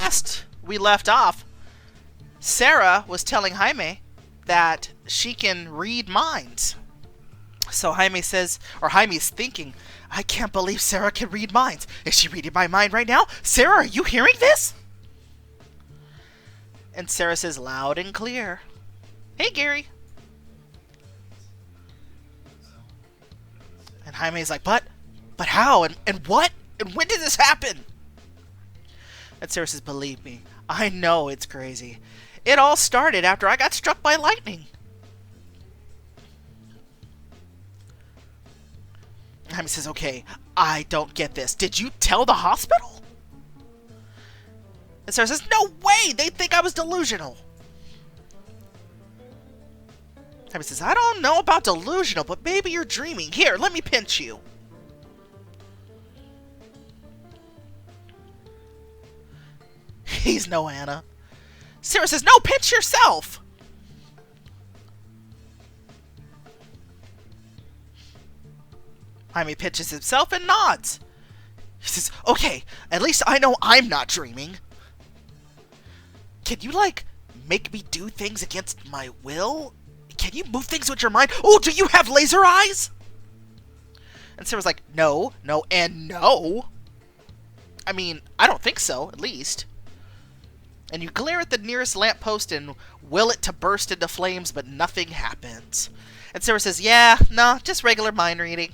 last we left off, Sarah was telling Jaime that she can read minds. So Jaime says, or Jaime's thinking, I can't believe Sarah can read minds. Is she reading my mind right now? Sarah, are you hearing this? And Sarah says loud and clear, hey, Gary. And Jaime's like, but how? And what? And when did this happen? And Sarah says, believe me, I know it's crazy. It all started after I got struck by lightning. Jaime says, okay, I don't get this. Did you tell the hospital? And Sarah says, no way! They think I was delusional. Jaime says, I don't know about delusional, but maybe you're dreaming. Here, let me pinch you. He's no Anna. Sarah says, no, pinch yourself. Jaime pinches himself and nods. He says, okay, at least I know I'm not dreaming. Can you, like, make me do things against my will? Can you move things with your mind? Oh, do you have laser eyes? And Sarah's like, no, and no. I mean, I don't think so, at least. And you glare at the nearest lamppost and will it to burst into flames, but nothing happens. And Sarah says, yeah, no, just regular mind reading.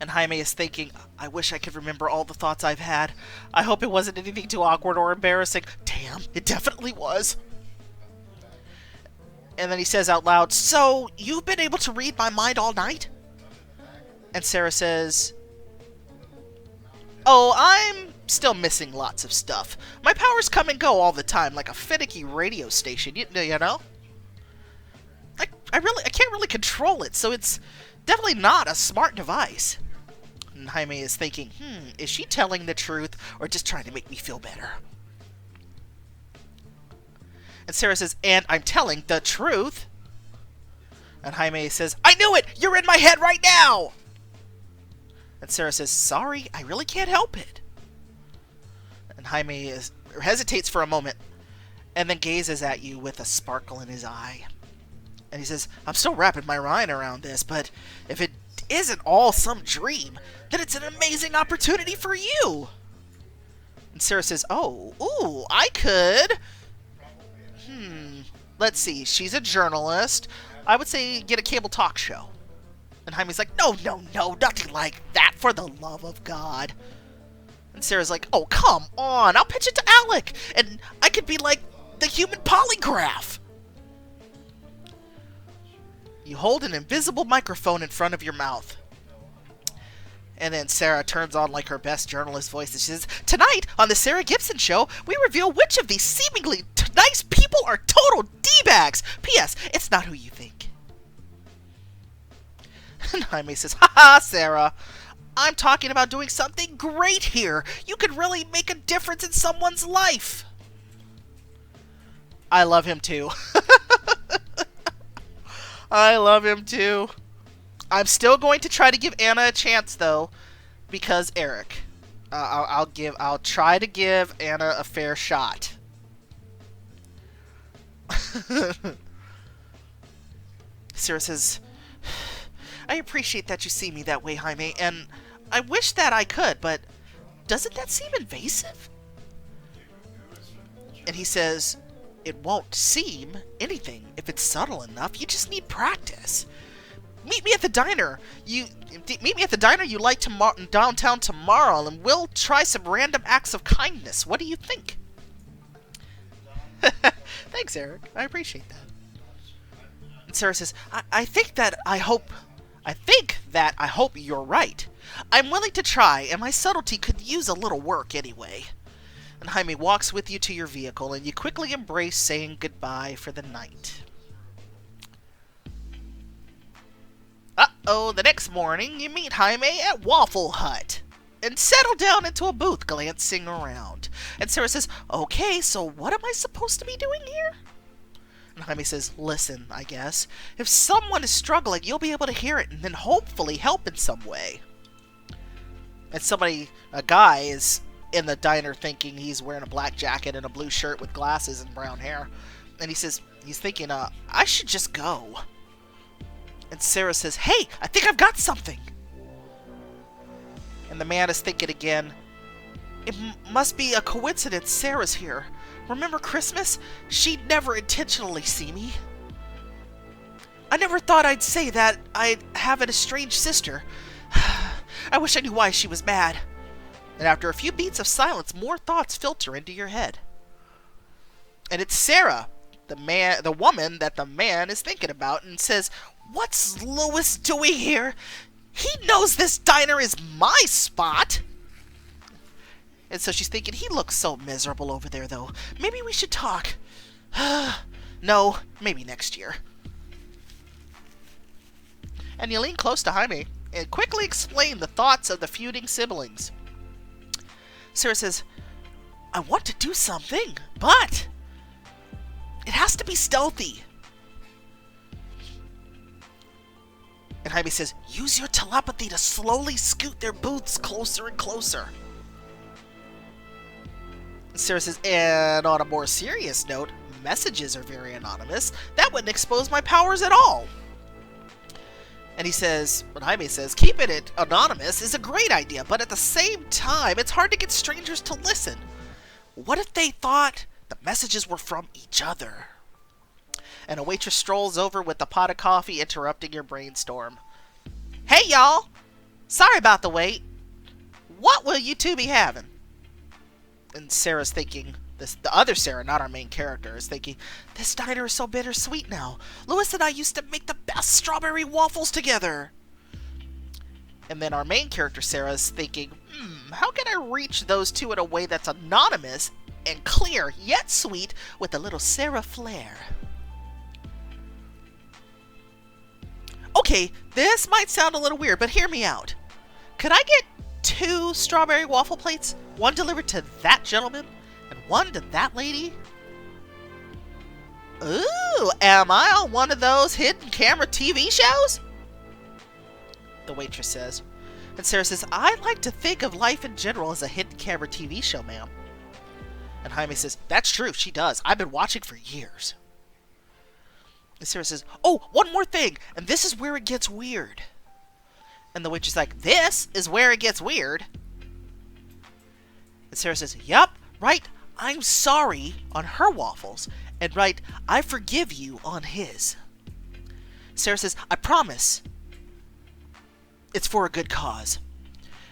And Jaime is thinking, I wish I could remember all the thoughts I've had. I hope it wasn't anything too awkward or embarrassing. Damn, it definitely was. And then he says out loud, so you've been able to read my mind all night? And Sarah says, oh, I'm still missing lots of stuff. My powers come and go all the time, like a finicky radio station, you know? I can't really control it, so it's definitely not a smart device. And Jaime is thinking, is she telling the truth or just trying to make me feel better? And Sarah says, and I'm telling the truth. And Jaime says, I knew it! You're in my head right now! And Sarah says, sorry, I really can't help it. And Jaime hesitates for a moment and then gazes at you with a sparkle in his eye. And he says, I'm still wrapping my mind around this, but if it isn't all some dream, then it's an amazing opportunity for you. And Sarah says, ooh, I could. Let's see, she's a journalist. I would say get a cable talk show. And Jaime's like, no, nothing like that, for the love of God. And Sarah's like, oh, come on, I'll pitch it to Alec, and I could be like the human polygraph. You hold an invisible microphone in front of your mouth. And then Sarah turns on like her best journalist voice and she says, tonight on the Sarah Gibson Show, we reveal which of these seemingly nice people are total D-bags. P.S. It's not who you think. And Jaime says, haha, Sarah, I'm talking about doing something great here. You could really make a difference in someone's life. I love him too. I love him too. I'm still going to try to give Anna a chance though, because Eric. I'll try to give Anna a fair shot. Sarah says, I appreciate that you see me that way, Jaime, and I wish that I could, but doesn't that seem invasive? And he says, it won't seem anything if it's subtle enough. You just need practice. Meet me at the diner. Meet me at the diner you like downtown tomorrow, and we'll try some random acts of kindness. What do you think? Thanks, Eric. I appreciate that. And Sarah says, I think that I hope you're right. I'm willing to try, and my subtlety could use a little work anyway. And Jaime walks with you to your vehicle, and you quickly embrace, saying goodbye for the night. Uh-oh, the next morning, you meet Jaime at Waffle Hut and settle down into a booth, glancing around. And Sarah says, okay, so what am I supposed to be doing here? And Jaime says, listen, I guess. If someone is struggling, you'll be able to hear it and then hopefully help in some way. And a guy is in the diner thinking he's wearing a black jacket and a blue shirt with glasses and brown hair. And he says, he's thinking, I should just go. And Sarah says, hey, I think I've got something. And the man is thinking again, it must be a coincidence Sarah's here. Remember Christmas? She'd never intentionally see me. I never thought I'd say that I'd have an estranged sister. I wish I knew why she was mad. And after a few beats of silence, more thoughts filter into your head. And it's Sarah, the woman that the man is thinking about, and says, what's Louis doing here? He knows this diner is my spot. And so she's thinking, he looks so miserable over there, though. Maybe we should talk. No, maybe next year. And you lean close to Jaime and quickly explain the thoughts of the feuding siblings. Sarah says, I want to do something, but it has to be stealthy. And Jaime says, use your telepathy to slowly scoot their booths closer and closer. Sarah says, and on a more serious note, messages are very anonymous. That wouldn't expose my powers at all. And he says, but Jaime says, keeping it anonymous is a great idea, but at the same time, it's hard to get strangers to listen. What if they thought the messages were from each other? And a waitress strolls over with a pot of coffee, interrupting your brainstorm. Hey, y'all! Sorry about the wait. What will you two be having? And Sarah's thinking, the other Sarah, not our main character, is thinking, this diner is so bittersweet now. Louis and I used to make the best strawberry waffles together. And then our main character, Sarah, is thinking, how can I reach those two in a way that's anonymous and clear, yet sweet, with a little Sarah flair? Okay, this might sound a little weird, but hear me out. Could I get 2 strawberry waffle plates? One delivered to that gentleman, and one to that lady? Ooh, am I on one of those hidden camera TV shows? The waitress says. And Sarah says, I like to think of life in general as a hidden camera TV show, ma'am. And Jaime says, that's true, she does. I've been watching for years. And Sarah says, oh, one more thing, and this is where it gets weird. And the waitress is like, this is where it gets weird. And Sarah says, yup, right, I'm sorry on her waffles, and right, I forgive you on his. Sarah says, I promise. It's for a good cause.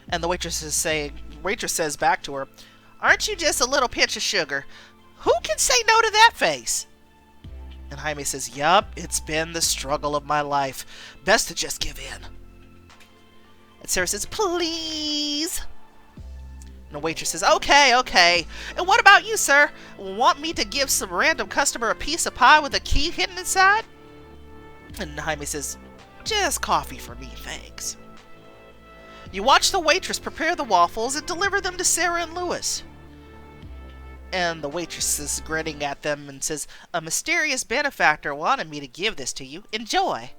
And the waitress says back to her, aren't you just a little pinch of sugar? Who can say no to that face? And Jaime says, yup, it's been the struggle of my life. Best to just give in. And Sarah says, please. And the waitress says, okay. And what about you, sir? Want me to give some random customer a piece of pie with a key hidden inside? And Jaime says, just coffee for me, thanks. You watch the waitress prepare the waffles and deliver them to Sarah and Louis. And the waitress is grinning at them and says, a mysterious benefactor wanted me to give this to you. Enjoy.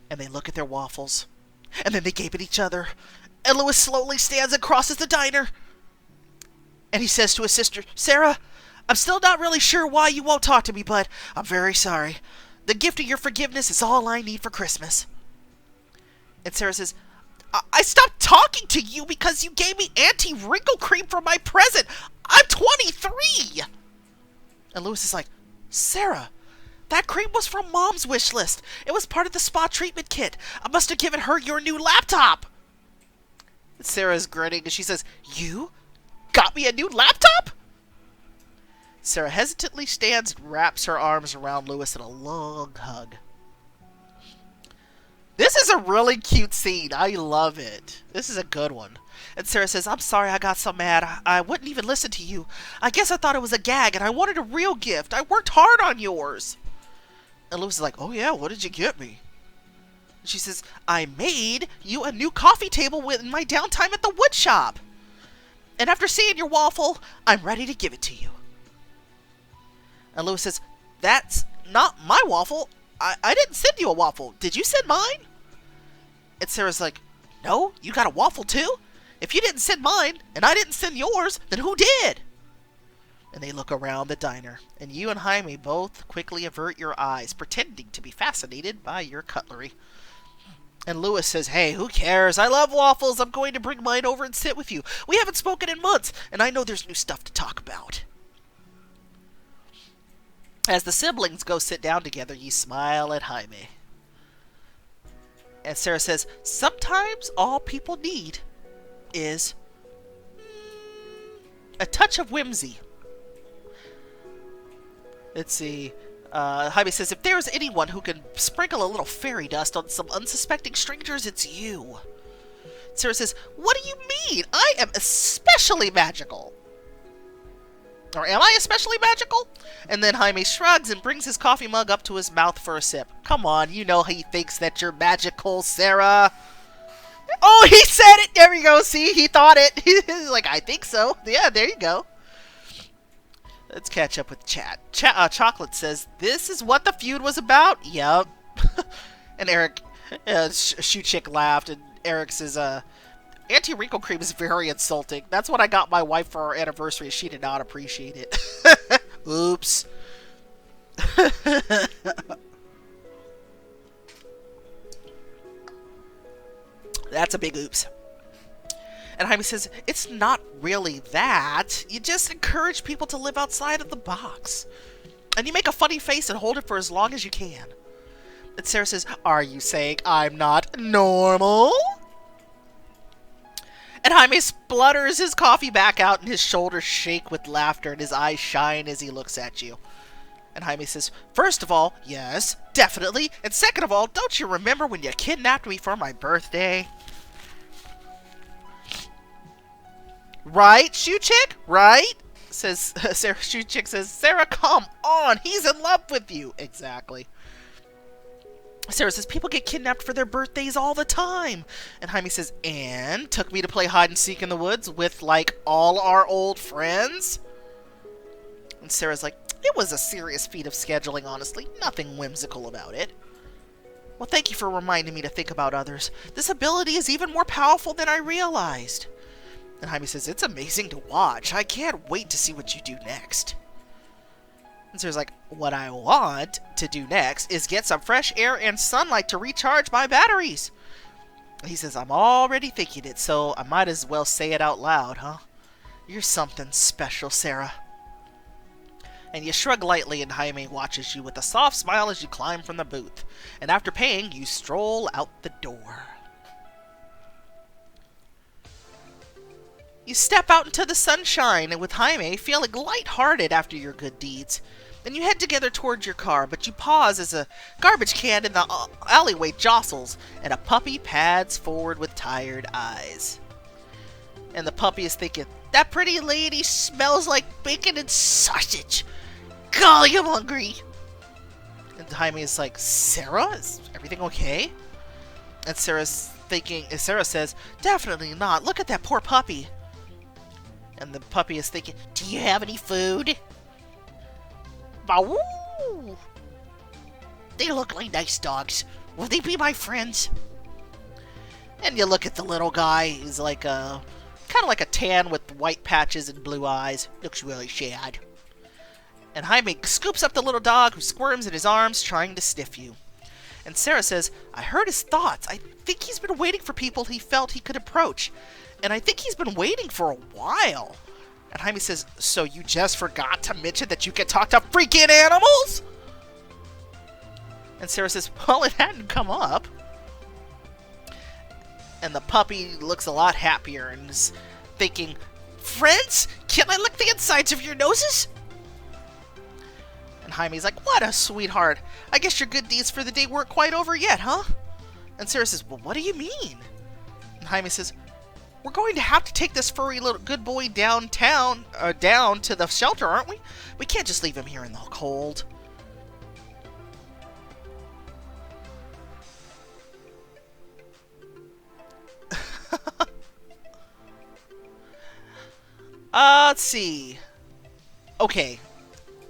And they look at their waffles. And then they gape at each other. And Louis slowly stands and crosses the diner. And he says to his sister, Sarah, I'm still not really sure why you won't talk to me, but I'm very sorry. The gift of your forgiveness is all I need for Christmas. And Sarah says, I stopped talking to you because you gave me anti-wrinkle cream for my present. I'm 23. And Louis is like, Sarah, that cream was from Mom's wish list. It was part of the spa treatment kit. I must have given her your new laptop. And Sarah's grinning and she says, you got me a new laptop? Sarah hesitantly stands and wraps her arms around Louis in a long hug. This is a really cute scene. I love it. This is a good one. And Sarah says, I'm sorry I got so mad. I wouldn't even listen to you. I guess I thought it was a gag and I wanted a real gift. I worked hard on yours. And Louis is like, oh yeah, what did you get me? And she says, I made you a new coffee table in my downtime at the wood shop. And after seeing your waffle, I'm ready to give it to you. And Louis says, that's not my waffle. I didn't send you a waffle. Did you send mine? And Sarah's like, no, you got a waffle too? If you didn't send mine, and I didn't send yours, then who did? And they look around the diner, and you and Jaime both quickly avert your eyes, pretending to be fascinated by your cutlery. And Louis says, hey, who cares? I love waffles. I'm going to bring mine over and sit with you. We haven't spoken in months, and I know there's new stuff to talk about. As the siblings go sit down together, you smile at Jaime. And Sarah says, sometimes all people need is a touch of whimsy. Let's see. Jaime says, if there's anyone who can sprinkle a little fairy dust on some unsuspecting strangers, it's you. Sarah says, what do you mean? I am especially magical. Or am I especially magical? And then Jaime shrugs and brings his coffee mug up to his mouth for a sip. Come on, you know he thinks that you're magical, Sarah. Oh, he said it! There we go, see? He thought it. He's like, I think so. Yeah, there you go. Let's catch up with chat. Chocolate says, this is what the feud was about? Yep. And Eric, Shoe Chick laughed, and Eric says, anti-wrinkle cream is very insulting. That's what I got my wife for our anniversary, and she did not appreciate it. Oops. That's a big oops. And Jaime says, it's not really that. You just encourage people to live outside of the box. And you make a funny face and hold it for as long as you can. And Sarah says, are you saying I'm not normal? And Jaime splutters his coffee back out and his shoulders shake with laughter and his eyes shine as he looks at you. And Jaime says, first of all, yes, definitely. And second of all, don't you remember when you kidnapped me for my birthday? Right, Shoe Chick? Right? Says Sarah. Shoe Chick says, Sarah, come on. He's in love with you. Exactly. Sarah says, people get kidnapped for their birthdays all the time. And Jaime says, and took me to play hide and seek in the woods with, like, all our old friends? And Sarah's like, it was a serious feat of scheduling, honestly. Nothing whimsical about it. Well, thank you for reminding me to think about others. This ability is even more powerful than I realized. And Jaime says, it's amazing to watch. I can't wait to see what you do next. And Sarah's like, what I want to do next is get some fresh air and sunlight to recharge my batteries. And he says, I'm already thinking it, so I might as well say it out loud, huh? You're something special, Sarah. And you shrug lightly, and Jaime watches you with a soft smile as you climb from the booth. And after paying, you stroll out the door. You step out into the sunshine, and with Jaime feeling lighthearted after your good deeds. Then you head together towards your car, but you pause as a garbage can in the alleyway jostles, and a puppy pads forward with tired eyes. And the puppy is thinking, that pretty lady smells like bacon and sausage. Golly, I'm hungry. And Jaime is like, Sarah, is everything okay? And Sarah says, definitely not. Look at that poor puppy. And the puppy is thinking, do you have any food? Bow! They look like nice dogs. Will they be my friends? And you look at the little guy. He's like kind of like a tan with white patches and blue eyes. Looks really sad. And Jaime scoops up the little dog who squirms in his arms trying to sniff you. And Sarah says, I heard his thoughts. I think he's been waiting for people he felt he could approach. And I think he's been waiting for a while. And Jaime says, so you just forgot to mention that you can talk to freaking animals? And Sarah says, well, it hadn't come up. And the puppy looks a lot happier and is thinking, friends, can I lick the insides of your noses? And Jaime's like, what a sweetheart. I guess your good deeds for the day weren't quite over yet, huh? And Sarah says, well, what do you mean? And Jaime says, we're going to have to take this furry little good boy down to the shelter, aren't we? We can't just leave him here in the cold. Let's see. Okay.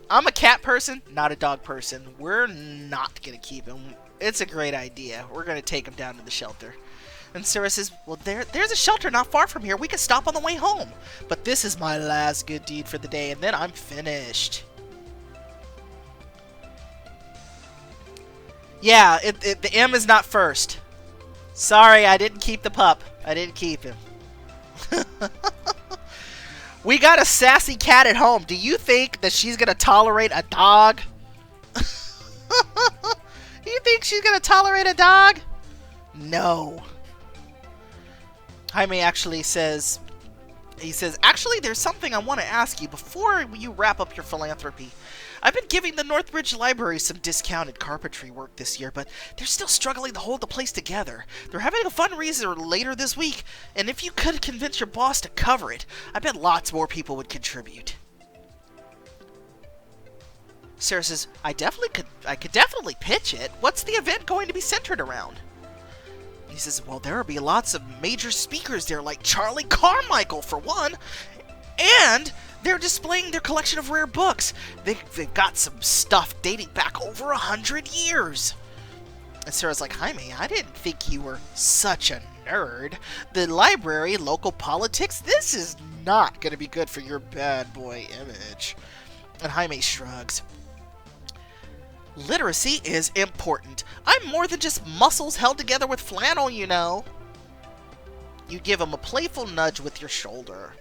I'm a cat person, not a dog person. We're not going to keep him. It's a great idea. We're going to take him down to the shelter. And Sarah says, well, there's a shelter not far from here. We could stop on the way home. But this is my last good deed for the day, and then I'm finished. Yeah, the M is not first. Sorry, I didn't keep the pup. I didn't keep him. We got a sassy cat at home. Do you think that she's gonna tolerate a dog? Do you think she's gonna tolerate a dog? No. Jaime actually says, actually, there's something I want to ask you before you wrap up your philanthropy. I've been giving the Northbridge Library some discounted carpentry work this year, but they're still struggling to hold the place together. They're having a fundraiser later this week, and if you could convince your boss to cover it, I bet lots more people would contribute. Sarah says, I could definitely pitch it. What's the event going to be centered around? He says, well, there will be lots of major speakers there, like Charlie Carmichael, for one. And they're displaying their collection of rare books. They've got some stuff dating back over 100 years. And Sarah's like, Jaime, I didn't think you were such a nerd. The library, local politics, this is not going to be good for your bad boy image. And Jaime shrugs. Literacy is important. I'm more than just muscles held together with flannel, you know. You give him a playful nudge with your shoulder.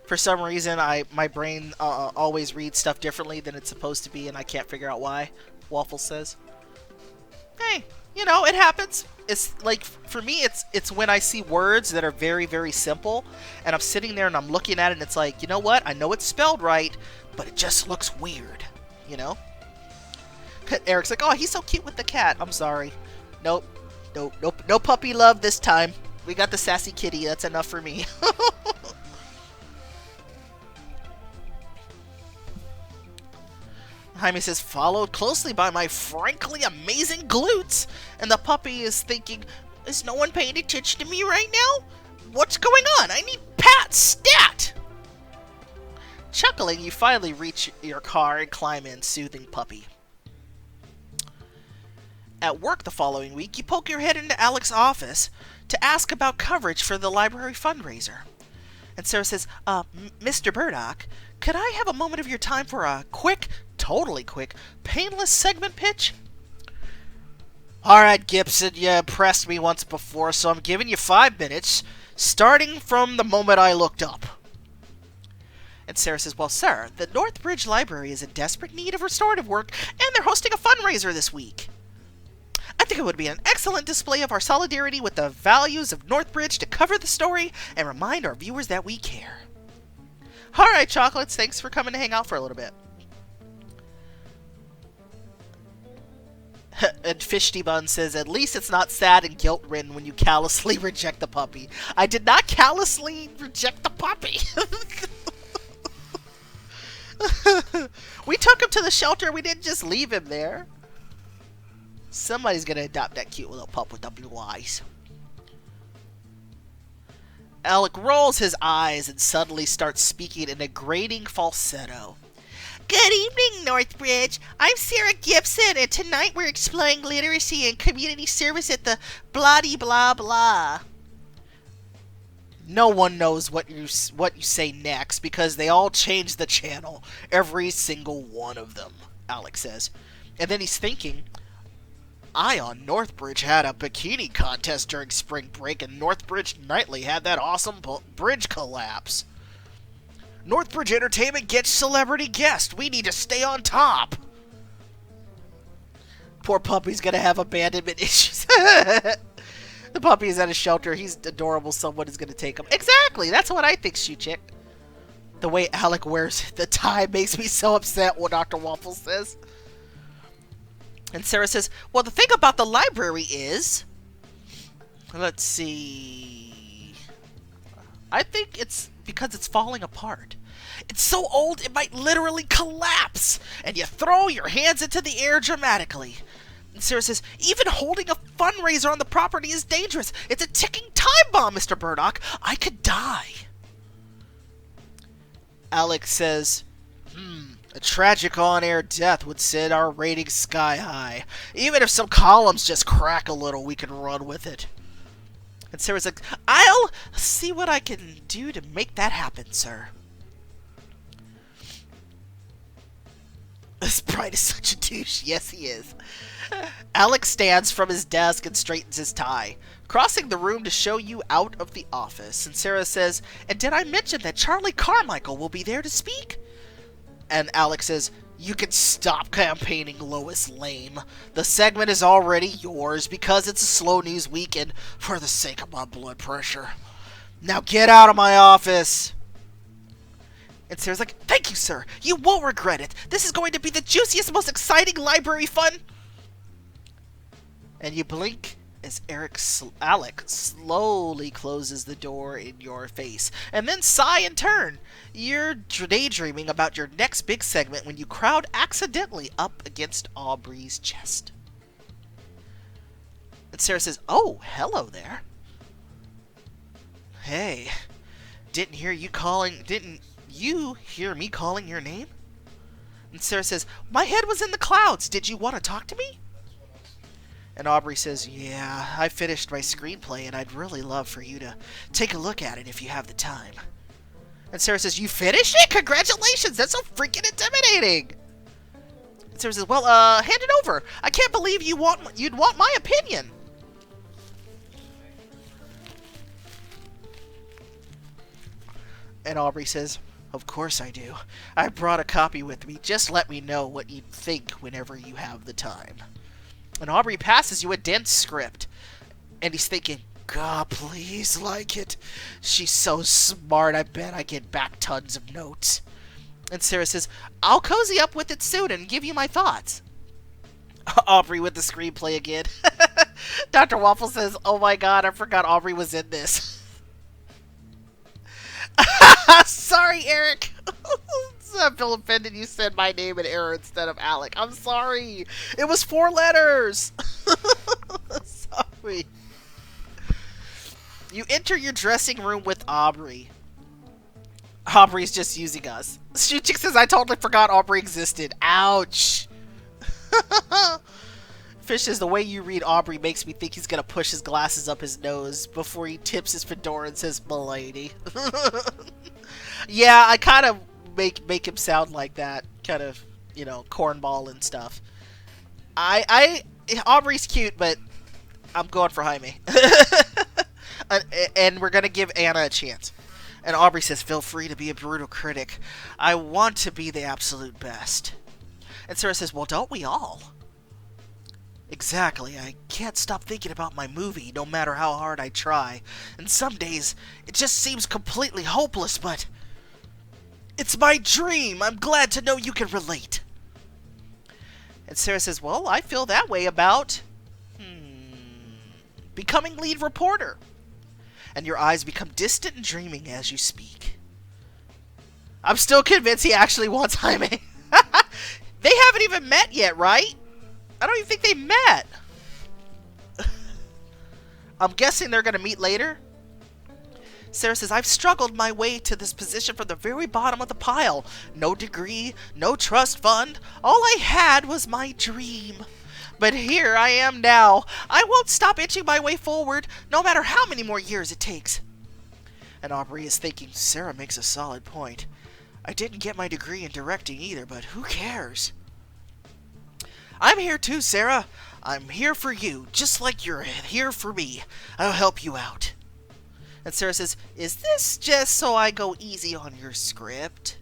For some reason, my brain always reads stuff differently than it's supposed to be, and I can't figure out why. Waffle says, hey, you know, it happens. It's like, for me, it's when I see words that are very, very simple, and I'm sitting there and I'm looking at it, and it's like, you know what? I know it's spelled right, but it just looks weird, you know? Eric's like, oh, he's so cute with the cat. I'm sorry. Nope. No puppy love this time. We got the sassy kitty. That's enough for me. Jaime says, followed closely by my frankly amazing glutes. And the puppy is thinking, is no one paying attention to me right now? What's going on? I need Pat stat! Chuckling, you finally reach your car and climb in, soothing puppy. At work the following week, you poke your head into Alex's office to ask about coverage for the library fundraiser. And Sarah says, Mr. Burdock, could I have a moment of your time for a quick, totally quick, painless segment pitch? Alright, Gibson, you impressed me once before, so I'm giving you 5 minutes, starting from the moment I looked up. And Sarah says, well, sir, the Northbridge Library is in desperate need of restorative work, and they're hosting a fundraiser this week. I think it would be an excellent display of our solidarity with the values of Northbridge to cover the story and remind our viewers that we care. Alright, Chocolates, thanks for coming to hang out for a little bit. And Fishty Bun says, at least it's not sad and guilt-ridden when you callously reject the puppy. I did not callously reject the puppy. We took him to the shelter. We didn't just leave him there. Somebody's gonna adopt that cute little pup with the blue eyes. Alec rolls his eyes and suddenly starts speaking in a grating falsetto. Good evening, Northbridge. I'm Sarah Gibson, and tonight we're exploring literacy and community service at the blah-de-blah-blah. No one knows what you say next because they all change the channel. Every single one of them, Alex says. And then he's thinking, Ion Northbridge had a bikini contest during spring break, and Northbridge Nightly had that awesome bridge collapse. Northbridge Entertainment gets celebrity guest. We need to stay on top. Poor puppy's gonna have abandonment issues. The puppy is at a shelter. He's adorable. Someone is gonna take him. Exactly. That's what I think, Shoe Chick. The way Alec wears the tie makes me so upset, what Dr. Waffle says. And Sarah says, well, the thing about the library is... Let's see... I think it's because it's falling apart. It's so old it might literally collapse. And you throw your hands into the air dramatically. And Sarah says, even holding a fundraiser on the property is dangerous. It's a ticking time bomb, Mr. Burdock. I could die. Alex says, A tragic on-air death would send our ratings sky high. Even if some columns just crack a little, we can run with it. And Sarah's like, I'll see what I can do to make that happen, sir. This bride is such a douche. Yes, he is. Alex stands from his desk and straightens his tie, crossing the room to show you out of the office. And Sarah says, and did I mention that Charlie Carmichael will be there to speak? And Alex says, you can stop campaigning, Lois Lame. The segment is already yours because it's a slow news week and for the sake of my blood pressure. Now get out of my office. And Sarah's like, thank you, sir. You won't regret it. This is going to be the juiciest, most exciting library fun. And you blink as Alec slowly closes the door in your face. And then sigh and turn. You're daydreaming about your next big segment when you crowd accidentally up against Aubrey's chest. And Sarah says, oh, hello there. Hey, didn't you hear me calling your name? And Sarah says, my head was in the clouds. Did you want to talk to me? And Aubrey says, yeah, I finished my screenplay and I'd really love for you to take a look at it if you have the time. And Sarah says, you finished it? Congratulations, that's so freaking intimidating. And Sarah says, well, hand it over. I can't believe you'd want my opinion. And Aubrey says, of course I do. I brought a copy with me. Just let me know what you think whenever you have the time. And Aubrey passes you a dense script. And he's thinking, God, please like it. She's so smart, I bet I get back tons of notes. And Sarah says, I'll cozy up with it soon and give you my thoughts. Aubrey with the screenplay again. Dr. Waffle says, oh my god, I forgot Aubrey was in this. Sorry, Eric. I feel offended you said my name in error instead of Alec. I'm sorry. It was 4 letters. Sorry. You enter your dressing room with Aubrey. Aubrey's just using us. Shoot Chick says, I totally forgot Aubrey existed. Ouch. Fish says, the way you read Aubrey makes me think he's going to push his glasses up his nose before he tips his fedora and says, "Milady." Yeah, I kind of make him sound like that. Kind of, you know, cornball and stuff. Aubrey's cute, but I'm going for Jaime. And we're going to give Anna a chance. And Aubrey says, feel free to be a brutal critic. I want to be the absolute best. And Sarah says, well, don't we all? Exactly. I can't stop thinking about my movie, no matter how hard I try. And some days, it just seems completely hopeless, but it's my dream. I'm glad to know you can relate. And Sarah says, well, I feel that way about becoming lead reporter. And your eyes become distant and dreaming as you speak. I'm still convinced he actually wants Jaime. They haven't even met yet, right? I don't even think they met. I'm guessing they're going to meet later. Sarah says, I've struggled my way to this position from the very bottom of the pile. No degree, no trust fund. All I had was my dream. But here I am now. I won't stop inching my way forward, no matter how many more years it takes. And Aubrey is thinking, Sarah makes a solid point. I didn't get my degree in directing either, but who cares? I'm here too, Sarah. I'm here for you, just like you're here for me. I'll help you out. And Sarah says, is this just so I go easy on your script?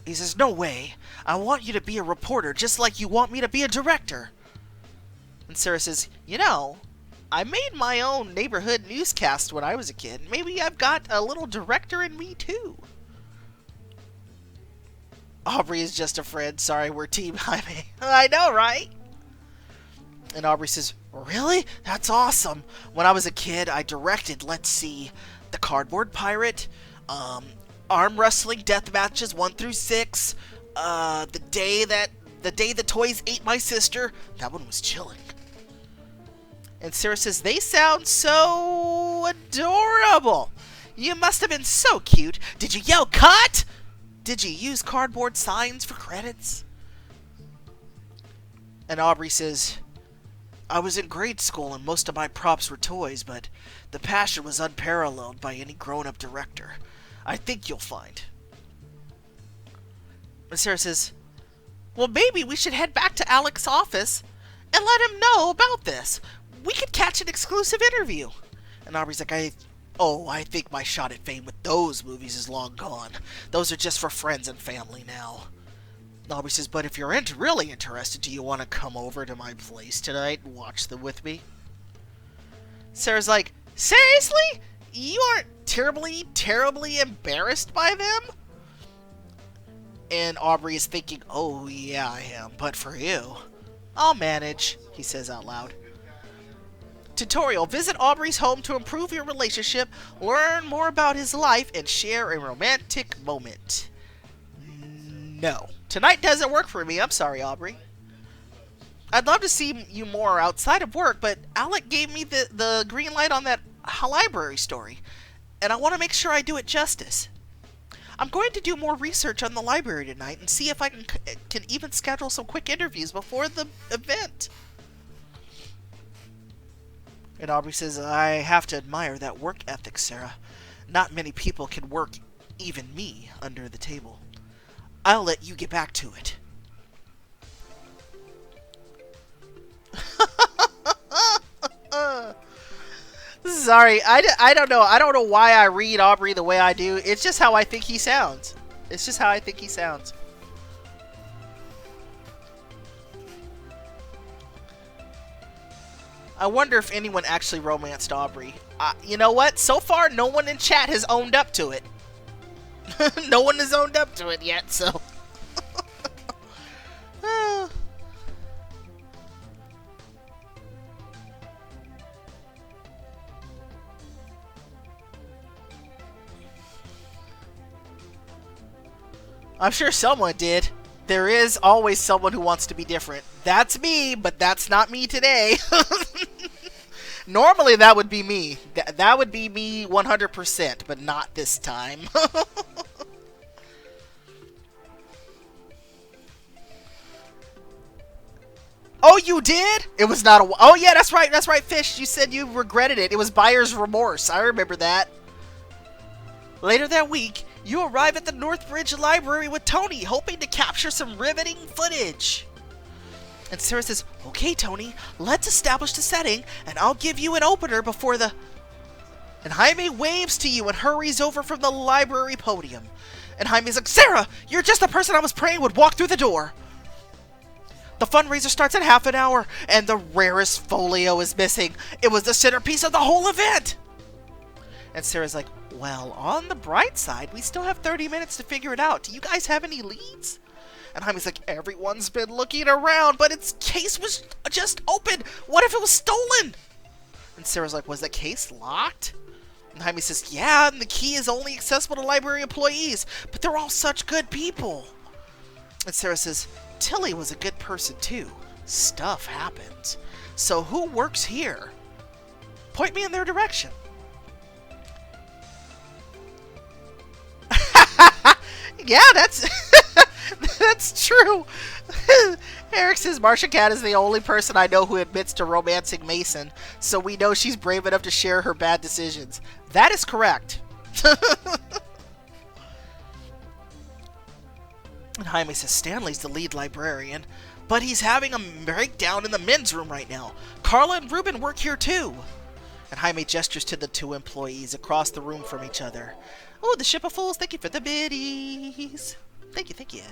He says, no way. I want you to be a reporter just like you want me to be a director. And Sarah says, you know, I made my own neighborhood newscast when I was a kid. Maybe I've got a little director in me too. Aubrey is just a friend. Sorry, we're Team Jaime. I know, right? And Aubrey says, really? That's awesome. When I was a kid, I directed, let's see, The Cardboard Pirate, Arm Wrestling Death Matches 1 through 6, the day the toys ate my sister. That one was chilling. And Sarah says, they sound so adorable. You must have been so cute. Did you yell cut? Did you use cardboard signs for credits? And Aubrey says, I was in grade school and most of my props were toys, but the passion was unparalleled by any grown-up director. I think you'll find. And Sarah says, well, maybe we should head back to Alec's office and let him know about this. We could catch an exclusive interview. And Aubrey's like, I think my shot at fame with those movies is long gone. Those are just for friends and family now. And Aubrey says, but if you're really interested, do you want to come over to my place tonight and watch them with me? Sarah's like, seriously? You aren't terribly embarrassed by them? And Aubrey is thinking, oh yeah, I am, but for you, I'll manage, he says out loud. Tutorial. Visit Aubrey's home to improve your relationship, learn more about his life, and share a romantic moment. No. Tonight doesn't work for me. I'm sorry, Aubrey. I'd love to see you more outside of work, but Alec gave me the green light on that library story, and I want to make sure I do it justice. I'm going to do more research on the library tonight and see if I can even schedule some quick interviews before the event. And Aubrey says, I have to admire that work ethic, Sarah. Not many people can work, even me, under the table. I'll let you get back to it. Sorry, I don't know. I don't know why I read Aubrey the way I do. It's just how I think he sounds. It's just how I think he sounds. I wonder if anyone actually romanced Aubrey. You know what? So far, no one in chat has owned up to it. No one has owned up to it yet, so... I'm sure someone did. There is always someone who wants to be different. That's me, but that's not me today. Normally that would be me. That would be me 100%, but not this time. Oh, you did? It was not a... Oh, yeah, that's right, Fish. You said you regretted it. It was buyer's remorse. I remember that. Later that week, you arrive at the Northbridge Library with Tony, hoping to capture some riveting footage. And Sarah says, okay, Tony, let's establish the setting, and I'll give you an opener before the... And Jaime waves to you and hurries over from the library podium. And Jaime's like, Sarah, you're just the person I was praying would walk through the door. The fundraiser starts in half an hour, and the rarest folio is missing. It was the centerpiece of the whole event. And Sarah's like, well, on the bright side, we still have 30 minutes to figure it out. Do you guys have any leads? And Jaime's like, everyone's been looking around, but its case was just open. What if it was stolen? And Sarah's like, was the case locked? And Jaime says, yeah, and the key is only accessible to library employees, but they're all such good people. And Sarah says, Tilly was a good person too. Stuff happens. So who works here? Point me in their direction. Yeah, that's that's true. Eric says MartianKat is the only person I know who admits to romancing Mason, so we know she's brave enough to share her bad decisions. That is correct. And Jaime says Stanley's the lead librarian, but he's having a breakdown in the men's room right now. Carla and Ruben work here too. And Jaime gestures to the two employees across the room from each other. Oh, the Ship of Fools, thank you for the biddies. Thank you, thank you.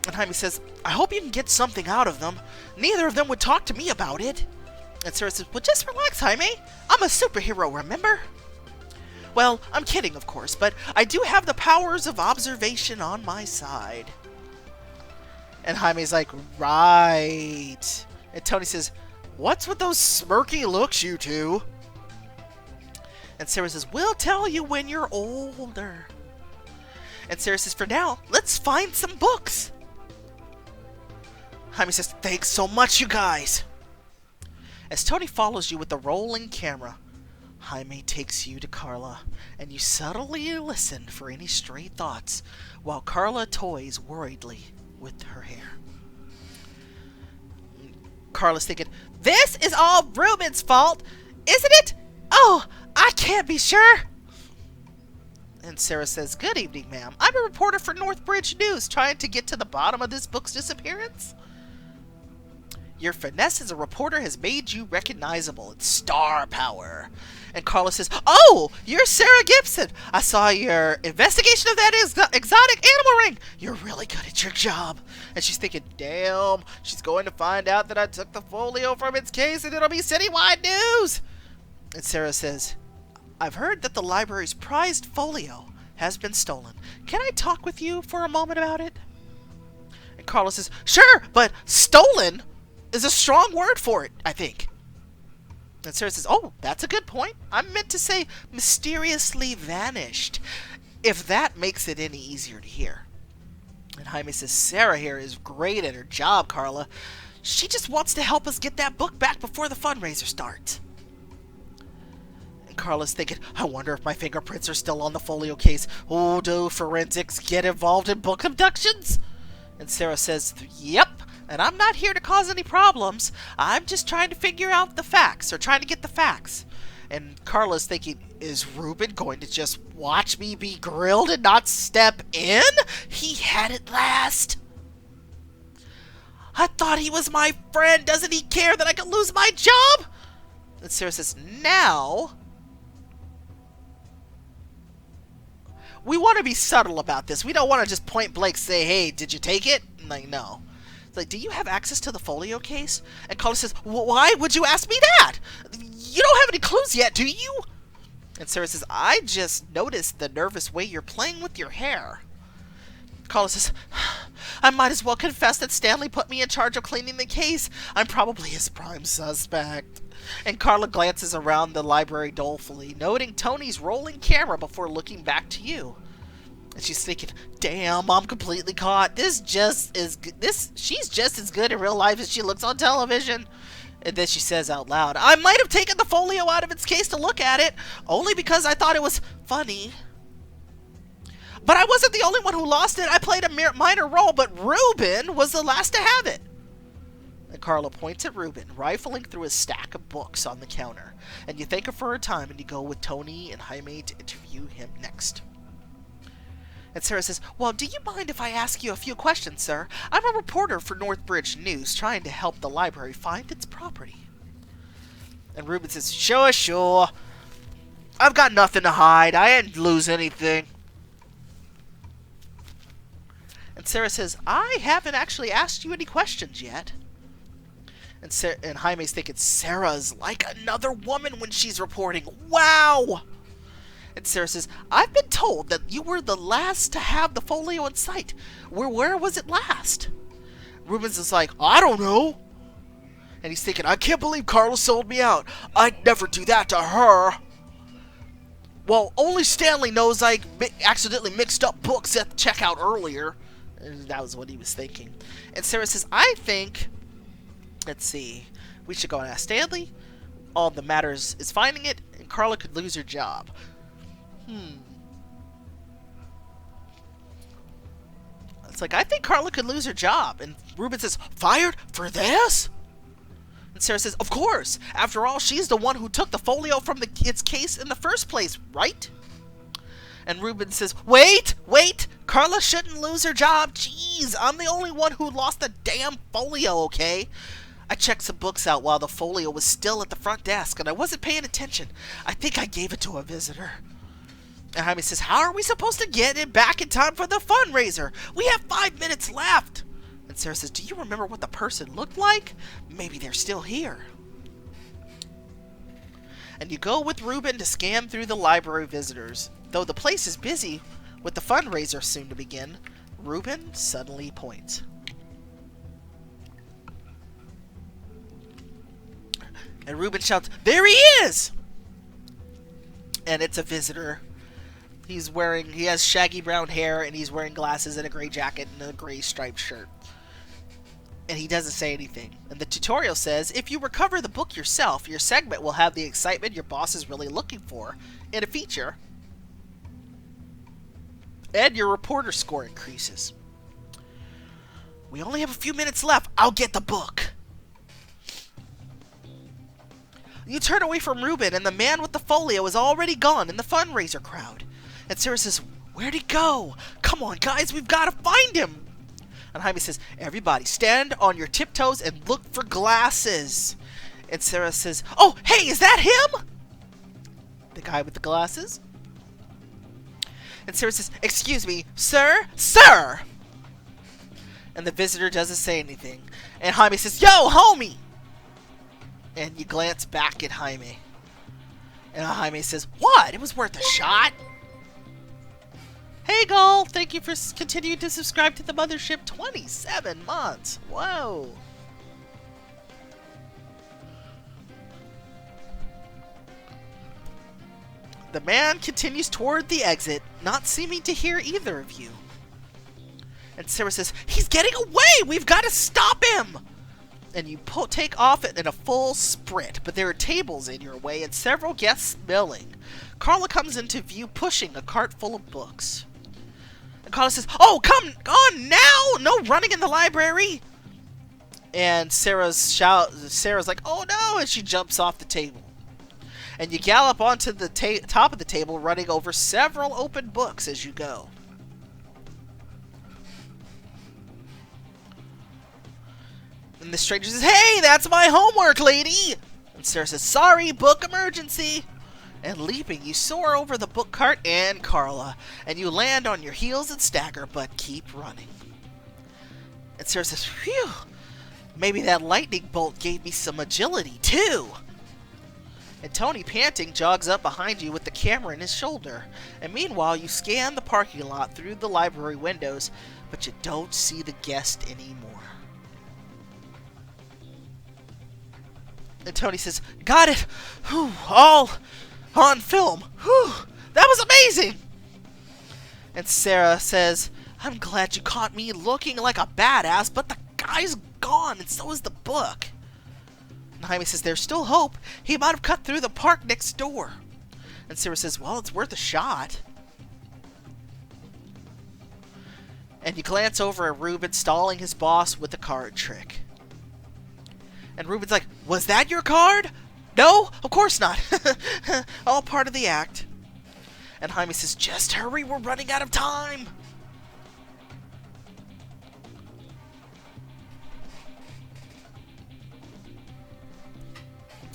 And Jaime says, I hope you can get something out of them. Neither of them would talk to me about it. And Sarah says, well, just relax, Jaime. I'm a superhero, remember? Well, I'm kidding, of course, but I do have the powers of observation on my side. And Jaime's like, right. And Tony says, what's with those smirky looks, you two? And Sarah says, we'll tell you when you're older. And Sarah says, for now, let's find some books. Jaime says, thanks so much, you guys. As Tony follows you with the rolling camera, Jaime takes you to Carla, and you subtly listen for any stray thoughts while Carla toys worriedly with her hair. Carla's thinking, this is all Ruben's fault, isn't it? Oh, I can't be sure. And Sarah says, good evening, ma'am. I'm a reporter for Northbridge News trying to get to the bottom of this book's disappearance. Your finesse as a reporter has made you recognizable. It's star power. And Carla says, oh, you're Sarah Gibson. I saw your investigation of that exotic animal ring. You're really good at your job. And she's thinking, damn, she's going to find out that I took the folio from its case and it'll be citywide news. And Sarah says, I've heard that the library's prized folio has been stolen. Can I talk with you for a moment about it? And Carla says, sure, but stolen is a strong word for it, I think. And Sarah says, oh, that's a good point. I meant to say mysteriously vanished, if that makes it any easier to hear. And Jaime says, Sarah here is great at her job, Carla. She just wants to help us get that book back before the fundraiser starts. And Carla's thinking, I wonder if my fingerprints are still on the folio case. Oh, do forensics get involved in book abductions? And Sarah says, yep. And I'm not here to cause any problems. I'm just trying to figure out the facts, or trying to get the facts. And Carla's thinking, is Ruben going to just watch me be grilled and not step in? He had it last. I thought he was my friend. Doesn't he care that I could lose my job? And Sarah says, now we want to be subtle about this. We don't want to just point blank say, hey, did you take it? Like, no. Like, do you have access to the folio case? And Carla says, why would you ask me that? You don't have any clues yet, do you? And Sarah says, I just noticed the nervous way you're playing with your hair. Carla says, I might as well confess that Stanley put me in charge of cleaning the case. I'm probably his prime suspect. And Carla glances around the library dolefully, noting Tony's rolling camera before looking back to you. And she's thinking, damn, I'm completely caught. She's just as good in real life as she looks on television. And then she says out loud, I might have taken the folio out of its case to look at it, only because I thought it was funny. But I wasn't the only one who lost it. I played a minor role, but Ruben was the last to have it. And Carla points at Ruben, rifling through a stack of books on the counter. And you thank her for her time, and you go with Tony and Jaime to interview him next. And Sarah says, well, do you mind if I ask you a few questions, sir? I'm a reporter for Northbridge News, trying to help the library find its property. And Ruben says, sure. I've got nothing to hide. I didn't lose anything. And Sarah says, I haven't actually asked you any questions yet. And Jaime's thinking, Sarah's like another woman when she's reporting. Wow! And Sarah says, I've been told that you were the last to have the folio in sight. Where was it last? Rubens is like, I don't know. And he's thinking, I can't believe Carla sold me out. I'd never do that to her. Well, only Stanley knows I accidentally mixed up books at the checkout earlier. And that was what he was thinking. And Sarah says, I think, let's see, we should go and ask Stanley. All that matters is finding it, and Carla could lose her job. It's like, I think Carla could lose her job. And Ruben says, fired for this? And Sarah says, of course. After all, she's the one who took the folio from its case in the first place, right? And Ruben says, wait. Carla shouldn't lose her job. Jeez, I'm the only one who lost the damn folio, okay? I checked some books out while the folio was still at the front desk, and I wasn't paying attention. I think I gave it to a visitor. And Jaime says, how are we supposed to get it back in time for the fundraiser? We have 5 minutes left. And Sarah says, do you remember what the person looked like? Maybe they're still here. And you go with Ruben to scan through the library visitors. Though the place is busy with the fundraiser soon to begin, Ruben suddenly points. And Ruben shouts, there he is! And it's a visitor. He has shaggy brown hair, and he's wearing glasses and a gray jacket and a gray striped shirt. And he doesn't say anything. And the tutorial says, if you recover the book yourself, your segment will have the excitement your boss is really looking for in a feature. And your reporter score increases. We only have a few minutes left. I'll get the book. You turn away from Ruben, and the man with the folio is already gone in the fundraiser crowd. And Sarah says, where'd he go? Come on, guys, we've got to find him. And Jaime says, everybody, stand on your tiptoes and look for glasses. And Sarah says, oh, hey, is that him? The guy with the glasses? And Sarah says, excuse me, sir? Sir! And the visitor doesn't say anything. And Jaime says, yo, homie! And you glance back at Jaime. And Jaime says, what? It was worth a shot. Hey, Gull! Thank you for continuing to subscribe to the Mothership. 27 months. Whoa. The man continues toward the exit, not seeming to hear either of you. And Sarah says, he's getting away! We've got to stop him! And you take off in a full sprint, but there are tables in your way and several guests milling. Carla comes into view pushing a cart full of books. And Carla says, oh, come on now! No running in the library! And Sarah's like, oh no! And she jumps off the table. And you gallop onto the top of the table, running over several open books as you go. And the stranger says, hey, that's my homework, lady! And Sarah says, sorry, book emergency! And leaping, you soar over the book cart and Carla. And you land on your heels and stagger, but keep running. And Sarah says, phew! Maybe that lightning bolt gave me some agility, too! And Tony, panting, jogs up behind you with the camera in his shoulder. And meanwhile, you scan the parking lot through the library windows, but you don't see the guest anymore. And Tony says, got it! Whew, all on film. Whew, that was amazing! And Sarah says, I'm glad you caught me looking like a badass, but the guy's gone, and so is the book. And Jaime says, there's still hope. He might have cut through the park next door. And Sarah says, well, it's worth a shot. And you glance over at Ruben stalling his boss with a card trick. And Ruben's like, was that your card? No, of course not. All part of the act. And Jaime says, just hurry, we're running out of time.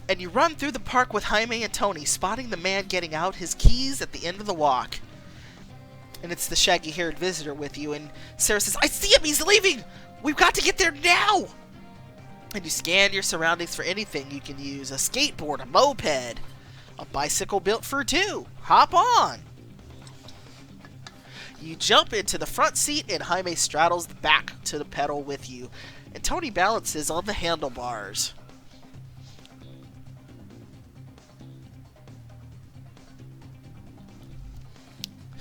And you run through the park with Jaime and Tony, spotting the man getting out his keys at the end of the walk. And it's the shaggy-haired visitor with you, and Sarah says, I see him, he's leaving! We've got to get there now! And you scan your surroundings for anything you can use. A skateboard, a moped, a bicycle built for two. Hop on! You jump into the front seat, and Jaime straddles the back to the pedal with you. And Tony balances on the handlebars.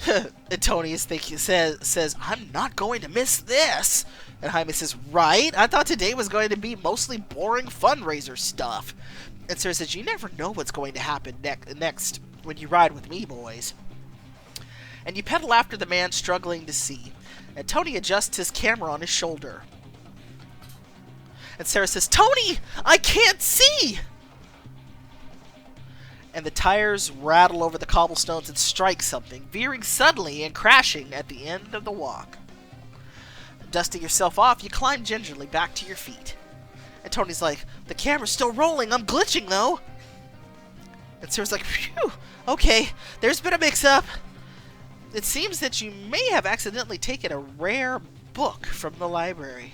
And Tony is thinking, says, I'm not going to miss this. And Jaime says, right? I thought today was going to be mostly boring fundraiser stuff. And Sarah says, you never know what's going to happen next when you ride with me, boys. And you pedal after the man struggling to see. And Tony adjusts his camera on his shoulder. And Sarah says, Tony, I can't see! And the tires rattle over the cobblestones and strike something, veering suddenly and crashing at the end of the walk. Dusting yourself off, you climb gingerly back to your feet. And Tony's like, the camera's still rolling, I'm glitching though. And Sarah's like, phew, okay, there's been a mix-up. It seems that you may have accidentally taken a rare book from the library.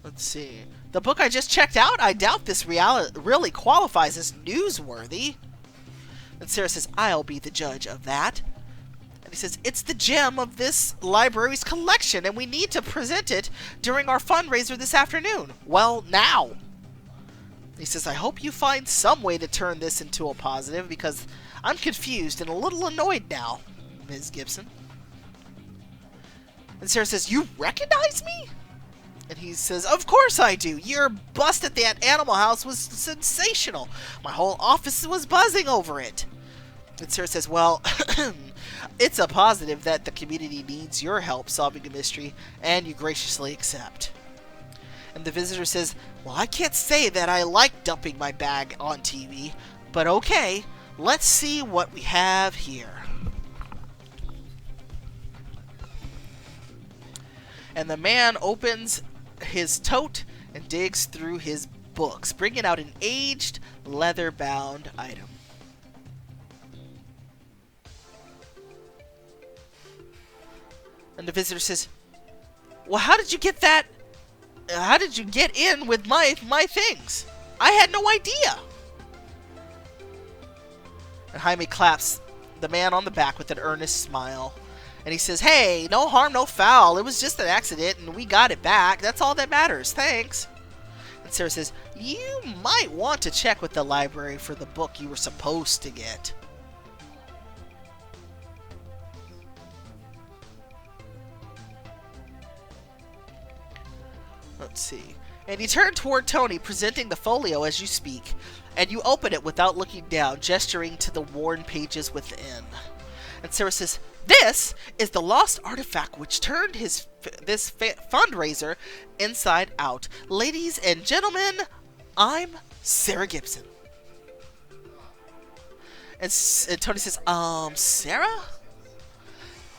Let's see. The book I just checked out, I doubt this really qualifies as newsworthy. And Sarah says, I'll be the judge of that. And he says, it's the gem of this library's collection, and we need to present it during our fundraiser this afternoon. Well, now. He says, I hope you find some way to turn this into a positive, because I'm confused and a little annoyed now. Ms. Gibson. And Sarah says, "You recognize me?" And he says, "Of course I do. Your bust at that Animal House was sensational. My whole office was buzzing over it." And Sarah says, "Well, it's a positive that the community needs your help solving a mystery, and you graciously accept." And the visitor says, "Well, I can't say that I like dumping my bag on TV, but okay, let's see what we have here." And the man opens his tote and digs through his books, bringing out an aged, leather-bound item. And the visitor says, "Well, how did you get that? How did you get in with my things? I had no idea." And Jaime claps the man on the back with an earnest smile. And he says, "Hey, no harm, no foul. It was just an accident, and we got it back. That's all that matters. Thanks." And Sarah says, "You might want to check with the library for the book you were supposed to get." Let's see. And you turn toward Tony, presenting the folio as you speak, and you open it without looking down, gesturing to the worn pages within. And Sarah says, "This is the lost artifact which turned this fundraiser inside out. Ladies and gentlemen, I'm Sarah Gibson." And Tony says, Sarah?"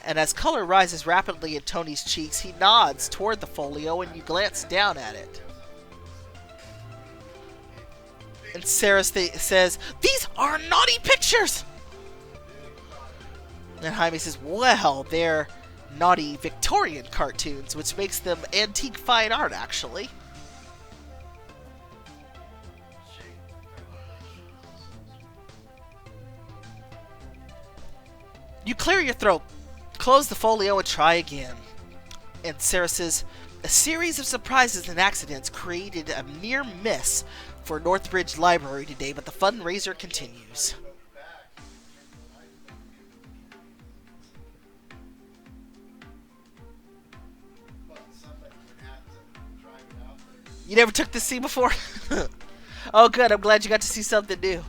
And as color rises rapidly in Tony's cheeks, he nods toward the folio and you glance down at it. And Sarah says, "These are naughty pictures!" And Jaime says, "Well, they're naughty Victorian cartoons, which makes them antique fine art, actually." You clear your throat, close the folio, and try again. And Sarah says, "A series of surprises and accidents created a near miss for Northbridge Library today, but the fundraiser continues." You never took this scene before? Oh, good. I'm glad you got to see something new.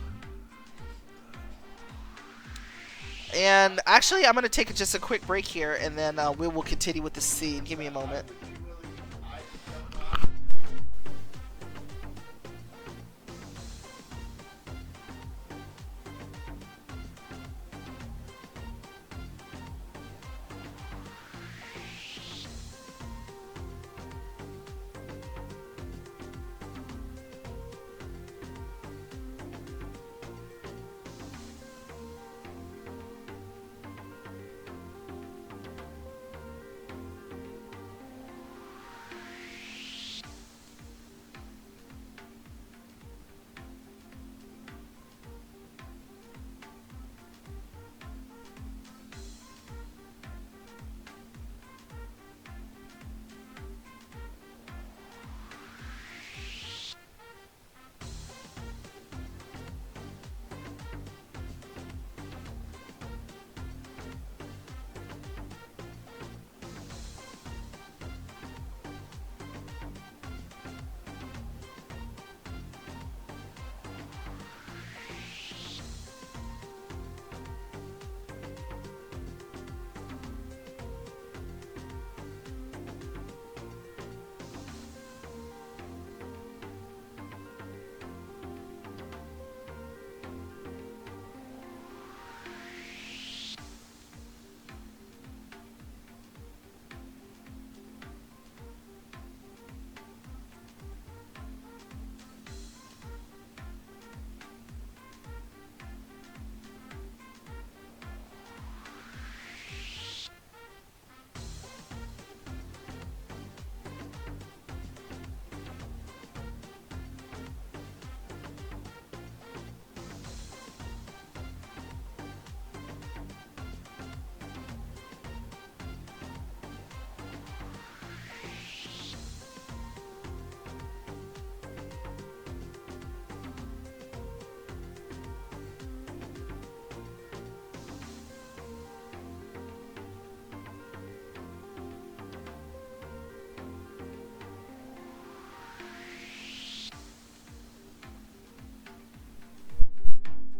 And actually, I'm going to take just a quick break here, and then we will continue with the scene. Give me a moment.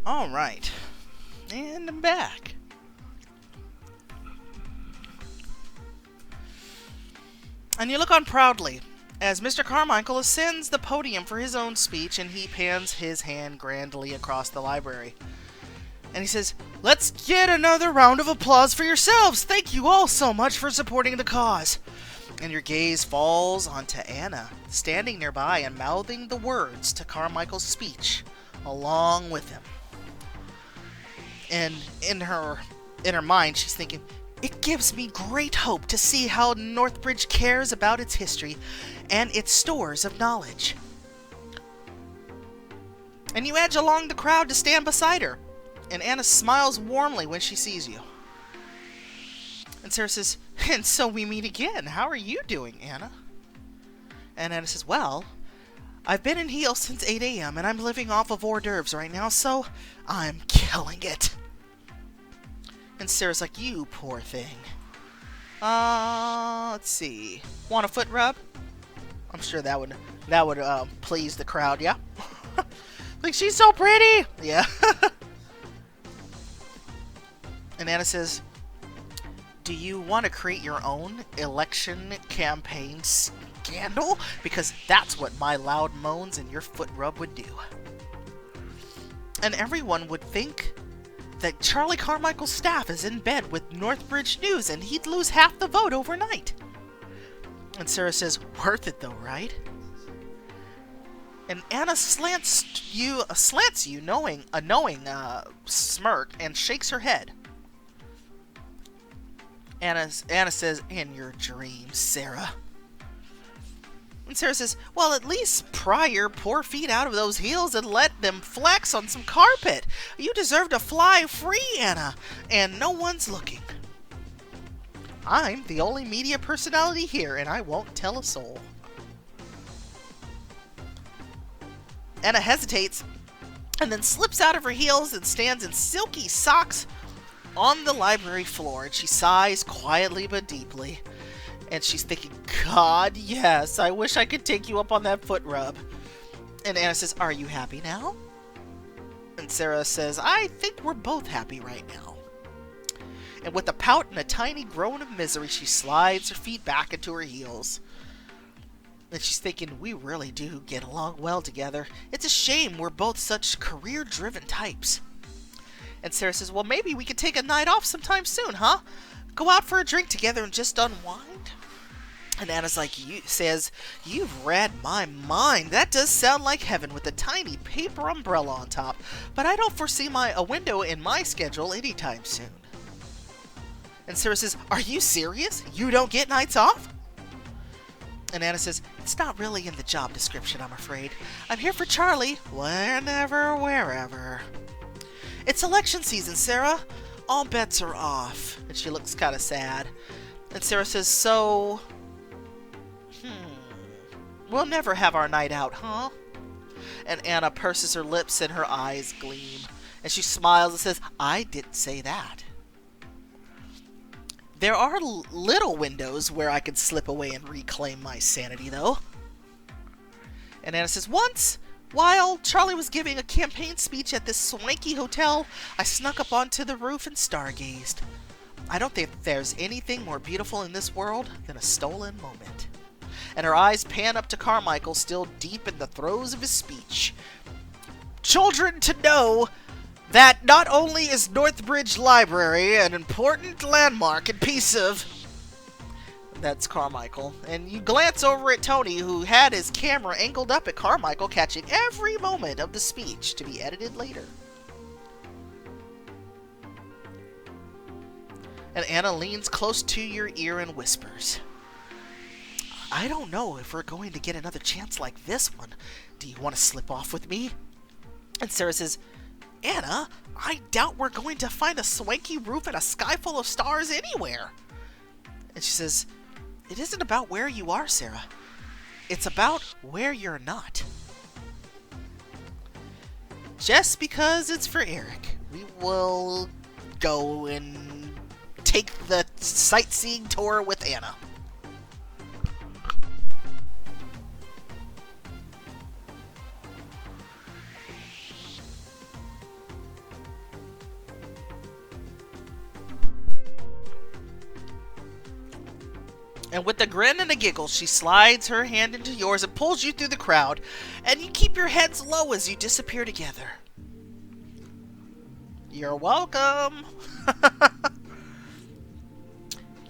Alright. And I'm back. And you look on proudly as Mr. Carmichael ascends the podium for his own speech, and he pans his hand grandly across the library. And he says, "Let's get another round of applause for yourselves. Thank you all so much for supporting the cause." And your gaze falls onto Anna, standing nearby and mouthing the words to Carmichael's speech along with him. And in her mind, she's thinking, "It gives me great hope to see how Northbridge cares about its history and its stores of knowledge." And you edge along the crowd to stand beside her, and Anna smiles warmly when she sees you. And Sarah says, "And so we meet again. How are you doing, Anna?" And Anna says, "Well, I've been in heels since 8 a.m. and I'm living off of hors d'oeuvres right now, so I'm killing it." And Sarah's like, "You poor thing. Let's see. Want a foot rub?" I'm sure that would please the crowd, yeah? Like, she's so pretty! Yeah. And Anna says, "Do you want to create your own election campaign scandal? Because that's what my loud moans and your foot rub would do. And everyone would think that Charlie Carmichael's staff is in bed with Northbridge News and he'd lose half the vote overnight." And Sarah says, "Worth it though, right?" And Anna slants you knowing a knowing smirk and shakes her head. Anna says, "In your dreams, Sarah." And Sarah says, "Well, at least pry your poor feet out of those heels and let them flex on some carpet. You deserve to fly free, Anna, and no one's looking. I'm the only media personality here, and I won't tell a soul." Anna hesitates, and then slips out of her heels and stands in silky socks on the library floor, and she sighs quietly but deeply. And she's thinking, "God, yes, I wish I could take you up on that foot rub." And Anna says, "Are you happy now?" And Sarah says, "I think we're both happy right now." And with a pout and a tiny groan of misery, she slides her feet back into her heels. And she's thinking, "We really do get along well together. It's a shame we're both such career-driven types." And Sarah says, "Well, maybe we could take a night off sometime soon, huh? Go out for a drink together and just unwind?" And Anna's like, "You've read my mind. That does sound like heaven with a tiny paper umbrella on top. But I don't foresee a window in my schedule anytime soon." And Sarah says, "Are you serious? You don't get nights off?" And Anna says, "It's not really in the job description, I'm afraid. I'm here for Charlie, whenever, wherever. It's election season, Sarah. All bets are off." And she looks kind of sad. And Sarah says, "So, we'll never have our night out, huh?" And Anna purses her lips and her eyes gleam. And she smiles and says, "I didn't say that. There are little windows where I could slip away and reclaim my sanity, though." And Anna says, "Once, while Charlie was giving a campaign speech at this swanky hotel, I snuck up onto the roof and stargazed. I don't think there's anything more beautiful in this world than a stolen moment." And her eyes pan up to Carmichael, still deep in the throes of his speech. "Children, to know that not only is Northbridge Library an important landmark and piece of..." That's Carmichael. And you glance over at Tony, who had his camera angled up at Carmichael, catching every moment of the speech to be edited later. And Anna leans close to your ear and whispers, "I don't know if we're going to get another chance like this one. Do you want to slip off with me?" And Sarah says, "Anna, I doubt we're going to find a swanky roof and a sky full of stars anywhere." And she says, "It isn't about where you are, Sarah. It's about where you're not. Just because it's for Eric, we will go and take the sightseeing tour with Anna." And with a grin and a giggle, she slides her hand into yours and pulls you through the crowd, and you keep your heads low as you disappear together. You're welcome.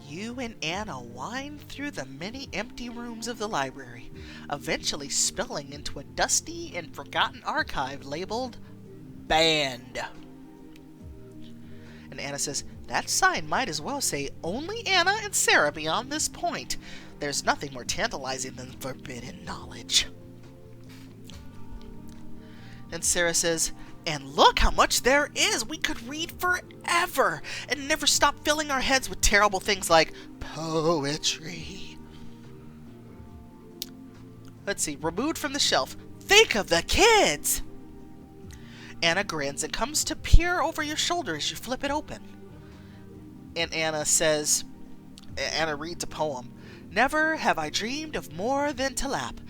You and Anna wind through the many empty rooms of the library, eventually spilling into a dusty and forgotten archive labeled Banned. And Anna says, that sign might as well say only Anna and Sarah beyond this point. There's nothing more tantalizing than forbidden knowledge. And Sarah says, and look how much there is! We could read forever and never stop filling our heads with terrible things like poetry. Let's see, removed from the shelf. Think of the kids! Anna grins and comes to peer over your shoulder as you flip it open. And Anna reads a poem. Never have I dreamed of more than to lap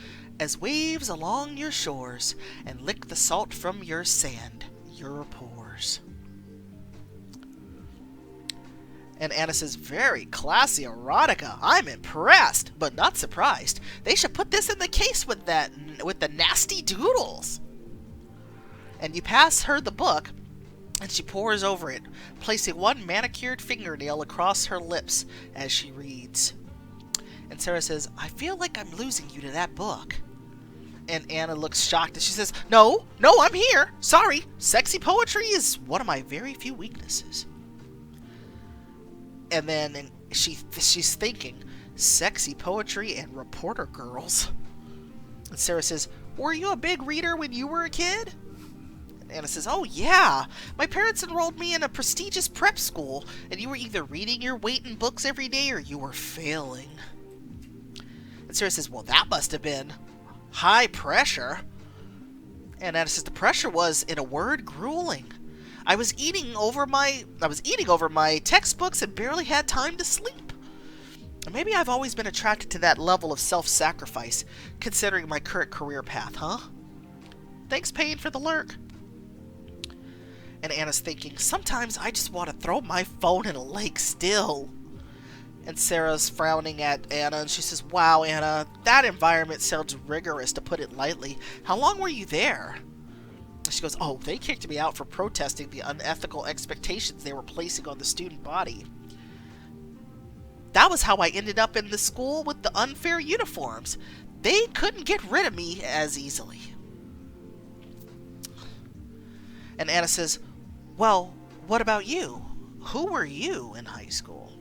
as waves along your shores and lick the salt from your sand, your pores. And Anna says, very classy erotica. I'm impressed, but not surprised. They should put this in the case with the nasty doodles. And you pass her the book, and she pores over it, placing one manicured fingernail across her lips as she reads. And Sarah says, I feel like I'm losing you to that book. And Anna looks shocked and she says, No, I'm here. Sorry, sexy poetry is one of my very few weaknesses. And then she's thinking, sexy poetry and reporter girls. And Sarah says, were you a big reader when you were a kid? And Anna says, oh yeah, my parents enrolled me in a prestigious prep school, and you were either reading your weight in books every day or you were failing. And Sarah says, well, that must have been high pressure. And Anna says, the pressure was, in a word, grueling. I was eating over my textbooks and barely had time to sleep. Maybe I've always been attracted to that level of self-sacrifice, considering my current career path, huh? Thanks, Pain, for the lurk. And Anna's thinking, sometimes I just want to throw my phone in a lake still. And Sarah's frowning at Anna, and she says, wow, Anna, that environment sounds rigorous, to put it lightly. How long were you there? And she goes, oh, they kicked me out for protesting the unethical expectations they were placing on the student body. That was how I ended up in the school with the unfair uniforms. They couldn't get rid of me as easily. And Anna says, well, what about you? Who were you in high school?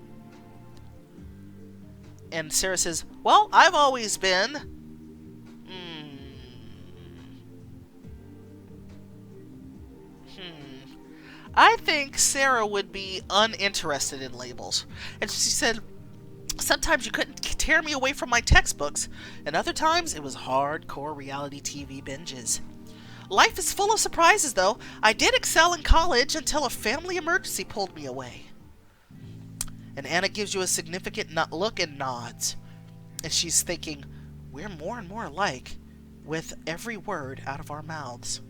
And Sarah says, well, I've always been... I think Sarah would be uninterested in labels. And she said, sometimes you couldn't tear me away from my textbooks, and other times it was hardcore reality TV binges. Life is full of surprises, though. I did excel in college until a family emergency pulled me away. And Anna gives you a significant look and nods. And she's thinking, we're more and more alike with every word out of our mouths.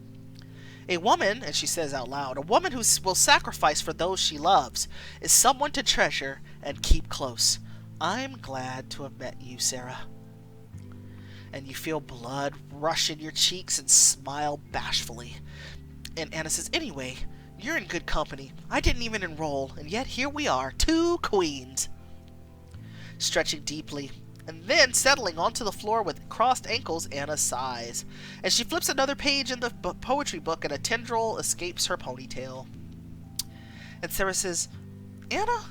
A woman, and she says out loud, a woman who will sacrifice for those she loves is someone to treasure and keep close. I'm glad to have met you, Sarah. And you feel blood rush in your cheeks and smile bashfully. And Anna says, anyway, you're in good company. I didn't even enroll, and yet here we are, two queens. Stretching deeply, and then settling onto the floor with crossed ankles, Anna sighs. And she flips another page in the poetry book, and a tendril escapes her ponytail. And Sarah says, Anna,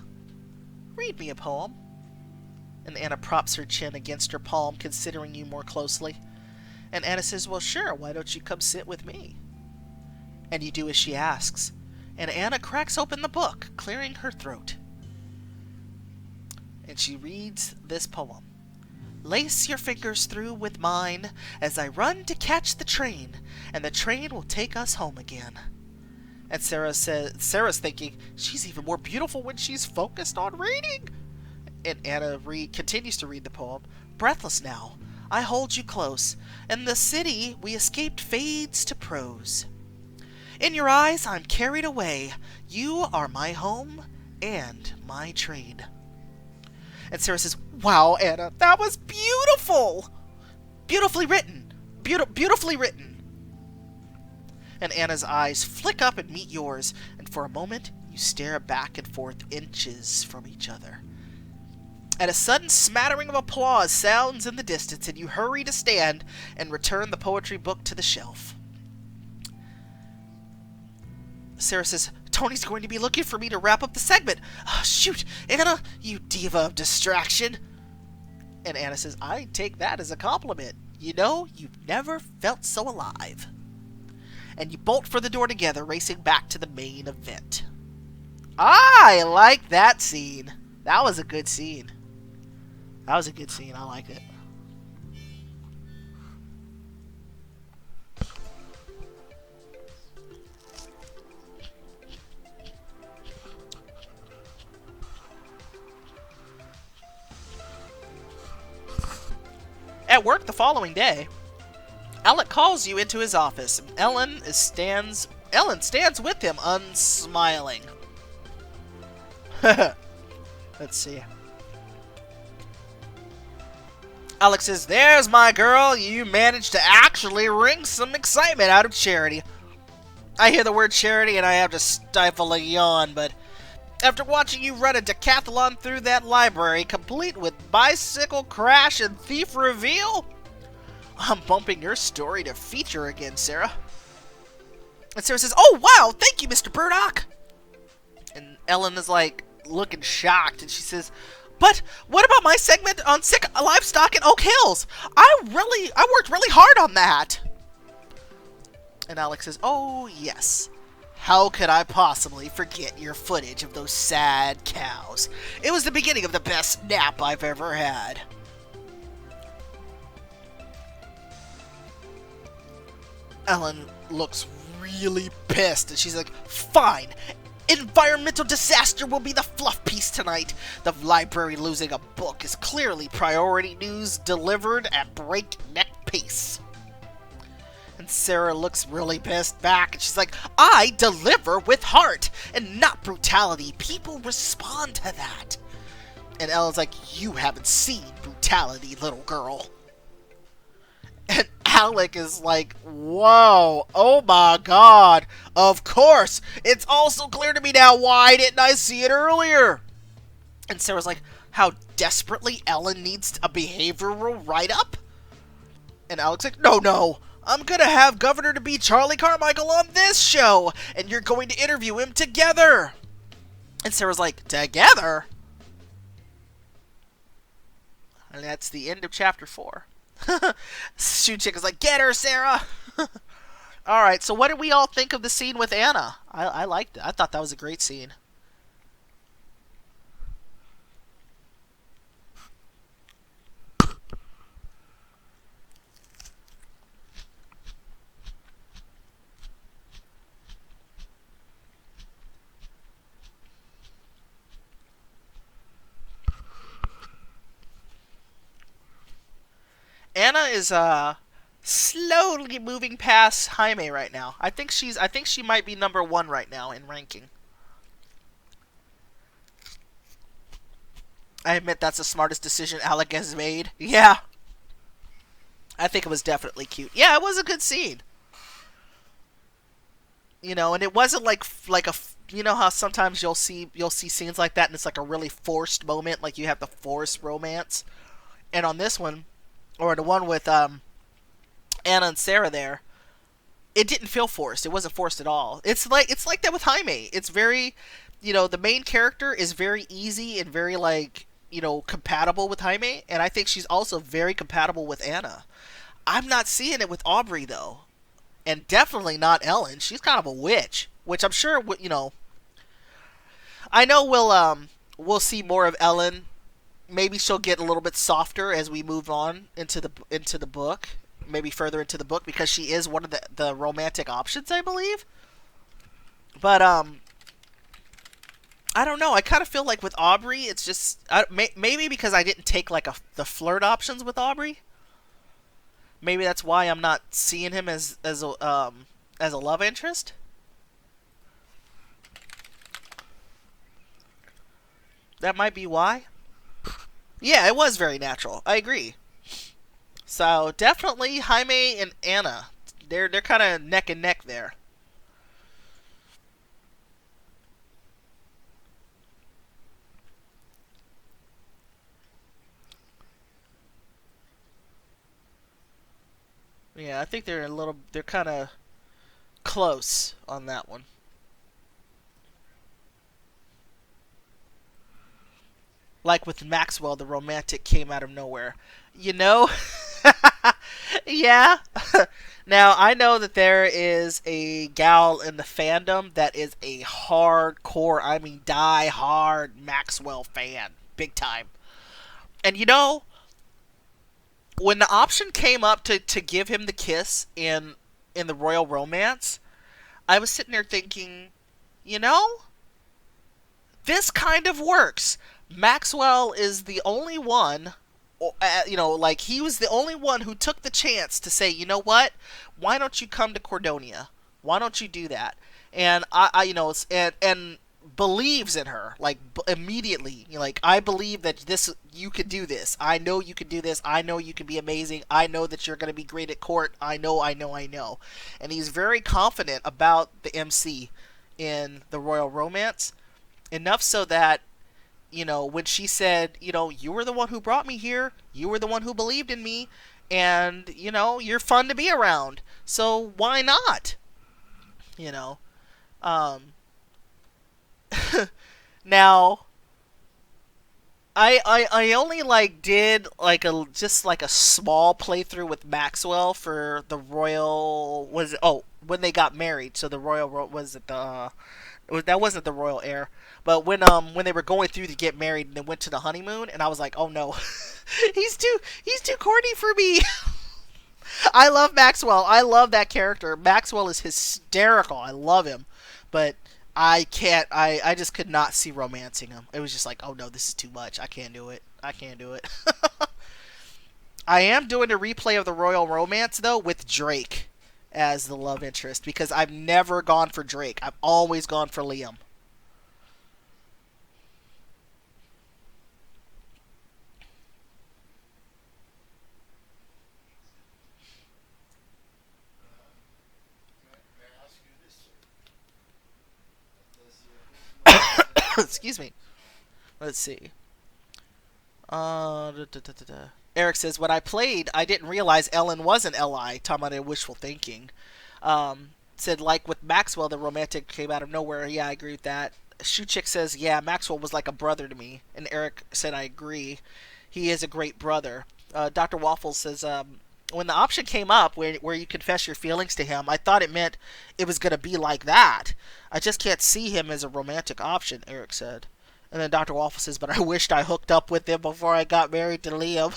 read me a poem. And Anna props her chin against her palm, considering you more closely. And Anna says, well, sure, why don't you come sit with me? And you do as she asks. And Anna cracks open the book, clearing her throat. And she reads this poem. Lace your fingers through with mine as I run to catch the train, and the train will take us home again. And Sarah's thinking, she's even more beautiful when she's focused on reading. And Anna continues to read the poem. Breathless now, I hold you close, and the city we escaped fades to prose. In your eyes I'm carried away. You are my home and my trade. And Sarah says, "Wow, Anna, that was beautiful! Beautifully written. Beautifully written." And Anna's eyes flick up and meet yours, and for a moment, you stare back and forth inches from each other. And a sudden smattering of applause sounds in the distance, and you hurry to stand and return the poetry book to the shelf. Sarah says, "Tony's going to be looking for me to wrap up the segment. Oh, shoot, Anna, you diva of distraction." And Anna says, "I take that as a compliment. You know, you've never felt so alive." And you bolt for the door together, racing back to the main event. I like that scene. That was a good scene. I liked it. At work the following day, Alec calls you into his office. Ellen stands with him, unsmiling. Let's see. Alex says, "There's my girl. You managed to actually wring some excitement out of Charity." I hear the word charity and I have to stifle a yawn, but after watching you run a decathlon through that library, complete with bicycle crash and thief reveal, I'm bumping your story to feature again, Sarah. And Sarah says, "Oh, wow, thank you, Mr. Burdock." And Ellen is like looking shocked, and she says, "But what about my segment on sick livestock in Oak Hills? I worked really hard on that." And Alex says, "Oh, yes. How could I possibly forget your footage of those sad cows? It was the beginning of the best nap I've ever had." Ellen looks really pissed, and she's like, "Fine. Environmental disaster will be the fluff piece tonight. The library losing a book is clearly priority news delivered at breakneck pace." And Sarah looks really pissed back, and she's like, "I deliver with heart and not brutality. People respond to that." And Ellen's like, "You haven't seen brutality, little girl." And Alec is like, "Whoa, oh my god, of course, it's also clear to me now, why didn't I see it earlier?" And Sarah's like, "How desperately Ellen needs a behavioral write-up?" And Alec's like, No, I'm gonna have Governor to be Charlie Carmichael on this show, and you're going to interview him together." And Sarah's like, "Together?" And that's the end of chapter 4. Shoe Chick is like, "Get her, Sarah!" Alright, so what did we all think of the scene with Anna? I liked it. I thought that was a great scene. Anna is slowly moving past Jaime right now. I think she might be number 1 right now in ranking. I admit that's the smartest decision Alec has made. Yeah. I think it was definitely cute. Yeah, it was a good scene. You know, and it wasn't like a, you know how sometimes you'll see scenes like that and it's like a really forced moment, like you have the forced romance. And on this one, or the one with Anna and Sarah there, it didn't feel forced. It wasn't forced at all. It's like that with Jaime. It's very, you know, the main character is very easy and very, like, you know, compatible with Jaime, and I think she's also very compatible with Anna. I'm not seeing it with Aubrey though, and definitely not Ellen. She's kind of a witch, which I'm sure, you know, I know we'll see more of Ellen. Maybe she'll get a little bit softer as we move on into the book, maybe further into the book, because she is one of the romantic options, I believe. But I don't know. I kind of feel like with Aubrey, it's just maybe because I didn't take like the flirt options with Aubrey. Maybe that's why I'm not seeing him as a love interest. That might be why. Yeah, it was very natural. I agree. So definitely Jaime and Anna. They're kind of neck and neck there. Yeah, I think they're a little. They're kind of close on that one. Like with Maxwell, the romantic came out of nowhere. You know? Yeah. Now, I know that there is a gal in the fandom that is a hardcore, I mean, die hard Maxwell fan. Big time. And when the option came up to give him the kiss in the royal romance, I was sitting there thinking, you know, this kind of works. Maxwell is the only one, like he was the only one who took the chance to say, you know what? Why don't you come to Cordonia? Why don't you do that? And and believes in her like immediately. Like I believe that this you could do this. I know you could do this. I know you can be amazing. I know that you're going to be great at court. I know, I know, I know. And he's very confident about the MC in the royal romance, enough so that when she said, you were the one who brought me here, you were the one who believed in me, and, you're fun to be around. So why not? You know? Um, now, I only like did like just like a small playthrough with Maxwell for the royal was it, oh when they got married, so the royal was it the that wasn't the royal heir, but when they were going through to get married and they went to the honeymoon, and I was like, oh no, he's too corny for me. I love Maxwell. I love that character. Maxwell is hysterical. I love him, but I can't. I just could not see romancing him. It was just like, oh no, this is too much. I can't do it. I can't do it. I am doing a replay of the royal romance though with Drake as the love interest because I've never gone for Drake. I've always gone for Liam. Excuse me. Let's see. Da, da, da, da, da. Eric says, when I played, I didn't realize Ellen was an Li, talking about a wishful thinking. Said, like with Maxwell, the romantic came out of nowhere. Yeah, I agree with that. Shoe Chick says, yeah, Maxwell was like a brother to me. And Eric said, I agree. He is a great brother. Dr. Waffles says, when the option came up where you confess your feelings to him, I thought it meant it was going to be like that. I just can't see him as a romantic option, Eric said. And then Dr. Waffle says, but I wished I hooked up with him before I got married to Liam.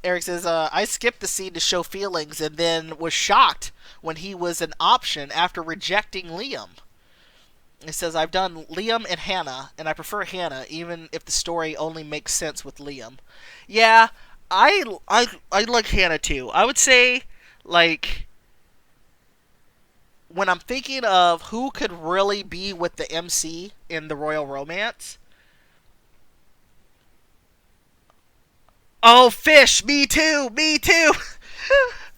Eric says, I skipped the scene to show feelings and then was shocked when he was an option after rejecting Liam. He says, I've done Liam and Hannah, and I prefer Hannah, even if the story only makes sense with Liam. Yeah, I like Hannah too. I would say, like, when I'm thinking of who could really be with the MC in the Royal Romance, oh, Fish, me too, me too.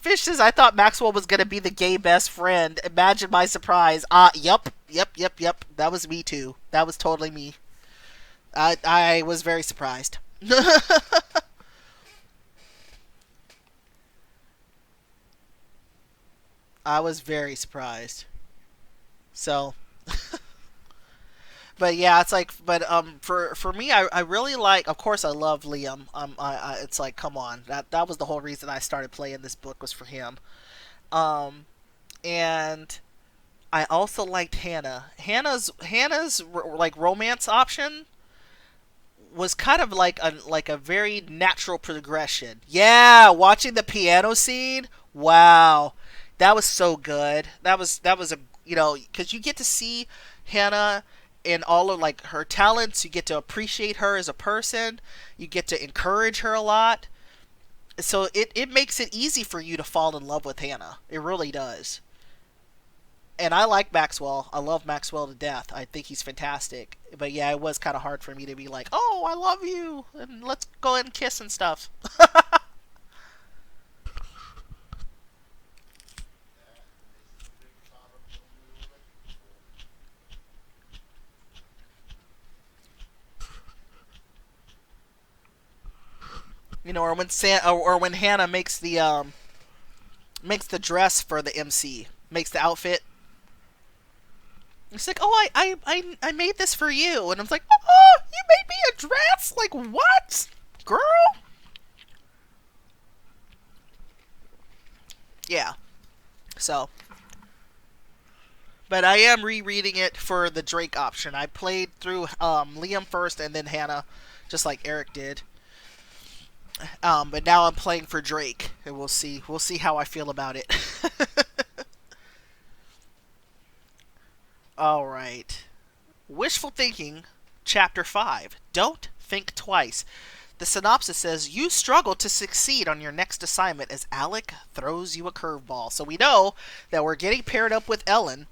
Fish says, I thought Maxwell was going to be the gay best friend. Imagine my surprise. Yep. That was me too. That was totally me. I was very surprised. I was very surprised. So, but yeah, it's like, but for me, I really like. Of course, I love Liam. It's like, come on, that was the whole reason I started playing this book was for him. Um, and I also liked Hannah. Hannah's like romance option was kind of like a very natural progression. Yeah, watching the piano scene. Wow, that was so good. That was a because you get to see Hannah in all of like her talents. You get to appreciate her as a person. You get to encourage her a lot. So it makes it easy for you to fall in love with Hannah. It really does. And I like Maxwell. I love Maxwell to death. I think he's fantastic. But yeah, it was kind of hard for me to be like, oh, I love you, and let's go ahead and kiss and stuff. You know, or when Hannah makes the dress for the MC, makes the outfit. It's like, oh, I made this for you, and I'm like, oh, you made me a dress? Like what, girl? Yeah. So, but I am rereading it for the Drake option. I played through Liam first, and then Hannah, just like Eric did. But now I'm playing for Drake, and we'll see. We'll see how I feel about it. All right. Wishful Thinking, Chapter 5. Don't think twice. The synopsis says, you struggle to succeed on your next assignment as Alec throws you a curveball. So we know that we're getting paired up with Ellen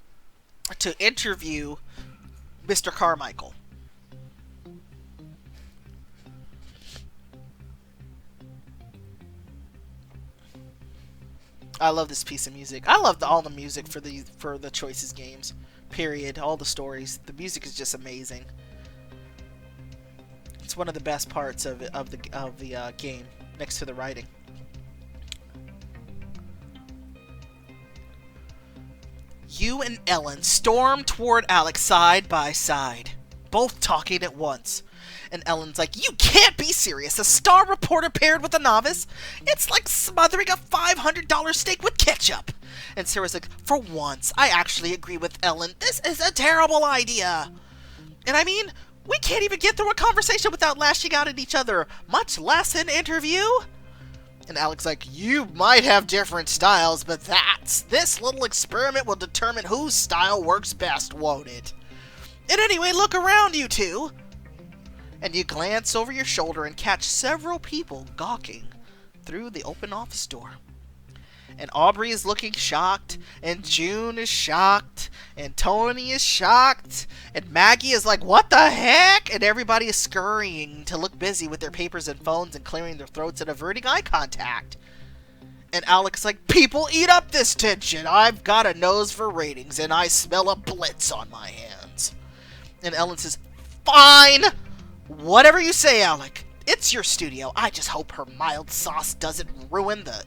to interview Mr. Carmichael. I love this piece of music. I love all the music for the Choices games. Period. All the stories. The music is just amazing. It's one of the best parts of the game, next to the writing. You and Ellen storm toward Alex side by side, both talking at once. And Ellen's like, you can't be serious. A star reporter paired with a novice? It's like smothering a $500 steak with ketchup. And Sarah's like, for once, I actually agree with Ellen. This is a terrible idea. And I mean, we can't even get through a conversation without lashing out at each other, much less an interview. And Alec's like, you might have different styles, but this little experiment will determine whose style works best, won't it? And anyway, look around, you two. And you glance over your shoulder and catch several people gawking through the open office door. And Aubrey is looking shocked, and June is shocked, and Tony is shocked, and Maggie is like, what the heck? And everybody is scurrying to look busy with their papers and phones and clearing their throats and averting eye contact. And Alex is like, people eat up this tension. I've got a nose for ratings, and I smell a blitz on my hands. And Ellen says, fine! Whatever you say, Alec. It's your studio. I just hope her mild sauce doesn't ruin the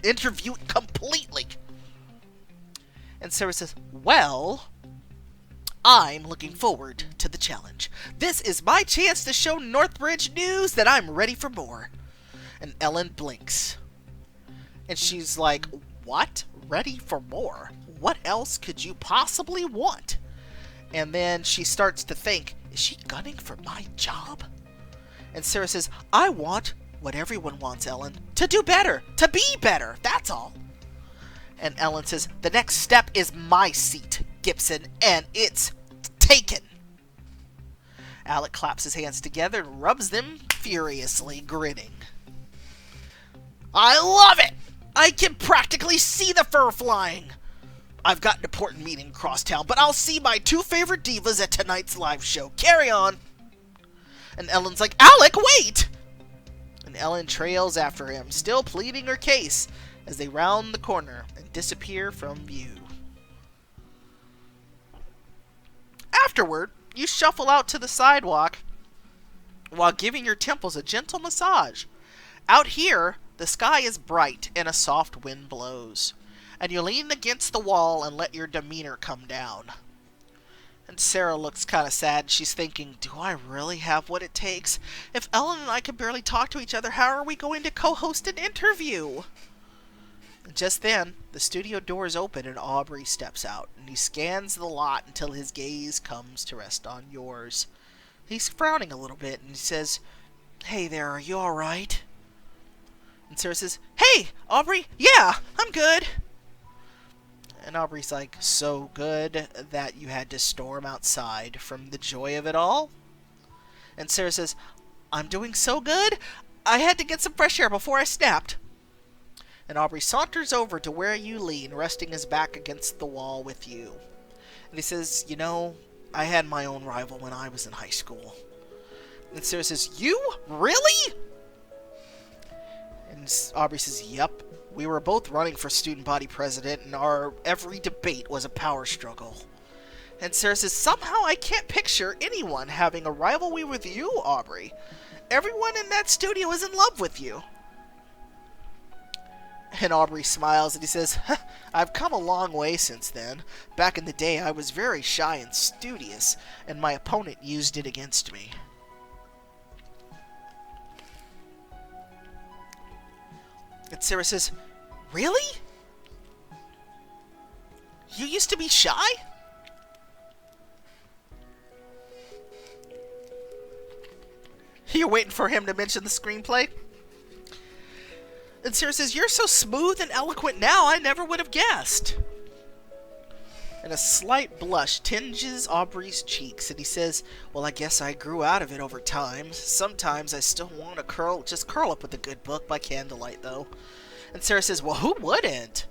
interview completely. And Sarah says, well, I'm looking forward to the challenge. This is my chance to show Northbridge News that I'm ready for more. And Ellen blinks. And she's like, what? Ready for more? What else could you possibly want? And then she starts to think, is she gunning for my job? And Sarah says, I want what everyone wants, Ellen. To do better. To be better. That's all. And Ellen says, the next step is my seat, Gibson, and it's taken. Alec claps his hands together and rubs them furiously, grinning. I love it! I can practically see the fur flying. I've got an important meeting across town, but I'll see my two favorite divas at tonight's live show. Carry on. And Ellen's like, Alec, wait! And Ellen trails after him, still pleading her case, as they round the corner and disappear from view. Afterward, you shuffle out to the sidewalk while giving your temples a gentle massage. Out here, the sky is bright and a soft wind blows, and you lean against the wall and let your demeanor come down. And Sarah looks kind of sad. She's thinking, do I really have what it takes? If Ellen and I can barely talk to each other, how are we going to co-host an interview? And just then, the studio doors open and Aubrey steps out, and he scans the lot until his gaze comes to rest on yours. He's frowning a little bit, and he says, hey there, are you alright? And Sarah says, hey, Aubrey, yeah, I'm good. And Aubrey's like, so good that you had to storm outside from the joy of it all? And Sarah says, I'm doing so good, I had to get some fresh air before I snapped. And Aubrey saunters over to where you lean, resting his back against the wall with you. And he says, you know, I had my own rival when I was in high school. And Sarah says, you? Really? And Aubrey says, yep. We were both running for student body president, and our every debate was a power struggle. And Sarah says, somehow I can't picture anyone having a rivalry with you, Aubrey. Everyone in that studio is in love with you. And Aubrey smiles and he says, I've come a long way since then. Back in the day, I was very shy and studious, and my opponent used it against me. And Sarah says, really? You used to be shy? You're waiting for him to mention the screenplay? And Sarah says, you're so smooth and eloquent now, I never would have guessed. And a slight blush tinges Aubrey's cheeks, and he says, well, I guess I grew out of it over time. Sometimes I still want to just curl up with a good book by candlelight, though. And Sarah says, well, who wouldn't?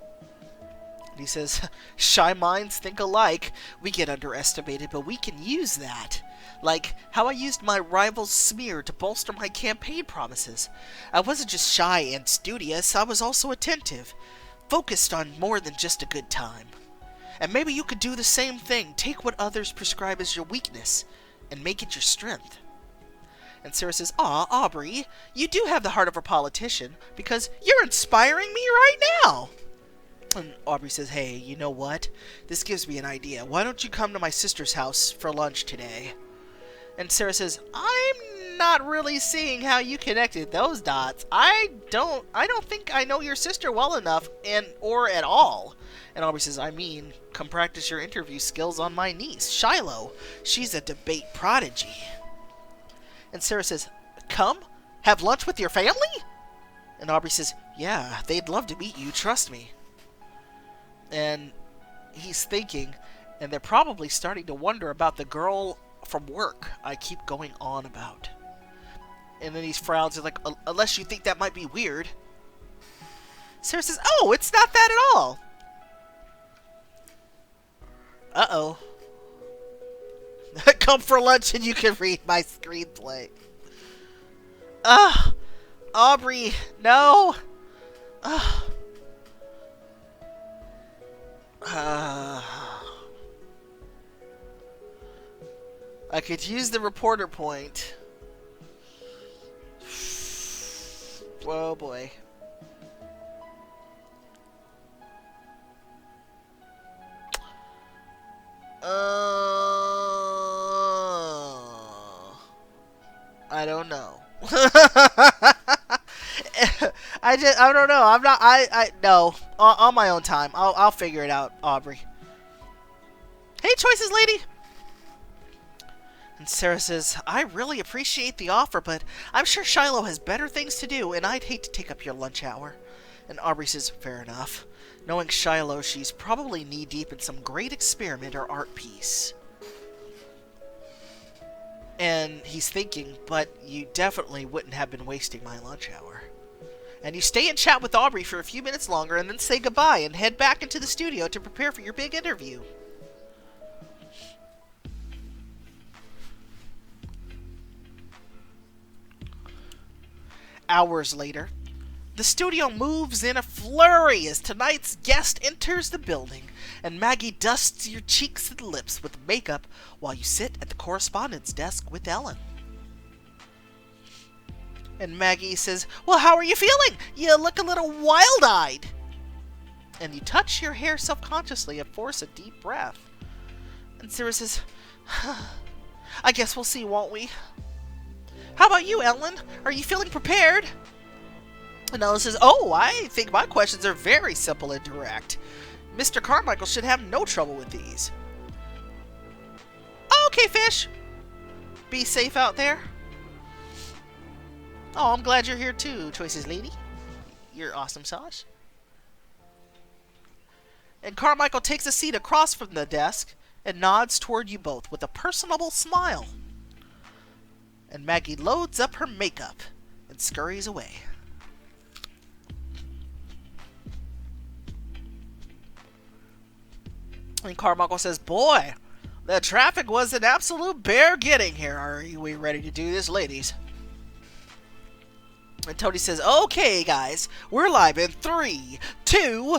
And he says, shy minds think alike. We get underestimated, but we can use that. Like how I used my rival's smear to bolster my campaign promises. I wasn't just shy and studious, I was also attentive, focused on more than just a good time. And maybe you could do the same thing. Take what others prescribe as your weakness and make it your strength. And Sarah says, aw, Aubrey, you do have the heart of a politician, because you're inspiring me right now. And Aubrey says, hey, you know what? This gives me an idea. Why don't you come to my sister's house for lunch today? And Sarah says, I'm not really seeing how you connected those dots. I don't think I know your sister well enough, or at all. And Aubrey says, I mean, come practice your interview skills on my niece, Shiloh. She's a debate prodigy. And Sarah says, come? Have lunch with your family? And Aubrey says, yeah, they'd love to meet you, trust me. And he's thinking, and they're probably starting to wonder about the girl from work I keep going on about. And then he frowns and like, unless you think that might be weird. Sarah says, oh, it's not that at all. Uh-oh. Come for lunch and you can read my screenplay. Ugh. Aubrey, no. Ugh. I could use the reporter point. Oh boy. I don't know. I don't know. I'm not. No. On my own time. I'll figure it out, Aubrey. Hey, choices lady. And Sarah says, I really appreciate the offer, but I'm sure Shiloh has better things to do, and I'd hate to take up your lunch hour. And Aubrey says, fair enough. Knowing Shiloh, she's probably knee-deep in some great experiment or art piece. And he's thinking, but you definitely wouldn't have been wasting my lunch hour. And you stay and chat with Aubrey for a few minutes longer, and then say goodbye and head back into the studio to prepare for your big interview. Hours later, the studio moves in a flurry as tonight's guest enters the building, and Maggie dusts your cheeks and lips with makeup while you sit at the correspondence desk with Ellen. And Maggie says, well, how are you feeling? You look a little wild-eyed. And you touch your hair self-consciously and force a deep breath. And Sarah says, I guess we'll see, won't we? How about you, Ellen? Are you feeling prepared? And Ellen says, oh, I think my questions are very simple and direct. Mr. Carmichael should have no trouble with these. Okay, Fish. Be safe out there. Oh, I'm glad you're here too, Choices Lady. You're awesome sauce. And Carmichael takes a seat across from the desk and nods toward you both with a personable smile. And Maggie loads up her makeup and scurries away. And Carmichael says, boy, the traffic was an absolute bear getting here. Are we ready to do this, ladies? And Tony says, okay, guys, we're live in 3, 2...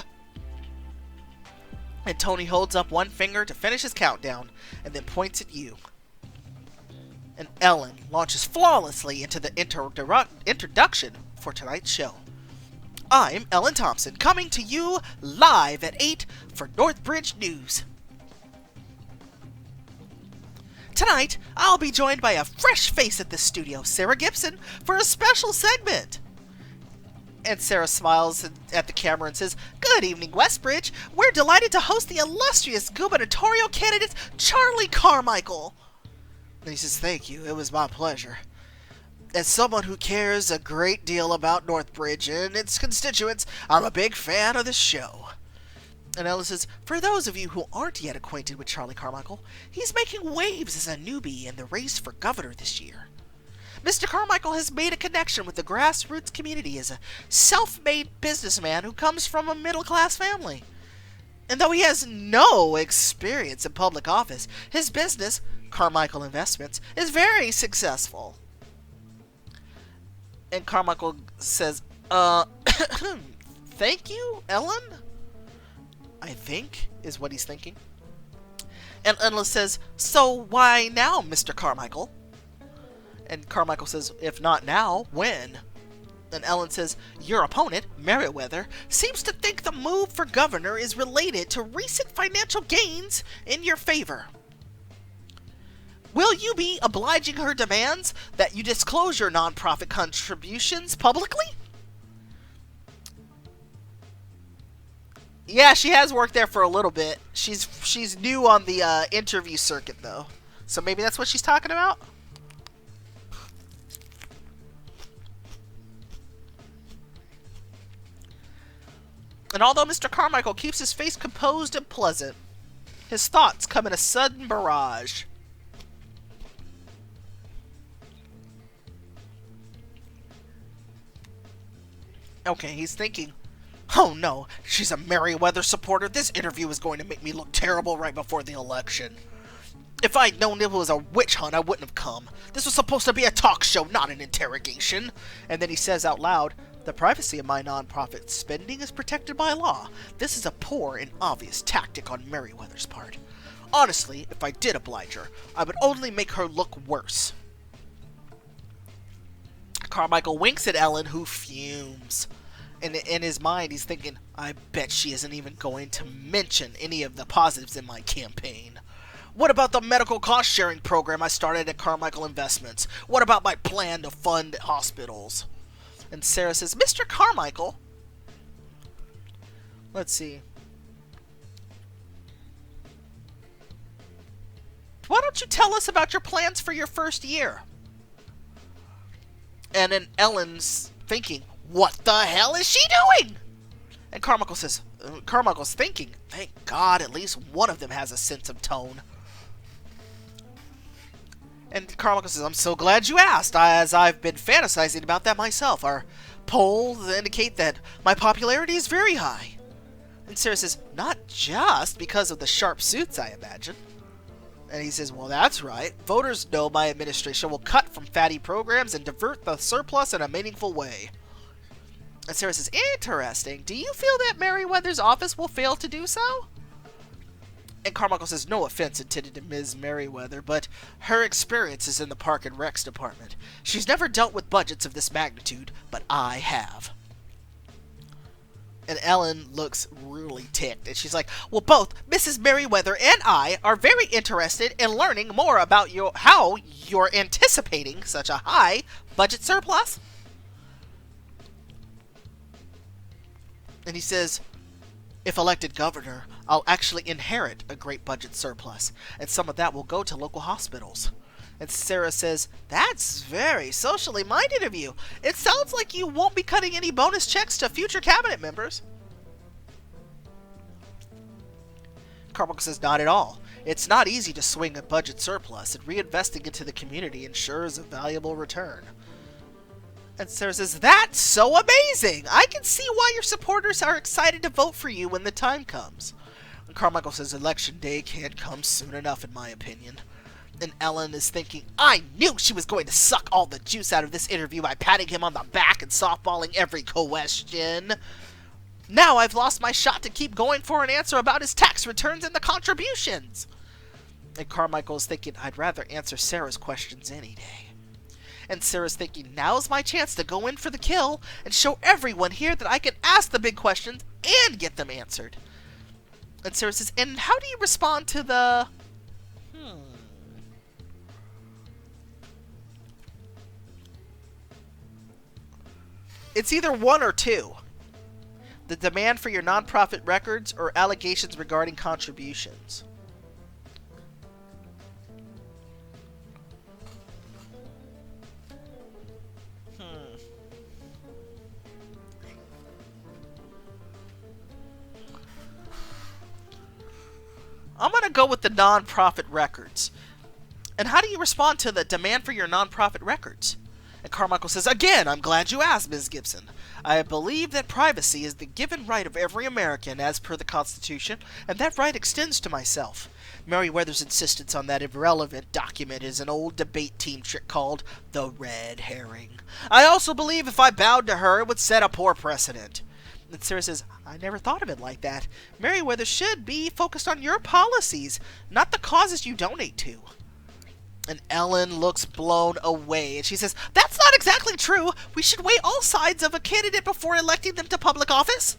And Tony holds up one finger to finish his countdown, and then points at you. And Ellen launches flawlessly into the introduction for tonight's show. I'm Ellen Thompson, coming to you live at 8 for Northbridge News. Tonight, I'll be joined by a fresh face at the studio, Sarah Gibson, for a special segment. And Sarah smiles at the camera and says, good evening, Westbridge. We're delighted to host the illustrious gubernatorial candidate, Charlie Carmichael. And he says, thank you. It was my pleasure. As someone who cares a great deal about Northbridge and its constituents, I'm a big fan of this show. And Ella says, for those of you who aren't yet acquainted with Charlie Carmichael, he's making waves as a newbie in the race for governor this year. Mr. Carmichael has made a connection with the grassroots community as a self-made businessman who comes from a middle-class family. And though he has no experience in public office, his business, Carmichael Investments, is very successful. And Carmichael says, thank you, Ellen? I think, is what he's thinking. And Ella says, so why now, Mr. Carmichael? And Carmichael says, if not now, when? And Ellen says, your opponent, Merriweather, seems to think the move for governor is related to recent financial gains in your favor. Will you be obliging her demands that you disclose your nonprofit contributions publicly? Yeah, she has worked there for a little bit. She's new on the interview circuit, though. So maybe that's what she's talking about? And although Mr. Carmichael keeps his face composed and pleasant, his thoughts come in a sudden barrage. Okay, he's thinking, oh no, she's a Merriweather supporter. This interview is going to make me look terrible right before the election. If I'd known it was a witch hunt, I wouldn't have come. This was supposed to be a talk show, not an interrogation. And then he says out loud, the privacy of my nonprofit spending is protected by law. This is a poor and obvious tactic on Merriweather's part. Honestly, if I did oblige her, I would only make her look worse. Carmichael winks at Ellen, who fumes. In his mind, he's thinking, I bet she isn't even going to mention any of the positives in my campaign. What about the medical cost-sharing program I started at Carmichael Investments? What about my plan to fund hospitals? And Sarah says, Mr. Carmichael, let's see. Why don't you tell us about your plans for your first year? And then Ellen's thinking, what the hell is she doing? And Carmichael's thinking, thank God at least one of them has a sense of tone. And Carmichael says, I'm so glad you asked, as I've been fantasizing about that myself. Our polls indicate that my popularity is very high. And Sarah says, not just because of the sharp suits, I imagine. And he says, well, that's right. Voters know my administration will cut from fatty programs and divert the surplus in a meaningful way. And Sarah says, interesting. Do you feel that Merriweather's office will fail to do so? And Carmichael says, no offense intended to Ms. Merriweather, but her experience is in the Park and Recs department. She's never dealt with budgets of this magnitude, but I have. And Ellen looks really ticked, and she's like, well, both Mrs. Merriweather and I are very interested in learning more about how you're anticipating such a high budget surplus. And he says, if elected governor, I'll actually inherit a great budget surplus, and some of that will go to local hospitals. And Sarah says, that's very socially minded of you. It sounds like you won't be cutting any bonus checks to future cabinet members. Carmichael says, not at all. It's not easy to swing a budget surplus, and reinvesting into the community ensures a valuable return. And Sarah says, that's so amazing! I can see why your supporters are excited to vote for you when the time comes. And Carmichael says, election day can't come soon enough, in my opinion. And Ellen is thinking, I knew she was going to suck all the juice out of this interview by patting him on the back and softballing every question. Now I've lost my shot to keep going for an answer about his tax returns and the contributions. And Carmichael's thinking, I'd rather answer Sarah's questions any day. And Sarah's thinking, now's my chance to go in for the kill and show everyone here that I can ask the big questions and get them answered. And Sarah says, and how do you respond to the... It's either one or two. The demand for your nonprofit records or allegations regarding contributions. I'm going to go with the nonprofit records. And how do you respond to the demand for your nonprofit records? And Carmichael says, again, I'm glad you asked, Ms. Gibson. I believe that privacy is the given right of every American as per the Constitution, and that right extends to myself. Merriweather's insistence on that irrelevant document is an old debate team trick called the red herring. I also believe if I bowed to her, it would set a poor precedent. And Sarah says, I never thought of it like that. Merriweather should be focused on your policies, not the causes you donate to. And Ellen looks blown away, and she says, that's not exactly true. We should weigh all sides of a candidate before electing them to public office.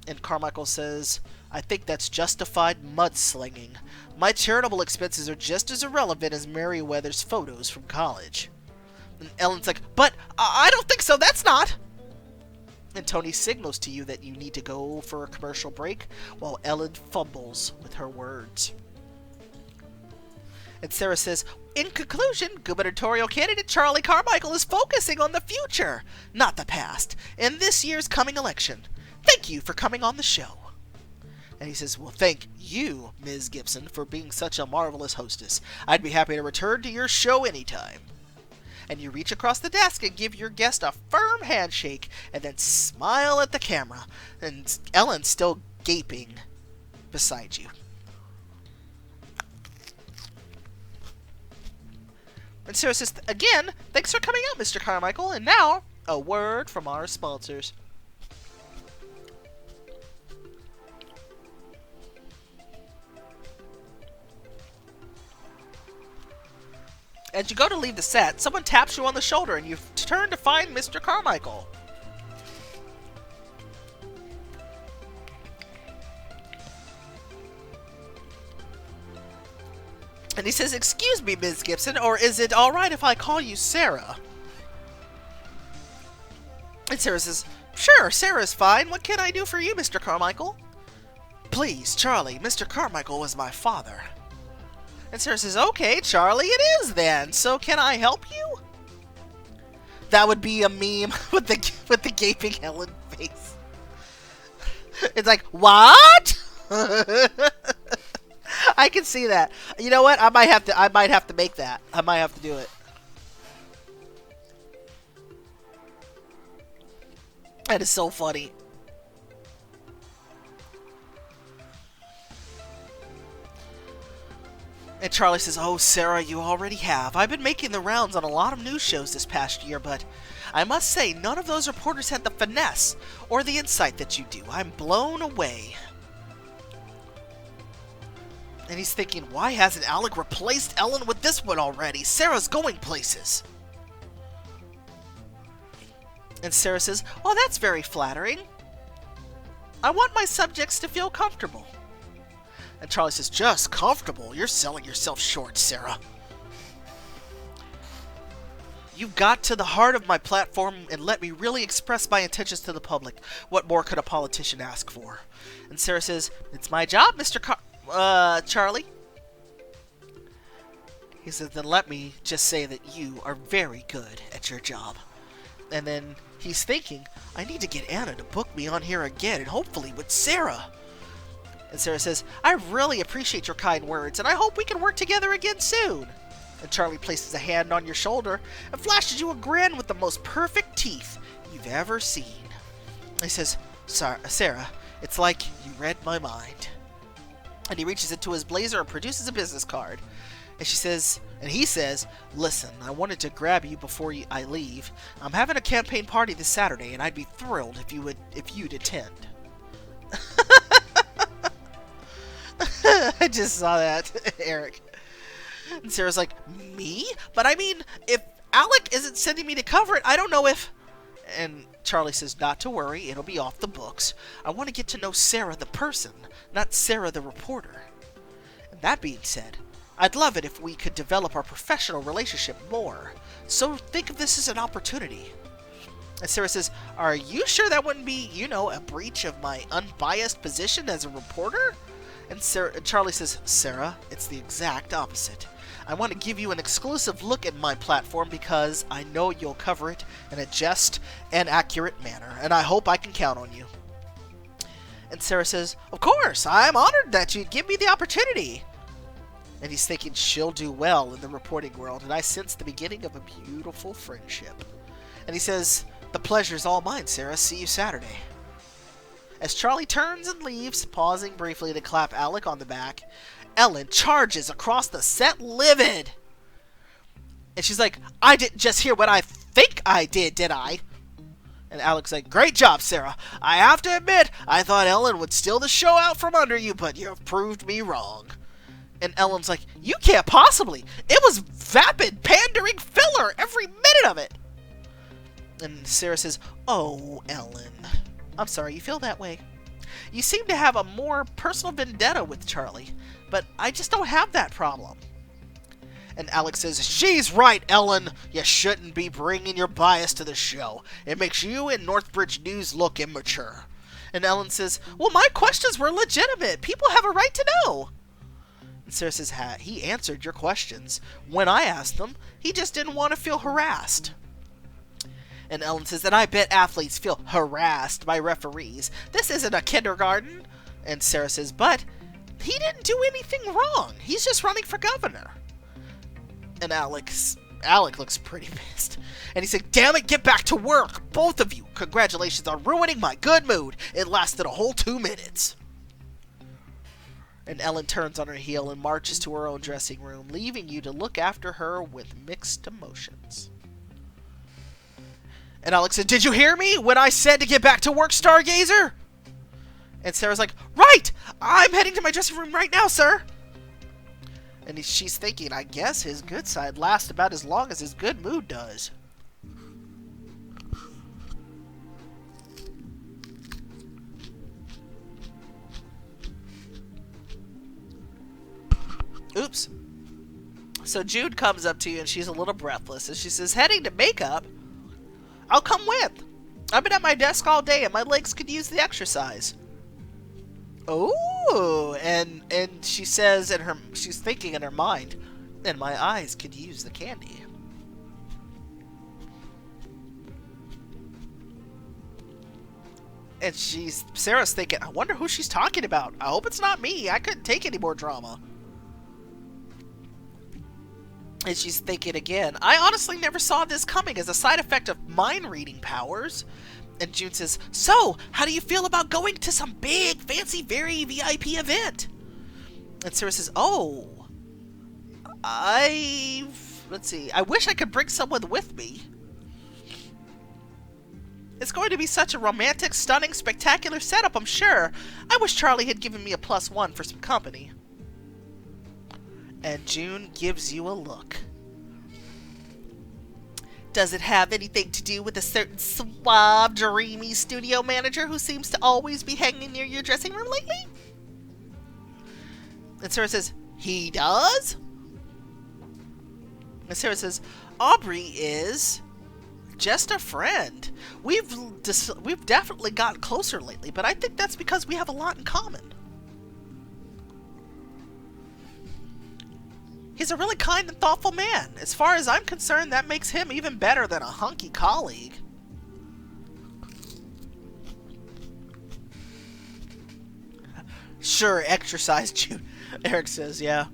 And Carmichael says, I think that's justified mudslinging. My charitable expenses are just as irrelevant as Merriweather's photos from college. And Ellen's like, but I don't think so, that's not. And Tony signals to you that you need to go for a commercial break while Ellen fumbles with her words. And Sarah says, in conclusion, gubernatorial candidate Charlie Carmichael is focusing on the future, not the past, in this year's coming election. Thank you for coming on the show. And he says, well, thank you, Ms. Gibson, for being such a marvelous hostess. I'd be happy to return to your show anytime. And you reach across the desk and give your guest a firm handshake and then smile at the camera. And Ellen's still gaping beside you. And Sarah says, again, thanks for coming out, Mr. Carmichael. And now, a word from our sponsors. As you go to leave the set, someone taps you on the shoulder and you turn to find Mr. Carmichael. And he says, excuse me, Ms. Gibson, or is it alright if I call you Sarah? And Sarah says, sure, Sarah's fine. What can I do for you, Mr. Carmichael? Please, Charlie, Mr. Carmichael was my father. And Sarah says, okay, Charlie, it is then. So can I help you? That would be a meme with the gaping Helen face. It's like, what? I can see that. You know what? I might have to make that. I might have to do it. That is so funny. And Charlie says, oh, Sarah, you already have. I've been making the rounds on a lot of news shows this past year, but I must say, none of those reporters had the finesse or the insight that you do. I'm blown away. And he's thinking, why hasn't Alec replaced Ellen with this one already? Sarah's going places. And Sarah says, well, that's very flattering. I want my subjects to feel comfortable. And Charlie says, just comfortable? You're selling yourself short, Sarah. You got to the heart of my platform and let me really express my intentions to the public. What more could a politician ask for? And Sarah says, it's my job, Mr. Charlie. He says, then let me just say that you are very good at your job. And then he's thinking, I need to get Anna to book me on here again, and hopefully with Sarah. And Sarah says, I really appreciate your kind words, and I hope we can work together again soon. And Charlie places a hand on your shoulder and flashes you a grin with the most perfect teeth you've ever seen. He says, Sarah, it's like you read my mind. And he reaches into his blazer and produces a business card. And he says, listen, I wanted to grab you before I leave. I'm having a campaign party this Saturday, and I'd be thrilled if you'd attend. I just saw that, Eric. And Sarah's like, me? But I mean, if Alec isn't sending me to cover it, I don't know if... And Charlie says, not to worry, it'll be off the books. I want to get to know Sarah the person, not Sarah the reporter. And that being said, I'd love it if we could develop our professional relationship more. So think of this as an opportunity. And Sarah says, are you sure that wouldn't be, a breach of my unbiased position as a reporter? And Charlie says, Sarah, it's the exact opposite. I want to give you an exclusive look at my platform because I know you'll cover it in a just and accurate manner, and I hope I can count on you. And Sarah says, of course, I'm honored that you'd give me the opportunity. And he's thinking she'll do well in the reporting world, and I sense the beginning of a beautiful friendship. And he says, the pleasure's all mine, Sarah. See you Saturday. As Charlie turns and leaves, pausing briefly to clap Alec on the back, Ellen charges across the set livid. And she's like, I didn't just hear what I think I did I? And Alec's like, great job, Sarah. I have to admit, I thought Ellen would steal the show out from under you, but you've proved me wrong. And Ellen's like, you can't possibly. It was vapid, pandering filler, every minute of it. And Sarah says, oh, Ellen, I'm sorry you feel that way. You seem to have a more personal vendetta with Charlie, but I just don't have that problem. And Alex says, she's right, Ellen. You shouldn't be bringing your bias to the show. It makes you and Northbridge News look immature. And Ellen says, well, my questions were legitimate. People have a right to know. And Sarah says, he answered your questions. When I asked them, he just didn't want to feel harassed. And Ellen says, and I bet athletes feel harassed by referees. This isn't a kindergarten. And Sarah says, but he didn't do anything wrong. He's just running for governor. And Alec looks pretty pissed. And he said, damn it, get back to work, both of you. Congratulations on ruining my good mood. It lasted a whole 2 minutes. And Ellen turns on her heel and marches to her own dressing room, leaving you to look after her with mixed emotions. And Alex said, did you hear me when I said to get back to work, Stargazer? And Sarah's like, right! I'm heading to my dressing room right now, sir! And she's thinking, I guess his good side lasts about as long as his good mood does. Oops. So Jude comes up to you and she's a little breathless. And she says, heading to makeup? I'll come with. I've been at my desk all day and my legs could use the exercise. Oh, and she says she's thinking in her mind, and my eyes could use the candy. And Sarah's thinking, I wonder who she's talking about. I hope it's not me. I couldn't take any more drama. And she's thinking again, I honestly never saw this coming as a side effect of mind-reading powers. And June says, so, how do you feel about going to some big, fancy, very VIP event? And Sarah says, oh, let's see, I wish I could bring someone with me. It's going to be such a romantic, stunning, spectacular setup, I'm sure. I wish Charlie had given me a +1 for some company. And June gives you a look. Does it have anything to do with a certain suave, dreamy studio manager who seems to always be hanging near your dressing room lately? And Sarah says, he does? And Sarah says, Aubrey is just a friend. We've definitely gotten closer lately, but I think that's because we have a lot in common. He's a really kind and thoughtful man. As far as I'm concerned, that makes him even better than a hunky colleague. Sure, exercise, Jude. Eric says, yeah.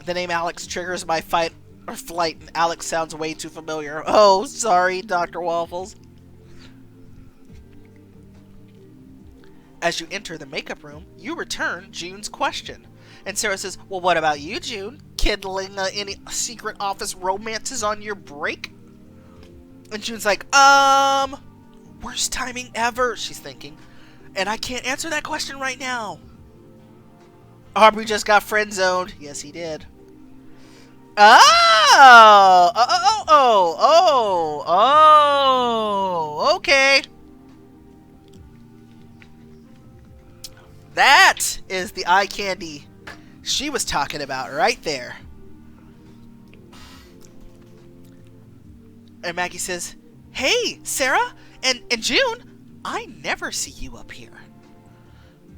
The name Alex triggers my fight or flight, and Alex sounds way too familiar. Oh, sorry, Dr. Waffles. As you enter the makeup room, you return June's question. And Sarah says, well, what about you, June? Kindling any secret office romances on your break? And June's like, worst timing ever, she's thinking. And I can't answer that question right now. Aubrey just got friend-zoned. Yes, he did. Okay. That is the eye candy she was talking about right there. And Maggie says, hey, Sarah and June, I never see you up here.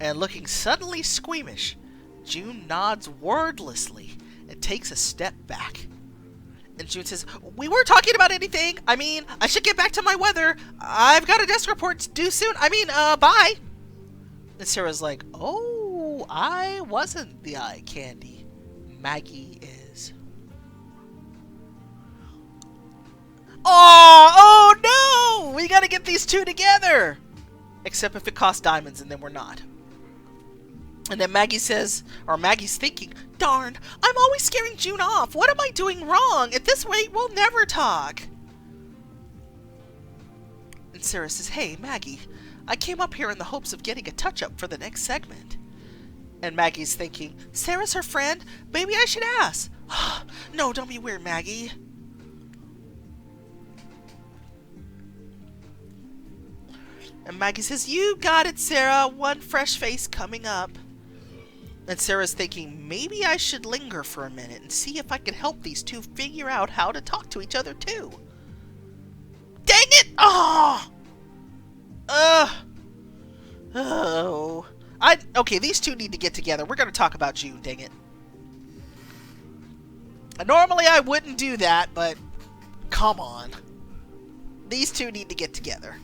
And looking suddenly squeamish, June nods wordlessly and takes a step back. And June says, we weren't talking about anything. I mean, I should get back to my weather. I've got a desk report to do soon. Bye. And Sarah's like, oh, I wasn't the eye candy. Maggie is. Oh no! We gotta get these two together! Except if it costs diamonds, and then we're not. And then Maggie says, or Maggie's thinking, darn, I'm always scaring June off. What am I doing wrong? At this rate, we'll never talk. And Sarah says, hey, Maggie, I came up here in the hopes of getting a touch-up for the next segment. And Maggie's thinking, Sarah's her friend? Maybe I should ask. No, don't be weird, Maggie. And Maggie says, you got it, Sarah. One fresh face coming up. And Sarah's thinking, maybe I should linger for a minute and see if I can help these two figure out how to talk to each other, too. Dang it! Okay, these two need to get together. We're going to talk about June, dang it. Normally I wouldn't do that, but come on. These two need to get together.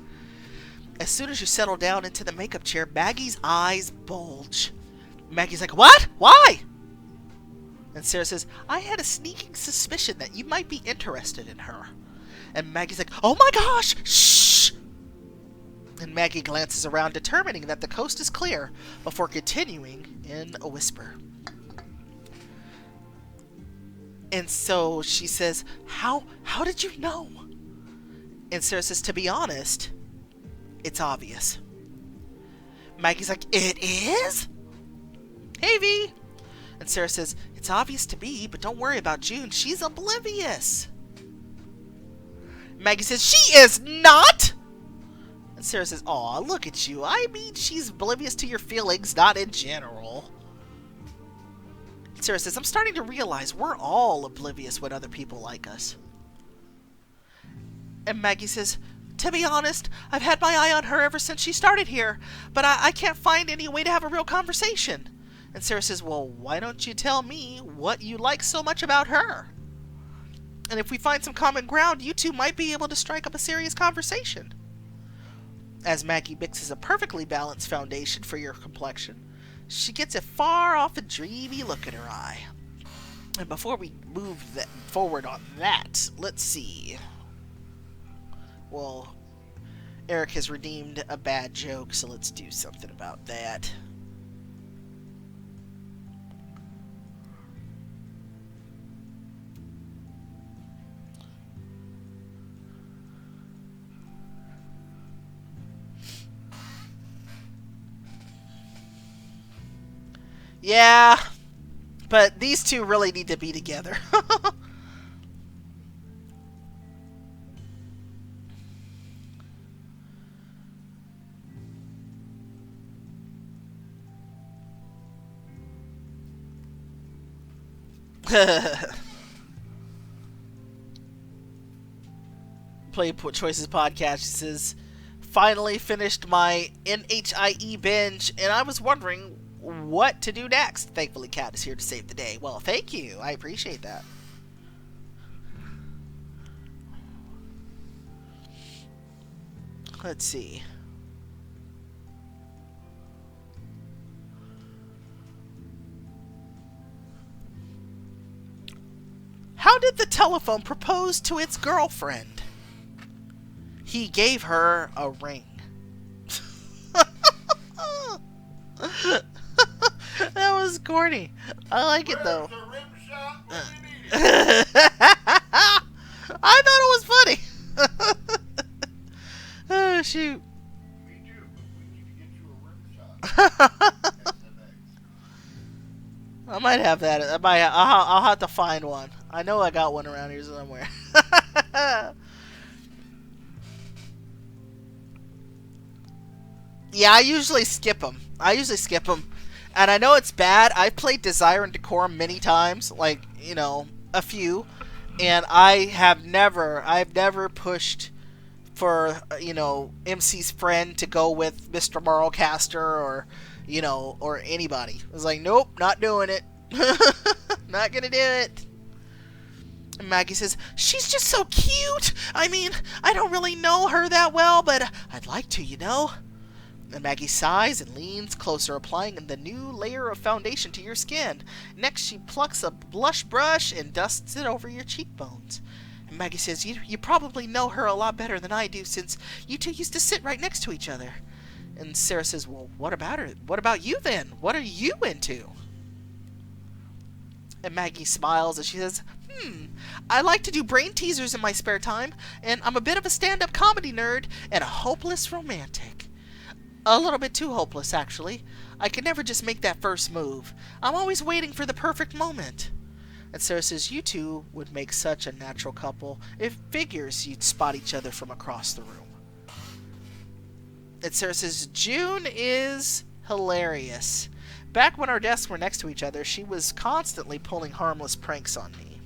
As soon as you settle down into the makeup chair, Maggie's eyes bulge. Maggie's like, what? Why? And Sarah says, I had a sneaking suspicion that you might be interested in her. And Maggie's like, oh my gosh, shh! And Maggie glances around, determining that the coast is clear, before continuing in a whisper. And so she says, how did you know? And Sarah says, to be honest, it's obvious. Maggie's like, it is? Hey, V. And Sarah says, it's obvious to me, but don't worry about June. She's oblivious. Maggie says, she is not! And Sarah says, aw, look at you. I mean, she's oblivious to your feelings, not in general. Sarah says, I'm starting to realize we're all oblivious when other people like us. And Maggie says, to be honest, I've had my eye on her ever since she started here, but I can't find any way to have a real conversation. And Sarah says, well, why don't you tell me what you like so much about her? And if we find some common ground, you two might be able to strike up a serious conversation. As Maggie mixes a perfectly balanced foundation for your complexion, she gets a far off a dreamy look in her eye. And before we move forward on that, let's see. Well, Eric has redeemed a bad joke, so let's do something about that. Yeah, but these two really need to be together. Play Choices podcast says, finally finished my NHIE binge, and I was wondering what to do next. Thankfully, Kat is here to save the day. Well, thank you. I appreciate that. Let's see. How did the telephone propose to its girlfriend? He gave her a ring. That was corny. I like it though. Where's the rim shot when you need it? I thought it was funny. Oh shoot. Me too, but we need to get you a rim shot. I might have that. I'll have to find one. I know I got one around here somewhere. Yeah, I usually skip them. And I know it's bad. I've played Desire and Decorum many times, like, you know, a few, and I've never pushed for, you know, MC's friend to go with Mr. Marlcaster or, you know, or anybody. I was like, nope, not doing it. Not gonna do it. And Maggie says, she's just so cute. I mean, I don't really know her that well, but I'd like to, you know. And Maggie sighs and leans closer, applying the new layer of foundation to your skin. Next, she plucks a blush brush and dusts it over your cheekbones. And Maggie says, you probably know her a lot better than I do, since you two used to sit right next to each other. And Sarah says, well, what about her? What about you then? What are you into? And Maggie smiles as she says, I like to do brain teasers in my spare time, and I'm a bit of a stand-up comedy nerd and a hopeless romantic. A little bit too hopeless, actually. I could never just make that first move. I'm always waiting for the perfect moment. And Sarah says, you two would make such a natural couple. It figures you'd spot each other from across the room. And Sarah says, June is hilarious. Back when our desks were next to each other, she was constantly pulling harmless pranks on me.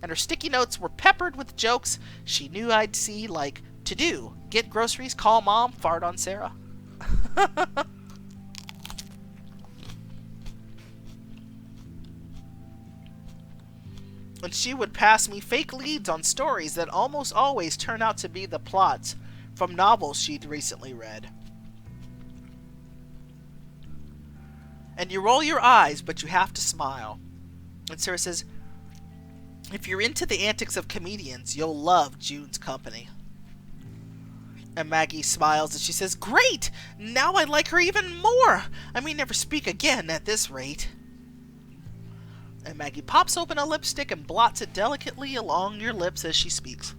And her sticky notes were peppered with jokes she knew I'd see, like, to do, get groceries, call mom, fart on Sarah. And she would pass me fake leads on stories that almost always turn out to be the plots from novels she'd recently read. And you roll your eyes, but you have to smile. And Sarah says, if you're into the antics of comedians, you'll love June's company. And Maggie smiles and she says, great! Now I like her even more! I may never speak again at this rate. And Maggie pops open a lipstick and blots it delicately along your lips as she speaks.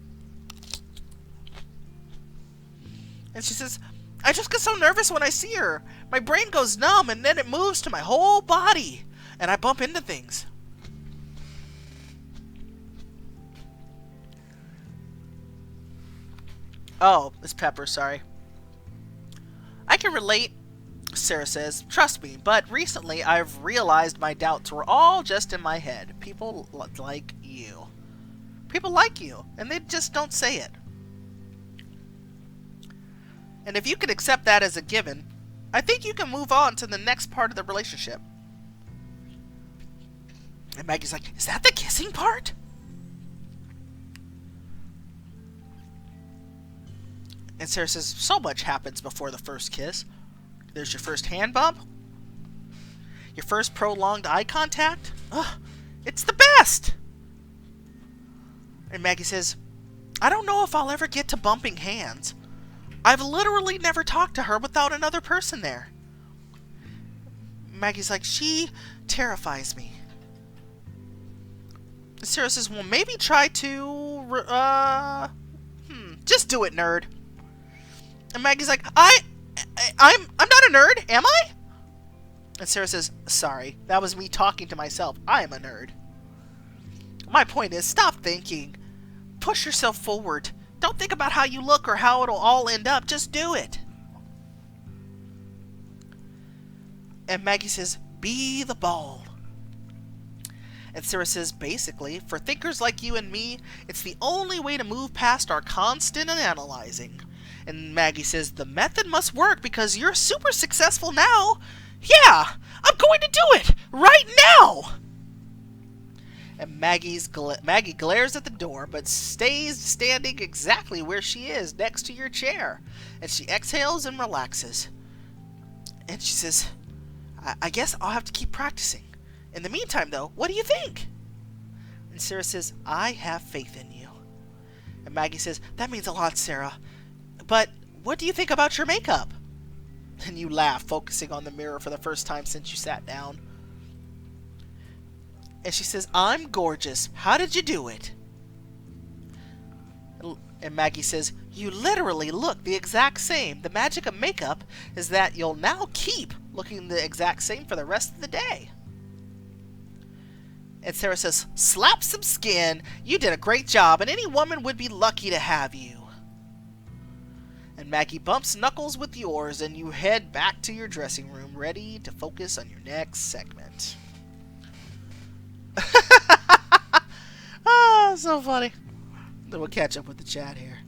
And she says, I just get so nervous when I see her. My brain goes numb and then it moves to my whole body. And I bump into things. Oh, it's Pepper, sorry. I can relate, Sarah says. Trust me, but recently I've realized my doubts were all just in my head. People like you. People like you, and they just don't say it. And if you can accept that as a given, I think you can move on to the next part of the relationship. And Maggie's like, is that the kissing part? And Sarah says, so much happens before the first kiss. There's your first hand bump. Your first prolonged eye contact. Ugh, it's the best! And Maggie says, I don't know if I'll ever get to bumping hands. I've literally never talked to her without another person there. Maggie's like, she terrifies me. And Sarah says, well, maybe try to, just do it, nerd. And Maggie's like, I'm not a nerd, am I? And Sarah says, sorry, that was me talking to myself. I am a nerd. My point is, stop thinking. Push yourself forward. Don't think about how you look or how it'll all end up. Just do it. And Maggie says, be the ball. And Sarah says, basically, for thinkers like you and me, it's the only way to move past our constant analyzing. And Maggie says, the method must work because you're super successful now. Yeah, I'm going to do it right now. And Maggie glares at the door, but stays standing exactly where she is, next to your chair. And she exhales and relaxes. And she says, I guess I'll have to keep practicing. In the meantime, though, what do you think? And Sarah says, I have faith in you. And Maggie says, that means a lot, Sarah. But what do you think about your makeup? And you laugh, focusing on the mirror for the first time since you sat down. And she says, I'm gorgeous. How did you do it? And Maggie says, you literally look the exact same. The magic of makeup is that you'll now keep looking the exact same for the rest of the day. And Sarah says, slap some skin. You did a great job, and any woman would be lucky to have you. And Maggie bumps knuckles with yours, and you head back to your dressing room, ready to focus on your next segment. Ah, so funny. Then we'll catch up with the chat here.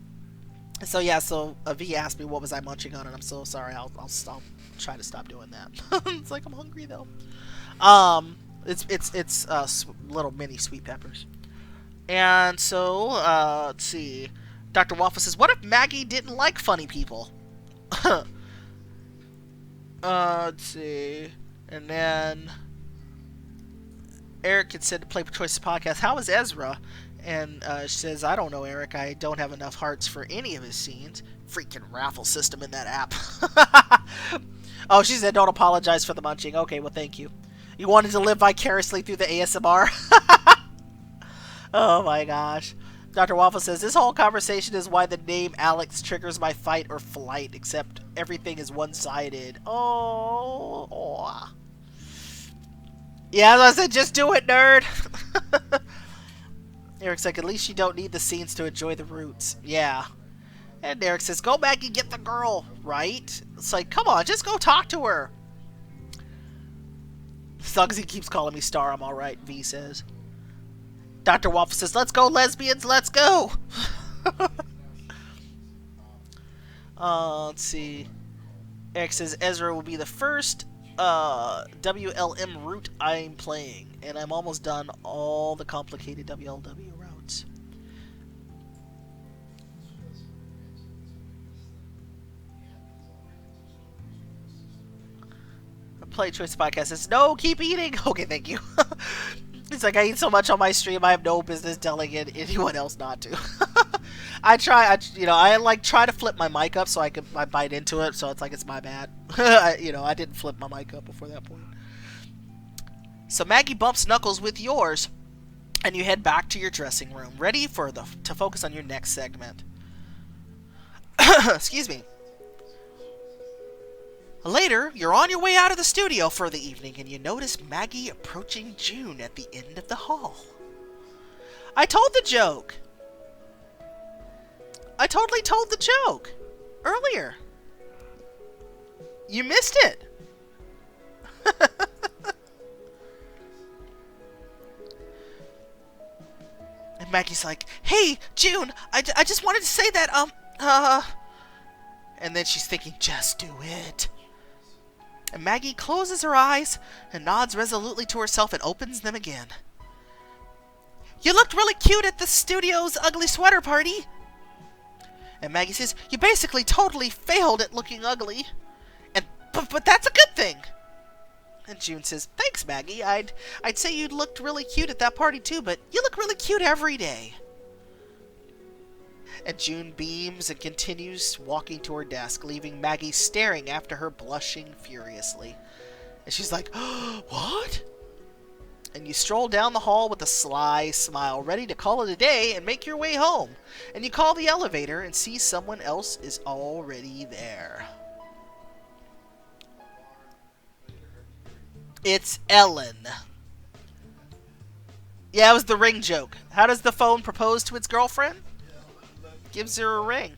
So yeah, V asked me what was I munching on, and I'm so sorry. I'll try to stop doing that. It's like I'm hungry though. It's little mini sweet peppers. And so let's see. Dr. Waffle says, "What if Maggie didn't like funny people?" Let's see. And then Eric had said to Play Choices Podcast, how is Ezra? And she says, I don't know, Eric. I don't have enough hearts for any of his scenes. Freaking raffle system in that app. Oh, she said, don't apologize for the munching. Okay, well, thank you. You wanted to live vicariously through the ASMR? Oh my gosh. Dr. Waffle says, this whole conversation is why the name Alex triggers my fight or flight, except everything is one-sided. Oh. Yeah, as I said, just do it, nerd. Eric's like, at least you don't need the scenes to enjoy the roots. Yeah. And Eric says, go back and get the girl, right? It's like, come on, just go talk to her. As long as he keeps calling me Star, I'm alright, V says. Dr. Waffle says, let's go, lesbians, let's go! Let's see. Eric says, Ezra will be the first WLM route I'm playing, and I'm almost done all the complicated WLW routes. Play Choice Podcast says, no, keep eating! Okay, thank you. It's like, I eat so much on my stream, I have no business telling anyone else not to. I try to flip my mic up so I bite into it, so it's like it's my bad. I didn't flip my mic up before that point. So Maggie bumps knuckles with yours, and you head back to your dressing room, ready to focus on your next segment. Excuse me. Later, you're on your way out of the studio for the evening, and you notice Maggie approaching June at the end of the hall. I told the joke. I totally told the joke earlier. You missed it. And Maggie's like, hey, June, I just wanted to say that, And then she's thinking, just do it. And Maggie closes her eyes and nods resolutely to herself and opens them again. You looked really cute at the studio's ugly sweater party. And Maggie says, you basically totally failed at looking ugly. But that's a good thing. And June says, thanks, Maggie. I'd say you looked really cute at that party too, but you look really cute every day. And June beams and continues walking to her desk, leaving Maggie staring after her, blushing furiously. And she's like, oh, what? And you stroll down the hall with a sly smile, ready to call it a day and make your way home. And you call the elevator and see someone else is already there. It's Ellen. Yeah, it was the ring joke. How does the phone propose to its girlfriend? Gives her a ring.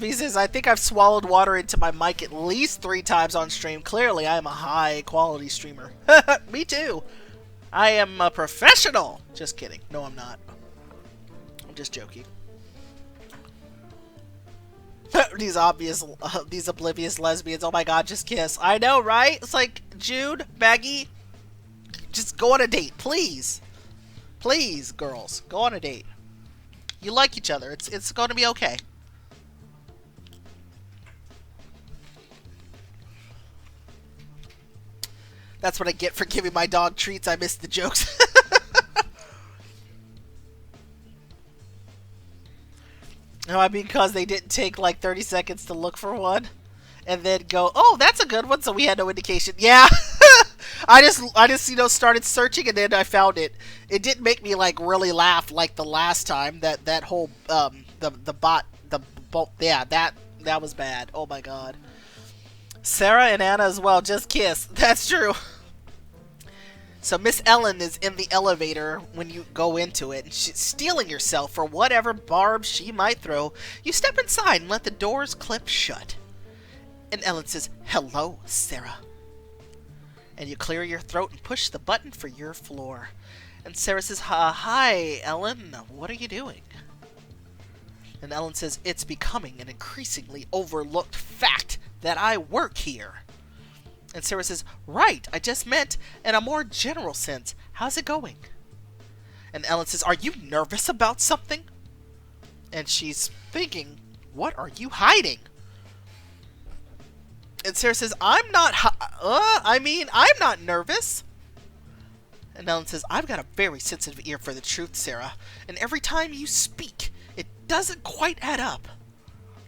He says, I think I've swallowed water into my mic at least 3 times on stream. Clearly, I am a high-quality streamer. Me too. I am a professional. Just kidding. No, I'm not. I'm just joking. these oblivious lesbians. Oh my god, just kiss. I know, right? It's like, Jude, Maggie, just go on a date, please. Please, girls, go on a date. You like each other. It's going to be okay. That's what I get for giving my dog treats. I missed the jokes. No, I mean because they didn't take like 30 seconds to look for one, and then go, "Oh, that's a good one." So we had no indication. Yeah, I just started searching and then I found it. It didn't make me like really laugh like the last time. That whole the bot yeah, that was bad. Oh my god. Sarah and Anna as well. Just kiss. That's true. So Miss Ellen is in the elevator when you go into it, and she's steeling yourself for whatever barbs she might throw. You step inside and let the doors clip shut. And Ellen says, "Hello, Sarah." And you clear your throat and push the button for your floor. And Sarah says, "Hi, Ellen. What are you doing?" And Ellen says, "It's becoming an increasingly overlooked fact that I work here." And Sarah says, "Right, I just meant in a more general sense. How's it going?" And Ellen says, "Are you nervous about something?" And she's thinking, "What are you hiding?" And Sarah says, I'm not nervous." And Ellen says, "I've got a very sensitive ear for the truth, Sarah. And every time you speak, it doesn't quite add up.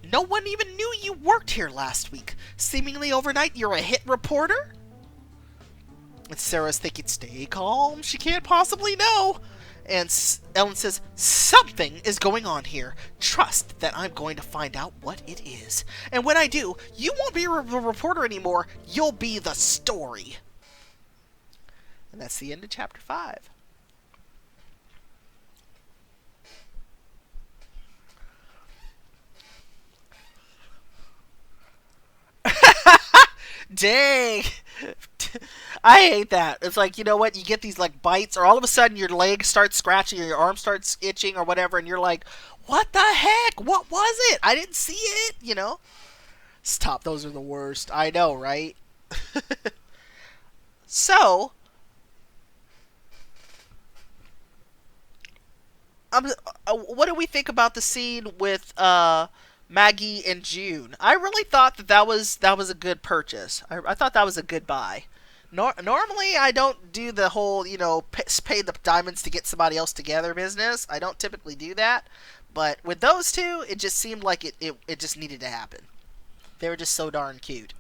No one even knew you worked here last week. Seemingly overnight, you're a hit reporter?" And Sarah's thinking, stay calm. She can't possibly know. And Ellen says, "Something is going on here. Trust that I'm going to find out what it is. And when I do, you won't be a reporter anymore. You'll be the story." And that's the end of chapter 5. Dang. I hate that. It's like, you know what? You get these like bites, or all of a sudden your leg starts scratching or your arm starts itching or whatever, and you're like, what the heck? What was it? I didn't see it, you know? Stop. Those are the worst. I know, right? So, what do we think about the scene with Maggie and June? I really thought that was a good purchase. I thought that was a good buy. Normally, I don't do the whole, pay the diamonds to get somebody else together business. I don't typically do that. But with those two, it just seemed like it just needed to happen. They were just so darn cute.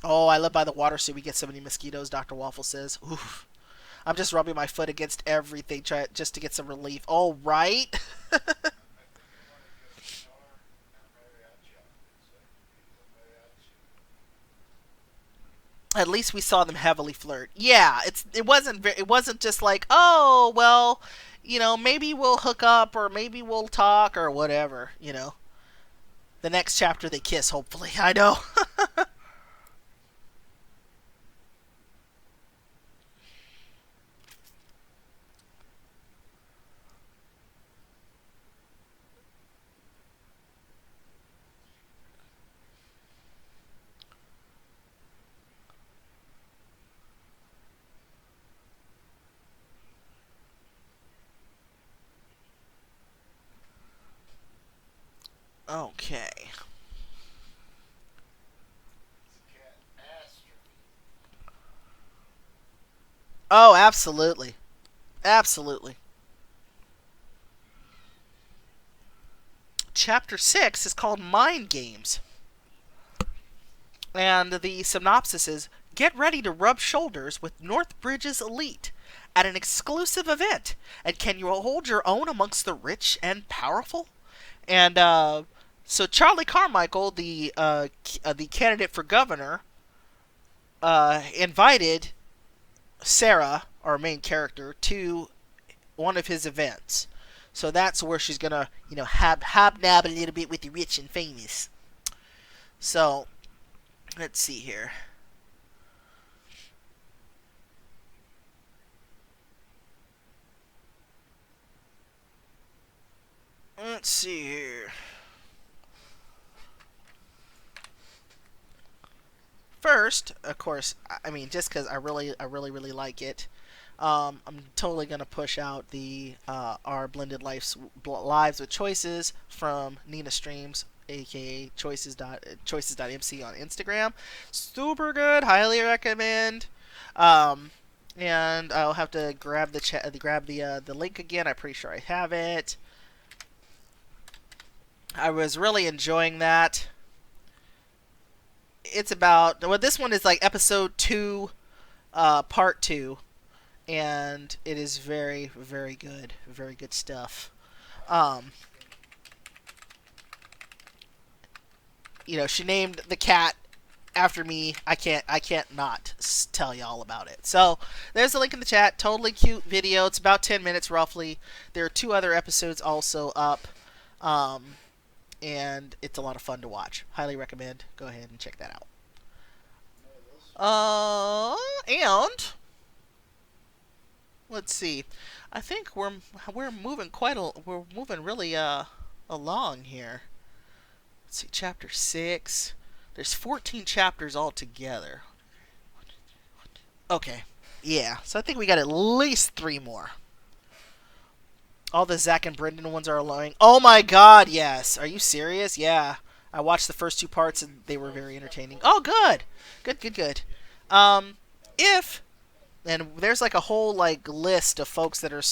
Oh, I live by the water, so we get so many mosquitoes, Dr. Waffle says. Oof. I'm just rubbing my foot against everything just to get some relief. Oh, right? At least we saw them heavily flirt. Yeah, it wasn't just like, "Oh, well, maybe we'll hook up or maybe we'll talk or whatever. The next chapter they kiss, hopefully. I know. Okay. Oh, absolutely. Absolutely. Chapter 6 is called Mind Games. And the synopsis is, get ready to rub shoulders with Northbridge's elite at an exclusive event. And can you hold your own amongst the rich and powerful? And so Charlie Carmichael, the candidate for governor, invited Sarah, our main character, to one of his events. So that's where she's gonna, hobnob a little bit with the rich and famous. So let's see here. Let's see here. First, of course, I mean, just because I really like it, I'm totally gonna push out the our blended lives with choices from Nina Streams, aka choices.mc on Instagram. Super good, highly recommend. Um, and I'll have to grab the link again. I'm pretty sure I have it. I was really enjoying that. It's about, well, this one is like episode 2, part 2, and it is very good stuff. Um, she named the cat after me. I can't not tell you all about it. So there's a link in the chat. Totally cute video. It's about 10 minutes roughly. There are 2 other episodes also up. And it's a lot of fun to watch. Highly recommend. Go ahead and check that out. And let's see. I think we're moving we're moving really along here. Let's see, chapter 6. There's 14 chapters altogether. Okay. Yeah. So I think we got at least 3 more. All the Zach and Brendan ones are annoying. Oh my god, yes. Are you serious? Yeah. I watched the first 2 parts and they were very entertaining. Oh, good. Good. If, and there's like a whole like list of folks that are,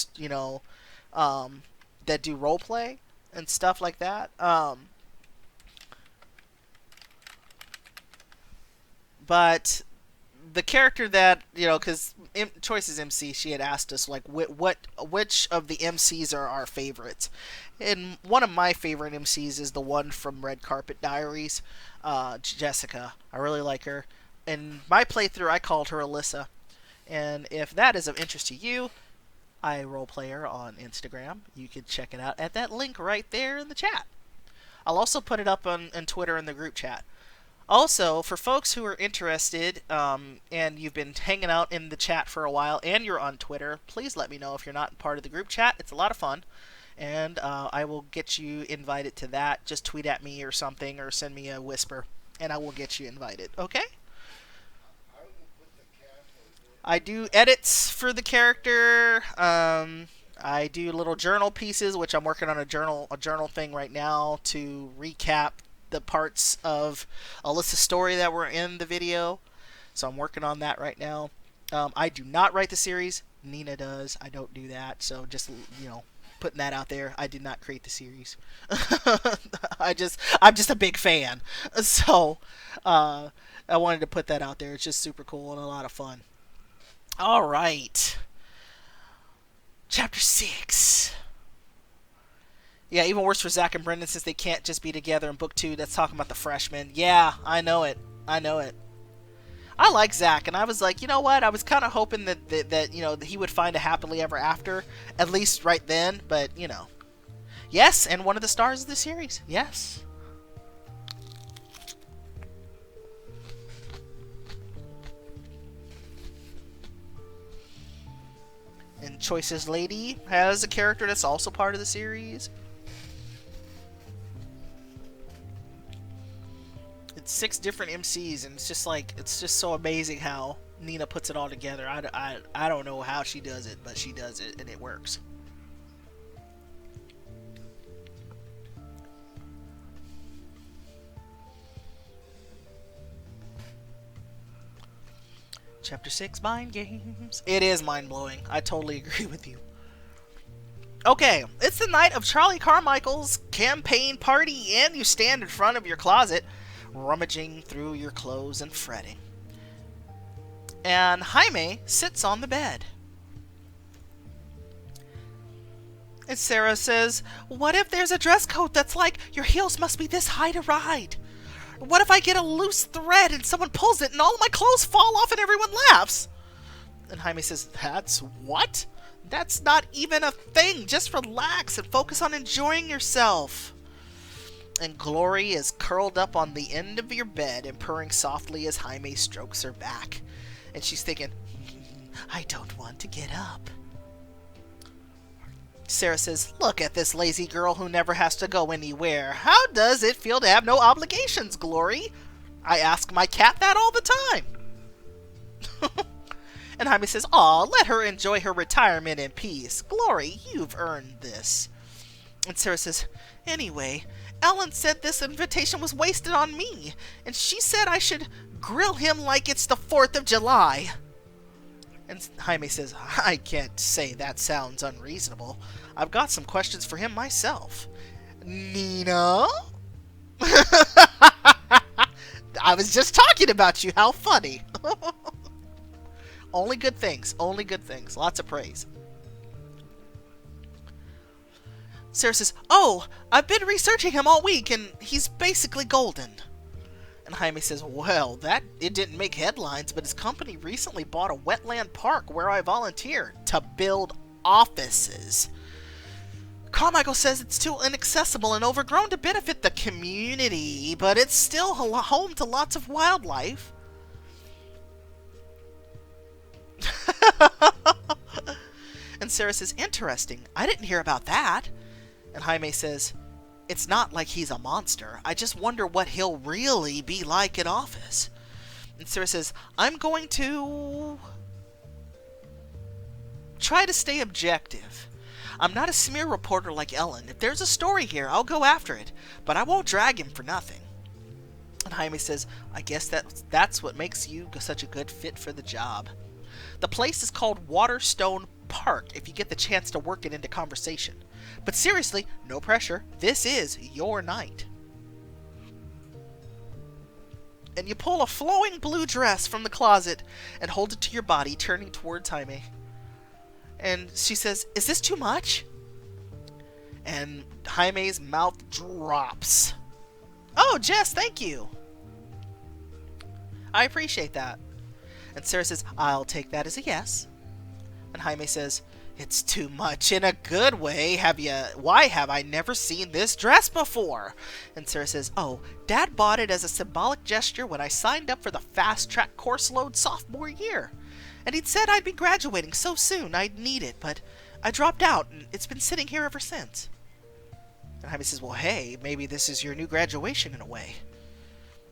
that do roleplay and stuff like that. But the character that, because Choices MC, she had asked us like which of the MCs are our favorites, and one of my favorite MCs is the one from Red Carpet Diaries, Jessica. I really like her. In my playthrough, I called her Alyssa, and if that is of interest to you, I roleplay her on Instagram. You can check it out at that link right there in the chat. I'll also put it up on Twitter in the group chat. Also, for folks who are interested, and you've been hanging out in the chat for a while, and you're on Twitter, please let me know if you're not part of the group chat. It's a lot of fun, and I will get you invited to that. Just tweet at me or something, or send me a whisper, and I will get you invited. Okay? I do edits for the character. I do little journal pieces, which I'm working on a journal thing right now to recap the parts of Alyssa's story that were in the video. So I'm working on that right now. I do not write the series. Nina does. I don't do that. So just, putting that out there. I did not create the series. I'm just a big fan. So I wanted to put that out there. It's just super cool and a lot of fun. All right. Chapter 6. Yeah, even worse for Zach and Brendan since they can't just be together in book 2. That's talking about the freshmen. Yeah, I know it. I like Zach, and I was like, you know what? I was kind of hoping that he would find a happily ever after, at least right then. But yes, and one of the stars of the series. Yes. And Choices Lady has a character that's also part of the series. It's 6 different MCs, and it's just so amazing how Nina puts it all together. I don't know how she does it, but she does it, and it works. Chapter 6, Mind Games. It is mind-blowing. I totally agree with you. Okay, it's the night of Charlie Carmichael's campaign party, and you stand in front of your closet, rummaging through your clothes and fretting. And Jaime sits on the bed. And Sarah says, "What if there's a dress code that's like, your heels must be this high to ride? What if I get a loose thread and someone pulls it and all of my clothes fall off and everyone laughs?" And Jaime says, "That's what? That's not even a thing. Just relax and focus on enjoying yourself." And Glory is curled up on the end of your bed and purring softly as Jaime strokes her back. And she's thinking, I don't want to get up. Sarah says, look at this lazy girl who never has to go anywhere. How does it feel to have no obligations, Glory? I ask my cat that all the time. And Jaime says, aw, let her enjoy her retirement in peace. Glory, you've earned this. And Sarah says, anyway, Ellen said this invitation was wasted on me, and she said I should grill him like it's the 4th of July. And Jaime says, I can't say that sounds unreasonable. I've got some questions for him myself. Nina? I was just talking about you. How funny. Only good things. Only good things. Lots of praise. Sarah says, oh, I've been researching him all week, and he's basically golden. And Jaime says, well, it didn't make headlines, but his company recently bought a wetland park where I volunteered to build offices. Carmichael says it's too inaccessible and overgrown to benefit the community, but it's still home to lots of wildlife. And Sarah says, interesting. I didn't hear about that. And Jaime says, it's not like he's a monster. I just wonder what he'll really be like in office. And Sarah says, I'm going to try to stay objective. I'm not a smear reporter like Ellen. If there's a story here, I'll go after it, but I won't drag him for nothing. And Jaime says, I guess that's what makes you such a good fit for the job. The place is called Waterstone Park if you get the chance to work it into conversation. But seriously, no pressure. This is your night. And you pull a flowing blue dress from the closet and hold it to your body, turning towards Jaime. And she says, is this too much? And Jaime's mouth drops. Oh, Jess, thank you. I appreciate that. And Sarah says, I'll take that as a yes. And Jaime says, it's too much in a good way. Why have I never seen this dress before? And Sarah says, oh, Dad bought it as a symbolic gesture when I signed up for the fast track course load sophomore year. And he'd said I'd be graduating so soon I'd need it, but I dropped out and it's been sitting here ever since. And Jaime says, well, hey, maybe this is your new graduation in a way.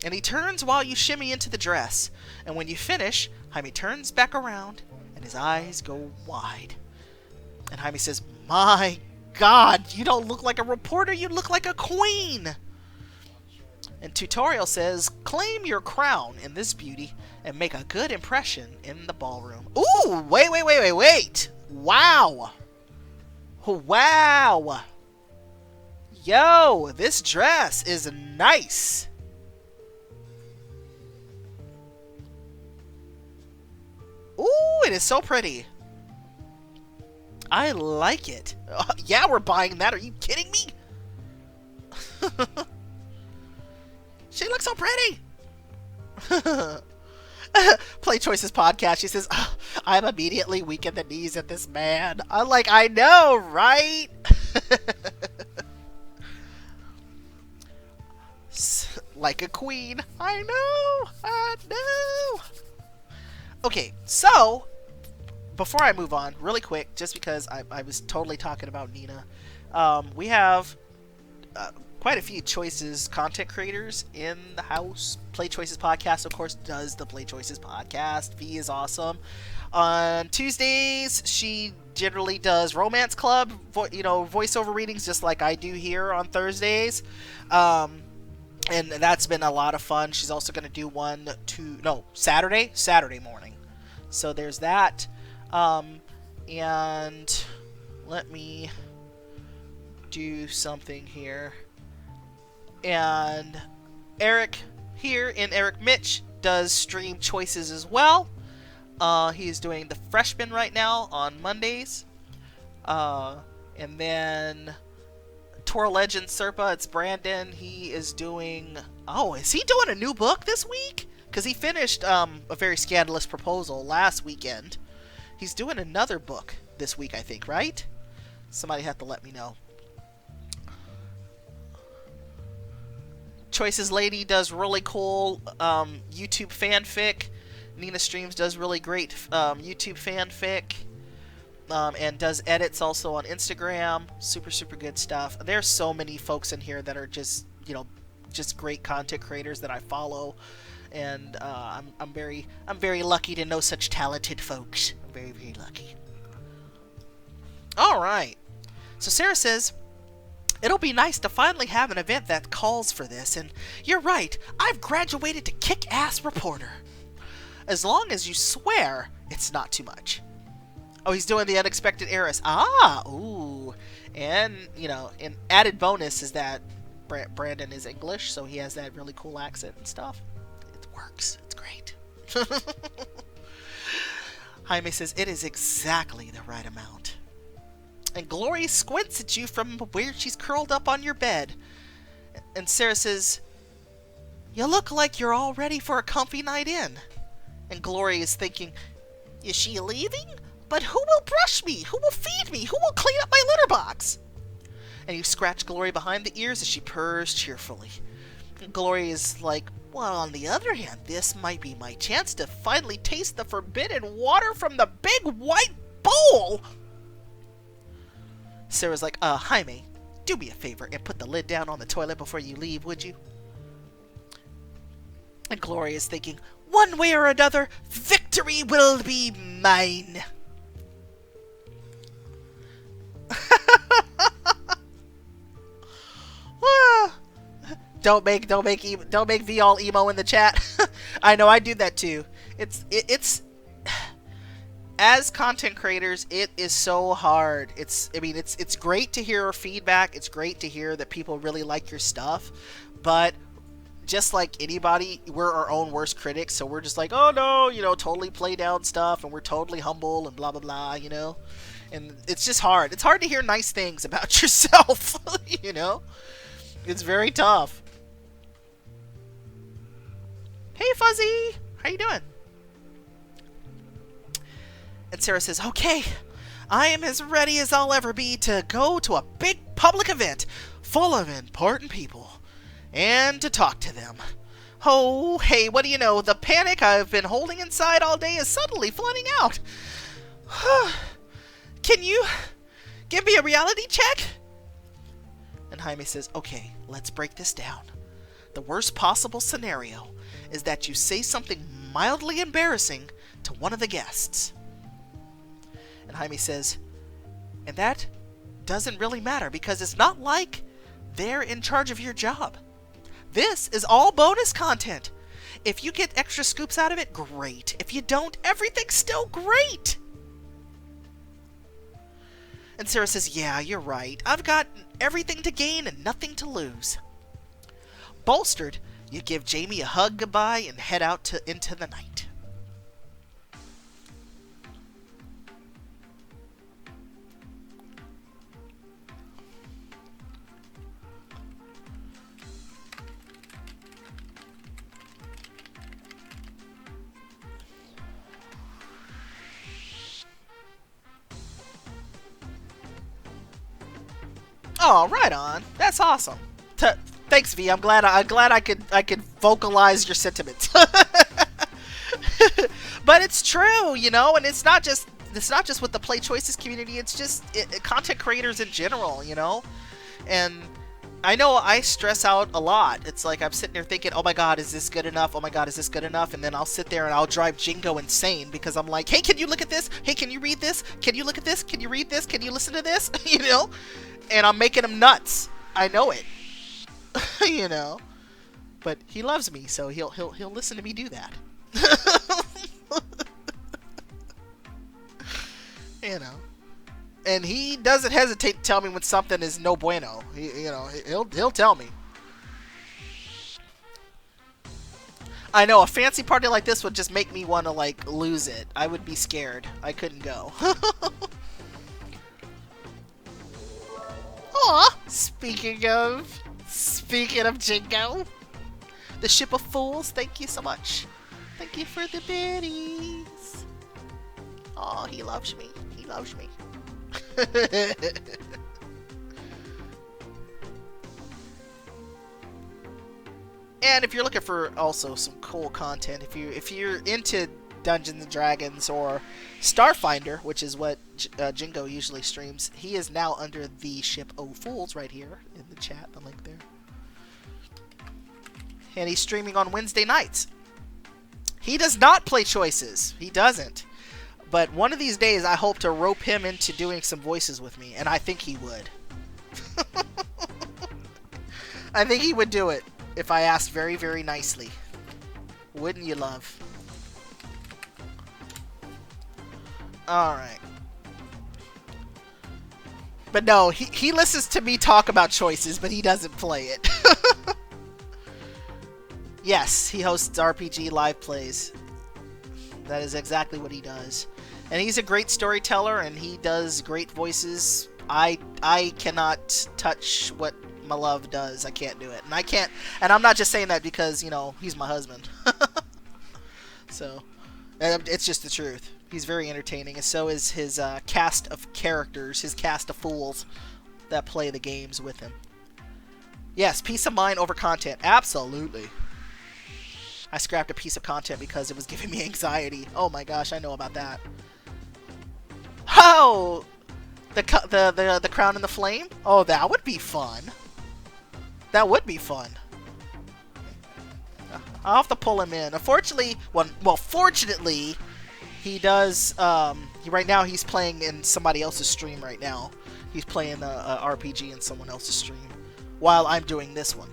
And he turns while you shimmy into the dress. And when you finish, Jaime turns back around and his eyes go wide. And Jaime says, my God, you don't look like a reporter, you look like a queen. And Tutorial says, claim your crown in this beauty and make a good impression in the ballroom. Ooh, wait. Wow. Wow. Yo, this dress is nice. Ooh, it is so pretty. I like it. Yeah, we're buying that. Are you kidding me? She looks so pretty. Play Choices Podcast. She says, I'm immediately weak in the knees at this man. I'm like, I know, right? Like a queen. I know. Okay, so before I move on, really quick, just because I was totally talking about Nina, we have quite a few Choices content creators in the house. Play Choices Podcast, of course, does the Play Choices Podcast. V is awesome. On Tuesdays, she generally does Romance Club, voiceover readings, just like I do here on Thursdays. And that's been a lot of fun. She's also going to do Saturday morning. So there's that. And let me do something here. And Eric Mitch does stream Choices as well. He's doing the Freshman right now on Mondays. And then Tour Legend Serpa, it's Brandon. He is doing... Oh, is he doing a new book this week? Because he finished A Very Scandalous Proposal last weekend. He's doing another book this week, I think, right? Somebody have to let me know. Choices Lady does really cool YouTube fanfic. Nina Streams does really great YouTube fanfic. and does edits also on Instagram. Super, super good stuff. There's so many folks in here that are just, just great content creators that I follow, and I'm very lucky to know such talented folks. I'm very, very lucky. All right. So Sarah says, it'll be nice to finally have an event that calls for this, and you're right, I've graduated to kick-ass reporter. As long as you swear it's not too much. Oh, he's doing the unexpected heiress. Ah, ooh. And, an added bonus is that Brandon is English, so he has that really cool accent and stuff. It works. It's great. Jaime says, it is exactly the right amount. And Gloria squints at you from where she's curled up on your bed. And Sarah says, you look like you're all ready for a comfy night in. And Gloria is thinking, is she leaving? But who will brush me? Who will feed me? Who will clean up my litter box? And you scratch Gloria behind the ears as she purrs cheerfully. And Gloria is like, well, on the other hand, this might be my chance to finally taste the forbidden water from the big white bowl. Sarah's like, Jaime, do me a favor and put the lid down on the toilet before you leave, would you? And Gloria is thinking, one way or another, victory will be mine. Don't make V all emo in the chat. I know, I do that too. It's as content creators, it is so hard. It's great to hear feedback. It's great to hear that people really like your stuff, but just like anybody, we're our own worst critics. So we're just like, oh no, totally play down stuff, and we're totally humble and blah blah blah, And it's just hard. It's hard to hear nice things about yourself, It's very tough. Hey Fuzzy, how you doing? And Sarah says, okay, I am as ready as I'll ever be to go to a big public event full of important people and to talk to them. Oh, hey, what do you know? The panic I've been holding inside all day is suddenly flooding out. Can you give me a reality check? And Jaime says, okay, let's break this down. The worst possible scenario is that you say something mildly embarrassing to one of the guests. And Jaime says, and that doesn't really matter because it's not like they're in charge of your job. This is all bonus content. If you get extra scoops out of it, great. If you don't, everything's still great. And Sarah says, yeah, you're right. I've got everything to gain and nothing to lose. Bolstered, you give Jamie a hug goodbye and head out into the night. Oh, right on. That's awesome. Thanks, V. I'm glad I could vocalize your sentiments. But it's true, and it's not just with the Play Choices community. It's just content creators in general, And I know I stress out a lot. It's like I'm sitting there thinking, oh my god, is this good enough? Oh my god, is this good enough? And then I'll sit there and I'll drive Jingo insane because I'm like, hey, can you look at this? Hey, can you read this? Can you look at this? Can you read this? Can you listen to this? And I'm making him nuts. I know it. But he loves me, so he'll listen to me do that. And he doesn't hesitate to tell me when something is no bueno. He'll tell me. I know, a fancy party like this would just make me want to lose it. I would be scared. I couldn't go. Aw, speaking of Jingo, the ship of fools, thank you so much. Thank you for the biddies. Aw, he loves me. He loves me. And if you're looking for also some cool content, if you're into Dungeons and Dragons or Starfinder, which is what Jingo usually streams. He is now under the ship Oh Fools right here in the chat, the link there. And he's streaming on Wednesday nights. He does not play choices. He doesn't. But one of these days, I hope to rope him into doing some voices with me, and I think he would. I think he would do it if I asked very, very nicely. Wouldn't you, love? Alright. But no, he listens to me talk about choices, but he doesn't play it. Yes, he hosts RPG live plays. That is exactly what he does. And he's a great storyteller, and he does great voices. I cannot touch what my love does. I can't do it. And I can't, and I'm not just saying that because, you know, he's my husband. So, it's just the truth. He's very entertaining, and so is his cast of characters, his cast of fools that play the games with him. Yes, peace of mind over content. Absolutely. I scrapped a piece of content because it was giving me anxiety. Oh my gosh, I know about that. Oh! The crown and the flame? Oh, that would be fun. That would be fun. I'll have to pull him in. Unfortunately, well, fortunately, he does, right now he's playing in somebody else's stream right now. He's playing a RPG in someone else's stream while I'm doing this one.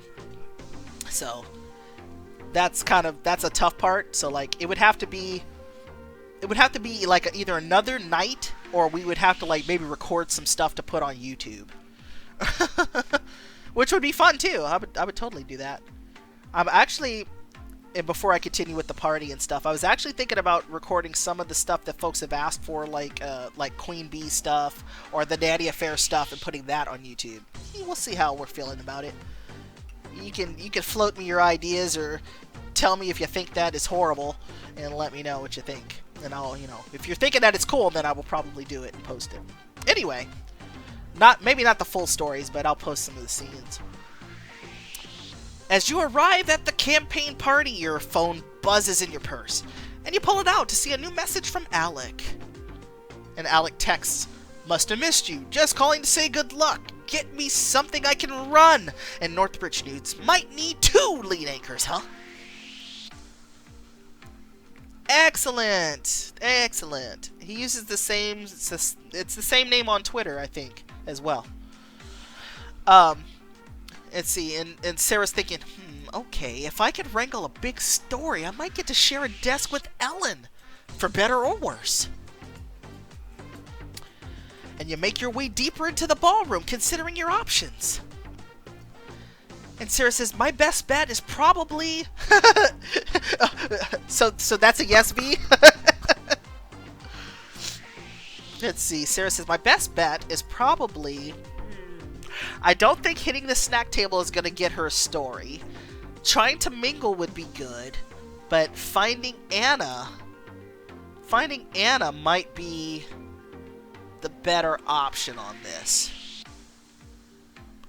So, that's a tough part. So, like, it would have to be like either another night, or we would have to, like, maybe record some stuff to put on YouTube. Which would be fun too. I would totally do that. I'm actually, and before I continue with the party and stuff, I was actually thinking about recording some of the stuff that folks have asked for, like Queen Bee stuff or the Daddy Affair stuff, and putting that on YouTube. We'll see how we're feeling about it. You can float me your ideas, or tell me if you think that is horrible, and let me know what you think. And I'll, if you're thinking that it's cool, then I will probably do it and post it. Anyway, maybe not the full stories, but I'll post some of the scenes. As you arrive at the campaign party, your phone buzzes in your purse, and you pull it out to see a new message from Alec. And Alec texts, "Must have missed you. Just calling to say good luck. Get me something I can run. And Northbridge Nudes might need 2 lead anchors, huh?" Excellent! Excellent. He uses the same, it's the same name on Twitter, I think, as well. Let's see, and Sarah's thinking, okay, if I could wrangle a big story, I might get to share a desk with Ellen, for better or worse. And you make your way deeper into the ballroom, considering your options. And Sarah says, my best bet is probably... so that's a yes, B? Let's see, Sarah says, my best bet is probably... I don't think hitting the snack table is going to get her a story. Trying to mingle would be good, but finding Anna might be the better option on this.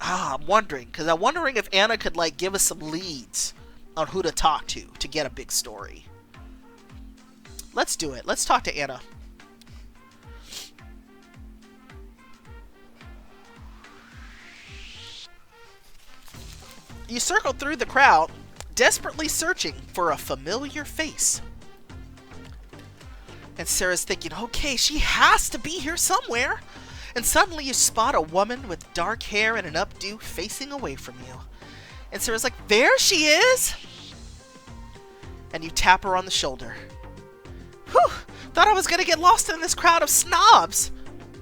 I'm wondering, because I'm wondering if Anna could, like, give us some leads on who to talk to get a big story. Let's do it. Let's talk to Anna. You circle through the crowd, desperately searching for a familiar face. And Sarah's thinking, okay, she has to be here somewhere. And suddenly you spot a woman with dark hair and an updo facing away from you. And Sarah's like, there she is! And you tap her on the shoulder. Whew! Thought I was gonna get lost in this crowd of snobs.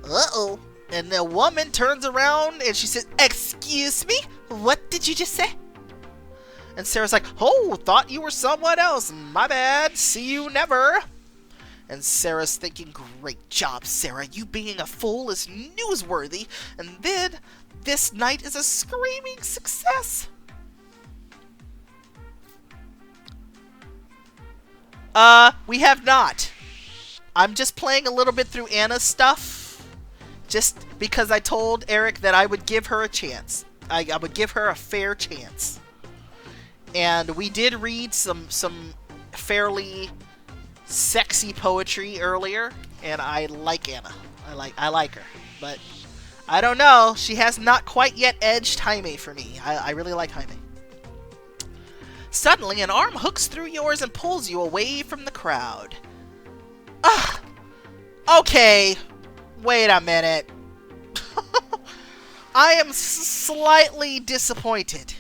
Uh-oh. And the woman turns around and she says, excuse me? What did you just say? And Sarah's like, oh, thought you were someone else. My bad. See you never. And Sarah's thinking, great job, Sarah. You being a fool is newsworthy. And then, this night is a screaming success. We have not. I'm just playing a little bit through Anna's stuff. Just because I told Eric that I would give her a chance. I would give her a fair chance. And we did read some fairly sexy poetry earlier, and I like Anna. I like her, but I don't know. She has not quite yet edged Jaime for me. I really like Jaime. Suddenly, an arm hooks through yours and pulls you away from the crowd. Ah, okay. Wait a minute. I am slightly disappointed.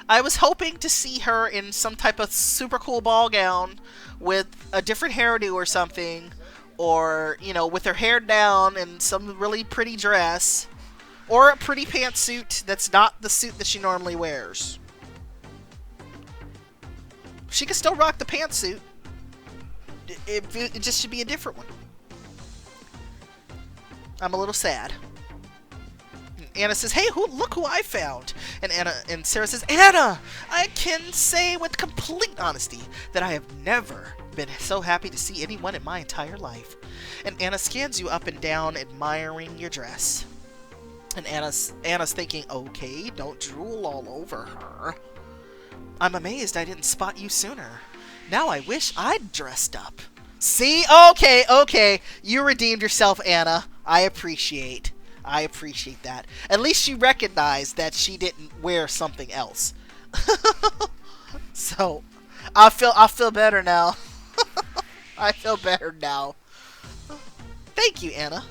I was hoping to see her in some type of super cool ball gown with a different hairdo or something, or, you know, with her hair down and some really pretty dress, or a pretty pantsuit that's not the suit that she normally wears. She can still rock the pantsuit. It just should be a different one. I'm a little sad. Anna says, "Hey, look who I found!" And Sarah says, "Anna, I can say with complete honesty that I have never been so happy to see anyone in my entire life." And Anna scans you up and down, admiring your dress. And Anna's thinking, "Okay, don't drool all over her. I'm amazed I didn't spot you sooner. Now I wish I'd dressed up." See? Okay. You redeemed yourself, Anna. I appreciate that. At least she recognized that she didn't wear something else. So, I feel better now. I feel better now. Thank you, Anna.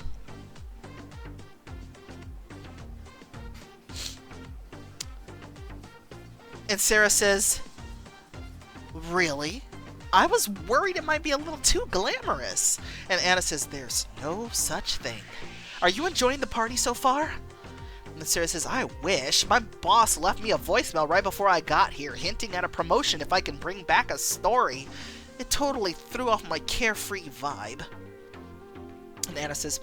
And Sarah says, "Really? I was worried it might be a little too glamorous." And Anna says, "There's no such thing. Are you enjoying the party so far?" And Sarah says, "I wish. My boss left me a voicemail right before I got here, hinting at a promotion if I can bring back a story. It totally threw off my carefree vibe." And Anna says,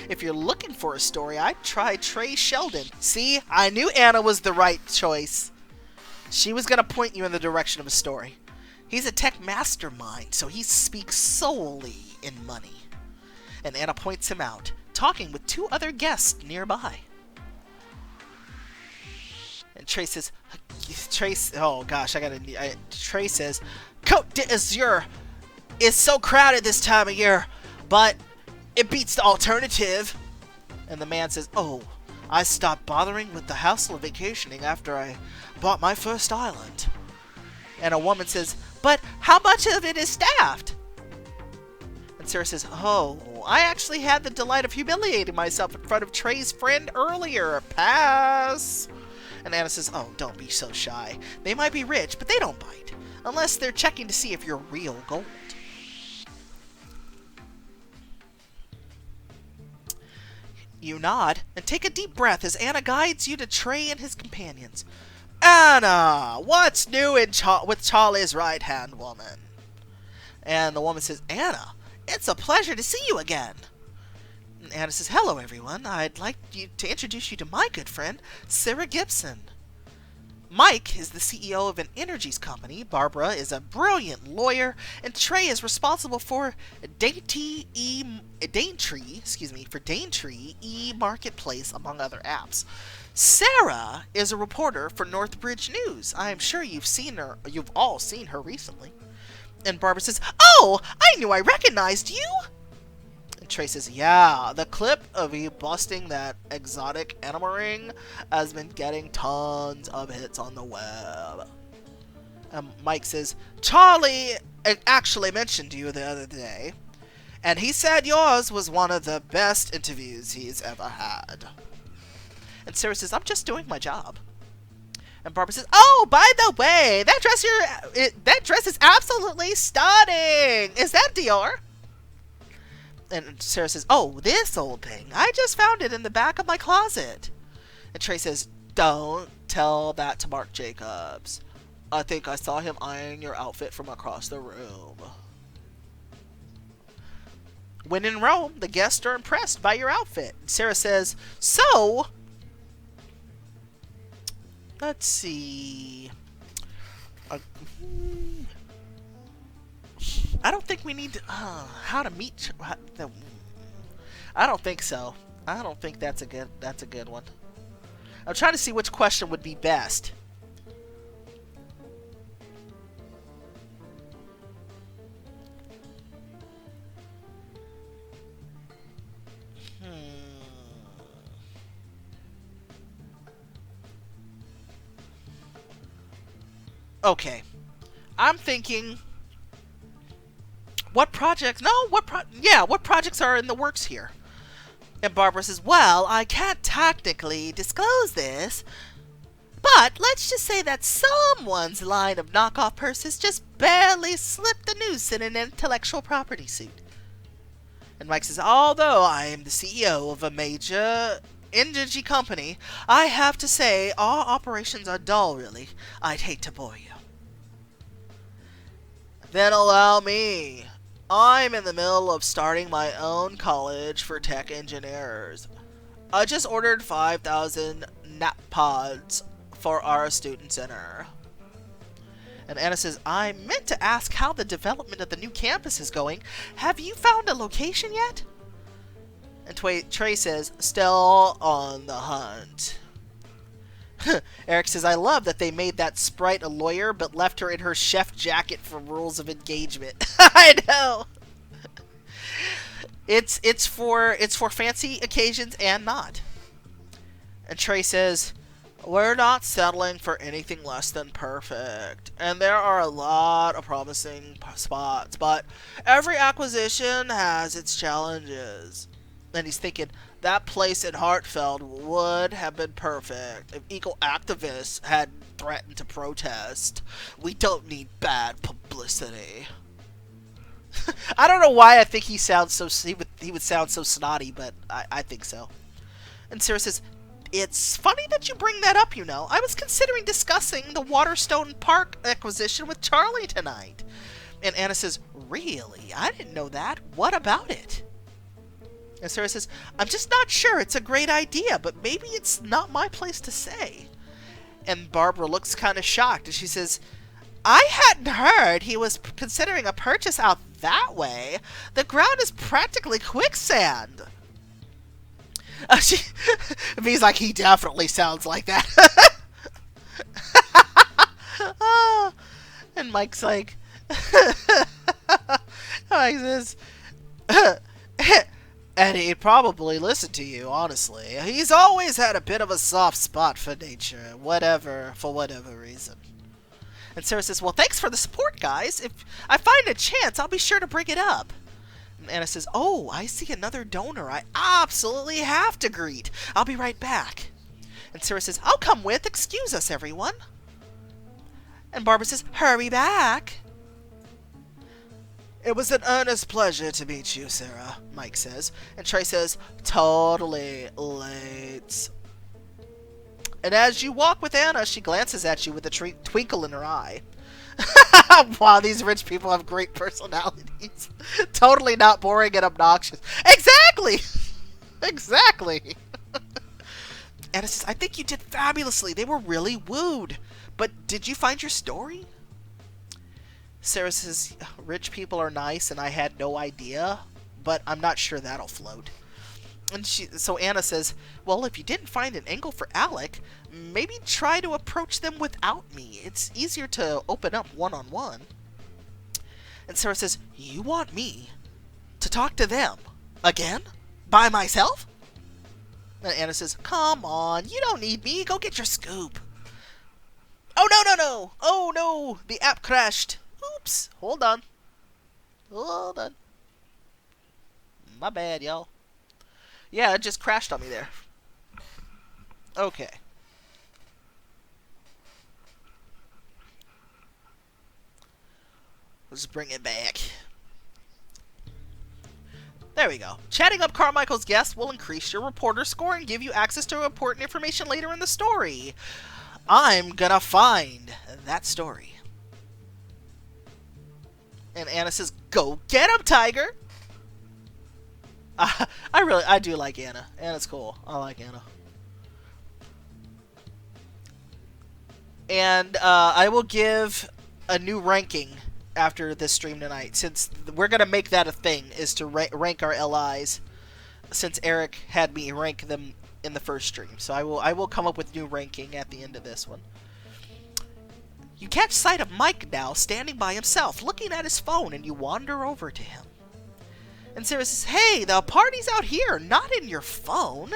"If you're looking for a story, I'd try Trey Sheldon." See, I knew Anna was the right choice. She was going to point you in the direction of a story. He's a tech mastermind, so he speaks solely in money. And Anna points him out, talking with two other guests nearby. And Trey says, Trey says, "Cote d'Azur is so crowded this time of year, but it beats the alternative." And the man says, "Oh, I stopped bothering with the hassle of vacationing after I bought my first island." And a woman says, "But how much of it is staffed?" And Sarah says, "Oh, I actually had the delight of humiliating myself in front of Trey's friend earlier. Pass." And Anna says, "Oh, don't be so shy. They might be rich, but they don't bite. Unless they're checking to see if you're real gold." You nod and take a deep breath as Anna guides you to Trey and his companions. "Anna, what's new with Charlie's right-hand woman?" And the woman says, "Anna, it's a pleasure to see you again." And Anna says, "Hello, everyone. I'd like to introduce you to my good friend, Sarah Gibson. Mike is the CEO of an energies company, Barbara is a brilliant lawyer, and Trey is responsible for Daintree e-marketplace, among other apps. Sarah is a reporter for Northbridge News. I'm sure you've all seen her recently." And Barbara says, "Oh, I knew I recognized you." And Trey says, "Yeah, the clip of you busting that exotic animal ring has been getting tons of hits on the web." And Mike says, "Charlie actually mentioned you the other day, and he said yours was one of the best interviews he's ever had." And Sarah says, "I'm just doing my job." And Barbara says, "Oh, by the way, that dress is absolutely stunning. Is that Dior?" And Sarah says, "Oh, this old thing. I just found it in the back of my closet." And Trey says, "Don't tell that to Marc Jacobs. I think I saw him eyeing your outfit from across the room." When in Rome, the guests are impressed by your outfit. And Sarah says, "So, let's see. I don't think we need to, how to meet. I don't think so. I don't think that's a good one. I'm trying to see which question would be best. Okay. I'm thinking, what projects? No, what projects are in the works here? And Barbara says, well, I can't technically disclose this, but let's just say that someone's line of knockoff purses just barely slipped the noose in an intellectual property suit. And Mike says, although I am the CEO of a major energy company, I have to say our operations are dull, really. I'd hate to bore you. Then allow me. I'm in the middle of starting my own college for tech engineers. I just ordered 5,000 nap pods for our student center. And Anna says, I meant to ask how the development of the new campus is going. Have you found a location yet? And Trey says, still on the hunt. Eric says, I love that they made that sprite a lawyer, but left her in her chef jacket for rules of engagement. I know. It's for fancy occasions and not. And Trey says, we're not settling for anything less than perfect. And there are a lot of promising spots, but every acquisition has its challenges. And he's thinking, that place in Hartfeld would have been perfect if eco activists had threatened to protest. We don't need bad publicity. I don't know why I think he would sound so snotty, but I think so. And Sarah says, it's funny that you bring that up, you know. I was considering discussing the Waterstone Park acquisition with Charlie tonight. And Anna says, really? I didn't know that. What about it? And Sarah says, I'm just not sure it's a great idea, but maybe it's not my place to say. And Barbara looks kind of shocked, and she says, I hadn't heard he was considering a purchase out that way. The ground is practically quicksand. He's like, he definitely sounds like that. And Mike's like, Mike says, and he'd probably listen to you, honestly. He's always had a bit of a soft spot for nature, for whatever reason. And Sarah says, well, thanks for the support, guys. If I find a chance, I'll be sure to bring it up. And Anna says, oh, I see another donor I absolutely have to greet. I'll be right back. And Sarah says, I'll come with. Excuse us, everyone. And Barbara says, hurry back. It was an earnest pleasure to meet you, Sarah, Mike says. And Trey says, totally late. And as you walk with Anna, she glances at you with a twinkle in her eye. Wow, these rich people have great personalities. Totally not boring and obnoxious. Exactly! Exactly! Anna says, I think you did fabulously. They were really wooed. But did you find your story? Sarah says, rich people are nice and I had no idea, but I'm not sure that'll float. And so Anna says, well, if you didn't find an angle for Alec, maybe try to approach them without me. It's easier to open up one-on-one. And Sarah says, you want me to talk to them again? By myself? And Anna says, come on, you don't need me. Go get your scoop. Oh, no. Oh, no. The app crashed. Oops. Hold on. My bad, y'all. Yeah, it just crashed on me there. Okay. Let's bring it back. There we go. Chatting up Carmichael's guests will increase your reporter score and give you access to important information later in the story. I'm gonna find that story. And Anna says, go get him, Tiger! I do like Anna. Anna's cool. I like Anna. And I will give a new ranking after this stream tonight, since we're gonna make that a thing, is to rank our LIs, since Eric had me rank them in the first stream. So I will come up with new ranking at the end of this one. You catch sight of Mike now standing by himself, looking at his phone, and you wander over to him. And Sarah says, hey, the party's out here, not in your phone.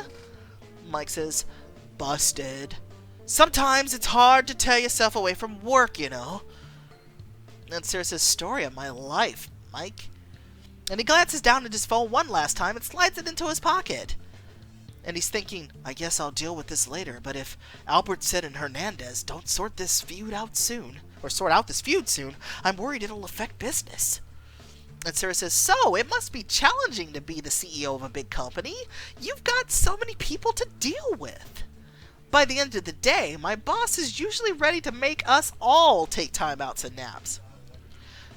Mike says, busted. Sometimes it's hard to tear yourself away from work, you know. And Sarah says, story of my life, Mike. And he glances down at his phone one last time and slides it into his pocket. And he's thinking, I guess I'll deal with this later, but if Albertson and Hernandez don't sort out this feud soon, I'm worried it'll affect business. And Sarah says, so, it must be challenging to be the CEO of a big company. You've got so many people to deal with. By the end of the day, my boss is usually ready to make us all take timeouts and naps.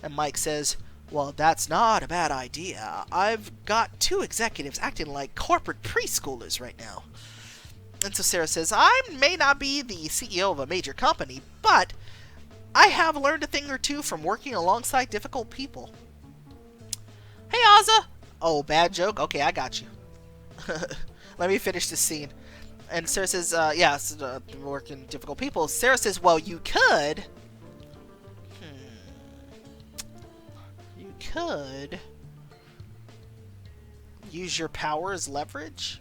And Mike says, well, that's not a bad idea. I've got 2 executives acting like corporate preschoolers right now. And so Sarah says, I may not be the CEO of a major company, but I have learned a thing or two from working alongside difficult people. Hey, Ozza! Oh, bad joke? Okay, I got you. Let me finish this scene. And Sarah says, working difficult people. Sarah says, well, you could... You could... use your power as leverage?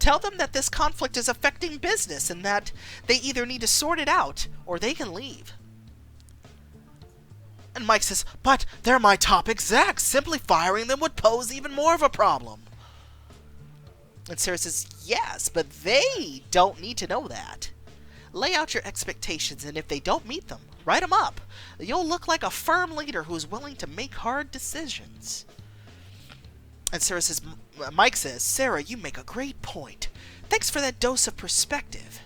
Tell them that this conflict is affecting business and that they either need to sort it out or they can leave. And Mike says, but they're my top execs. Simply firing them would pose even more of a problem. And Sarah says, yes, but they don't need to know that. Lay out your expectations, and if they don't meet them, write them up. You'll look like a firm leader who's willing to make hard decisions. And Mike says, Sarah, you make a great point. Thanks for that dose of perspective.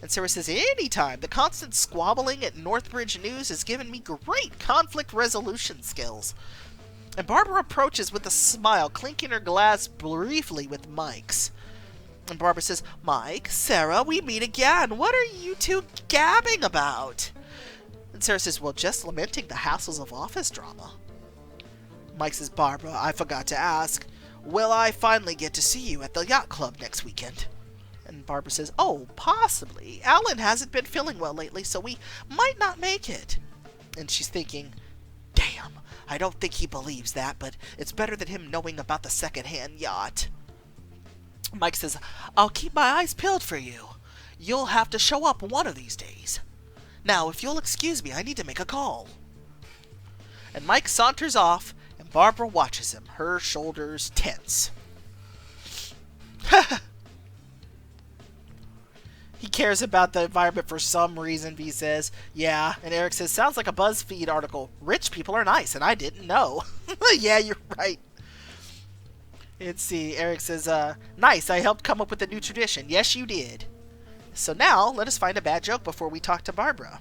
And Sarah says, anytime. The constant squabbling at Northbridge News has given me great conflict resolution skills. And Barbara approaches with a smile, clinking her glass briefly with Mike's. And Barbara says, Mike, Sarah, we meet again. What are you 2 gabbing about? And Sarah says, well, just lamenting the hassles of office drama. Mike says, Barbara, I forgot to ask, will I finally get to see you at the yacht club next weekend? And Barbara says, oh, possibly. Alan hasn't been feeling well lately, so we might not make it. And she's thinking, damn, I don't think he believes that, but it's better than him knowing about the second-hand yacht. Mike says, I'll keep my eyes peeled for you. You'll have to show up one of these days. Now, if you'll excuse me, I need to make a call. And Mike saunters off, and Barbara watches him, her shoulders tense. He cares about the environment for some reason, V says. Yeah, and Eric says, sounds like a BuzzFeed article. Rich people are nice, and I didn't know. Yeah, you're right. Let's see, Eric says, nice, I helped come up with a new tradition. Yes, you did. So now, let us find a bad joke before we talk to Barbara.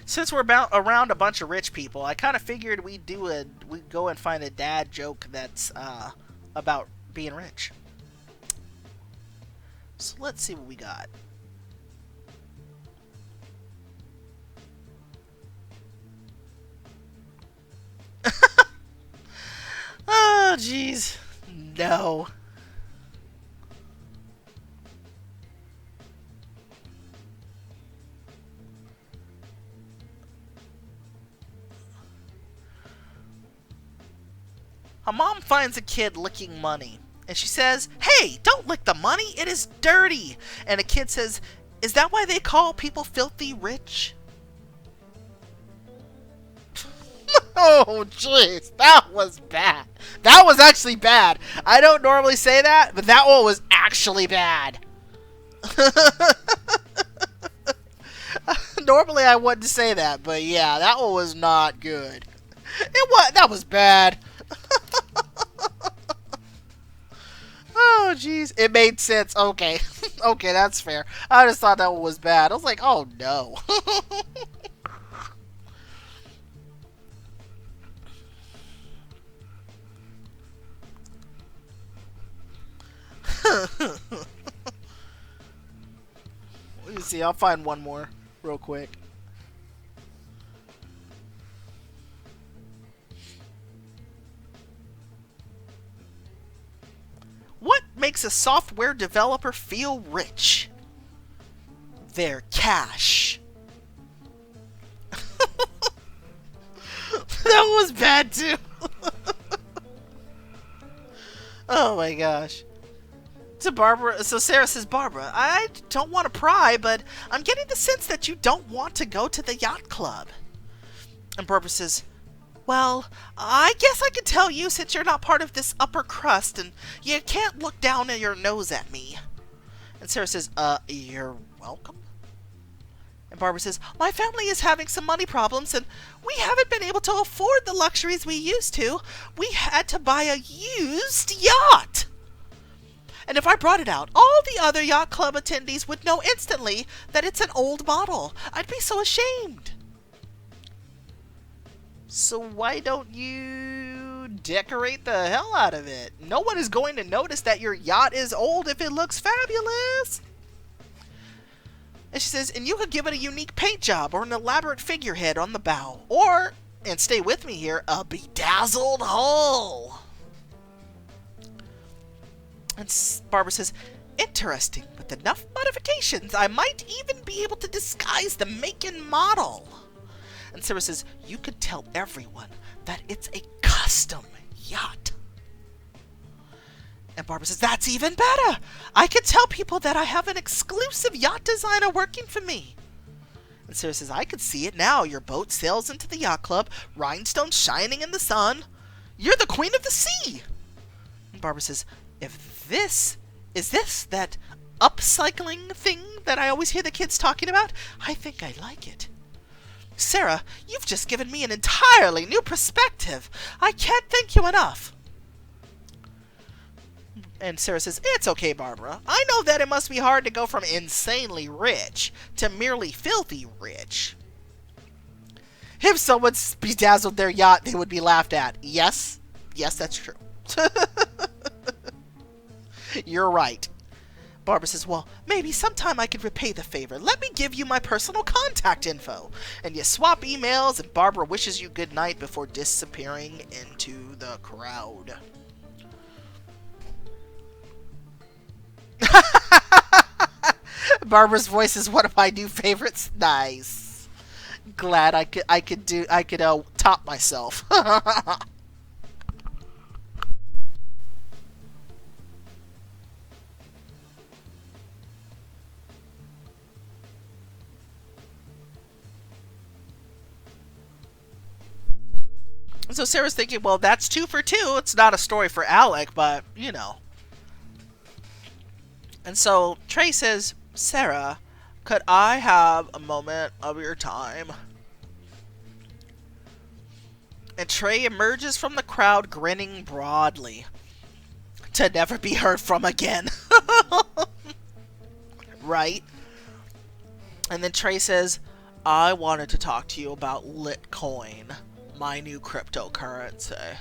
Since we're around a bunch of rich people, I kind of figured we'd go and find a dad joke that's about being rich. So let's see what we got. Oh, jeez. No. A mom finds a kid licking money, and she says, hey, don't lick the money, it is dirty. And a kid says, is that why they call people filthy rich? Oh, jeez, that was bad. That was actually bad. I don't normally say that, but that one was actually bad. Normally I wouldn't say that, but yeah, that one was not good. That was bad. Oh, jeez. It made sense. Okay. Okay, that's fair. I just thought that one was bad. I was like, oh, no. Let me see. I'll find one more real quick. makes a software developer feel rich? Their cash. That was bad too. Oh my gosh. To Barbara, so Sarah says, Barbara, I don't want to pry, but I'm getting the sense that you don't want to go to the yacht club. And Barbara says, well, I guess I could tell you since you're not part of this upper crust and you can't look down your nose at me. And Sarah says, you're welcome. And Barbara says, my family is having some money problems and we haven't been able to afford the luxuries we used to. We had to buy a used yacht. And if I brought it out, all the other yacht club attendees would know instantly that it's an old model. I'd be so ashamed. So why don't you decorate the hell out of it? No one is going to notice that your yacht is old if it looks fabulous. And she says, and you could give it a unique paint job or an elaborate figurehead on the bow. Or, and stay with me here, a bedazzled hull. And Barbara says, interesting, with enough modifications, I might even be able to disguise the make and model. And Sarah says, you could tell everyone that it's a custom yacht. And Barbara says, that's even better. I could tell people that I have an exclusive yacht designer working for me. And Sarah says, I could see it now. Your boat sails into the yacht club, rhinestones shining in the sun. You're the queen of the sea. And Barbara says, is this that upcycling thing that I always hear the kids talking about? I think I like it. Sarah, you've just given me an entirely new perspective. I can't thank you enough. And Sarah says, it's okay, Barbara. I know that it must be hard to go from insanely rich to merely filthy rich. If someone bedazzled their yacht, they would be laughed at. Yes, that's true. You're right. Barbara says, well, maybe sometime I could repay the favor. Let me give you my personal contact info. And you swap emails, and Barbara wishes you good night before disappearing into the crowd. Barbara's voice is one of my new favorites. Nice. Glad I could top myself. So Sarah's thinking, well, that's 2 for 2. It's not a story for Alec, but, you know. And so Trey says, Sarah, could I have a moment of your time? And Trey emerges from the crowd grinning broadly, to never be heard from again. Right? And then Trey says, I wanted to talk to you about Litcoin, my new cryptocurrency.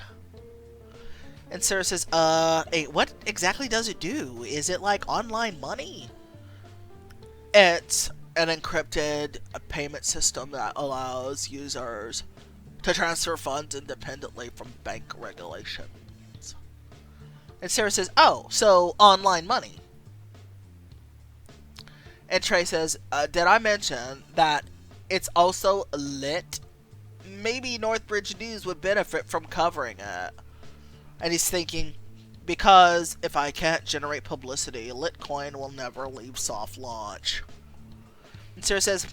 And Sarah says, hey, what exactly does it do? Is it like online money? It's an encrypted payment system that allows users to transfer funds independently from bank regulations. And Sarah says, oh, so online money. And Trey says, did I mention that it's also lit? Maybe Northbridge News would benefit from covering it. And he's thinking, because if I can't generate publicity, Litcoin will never leave soft launch. And Sarah says,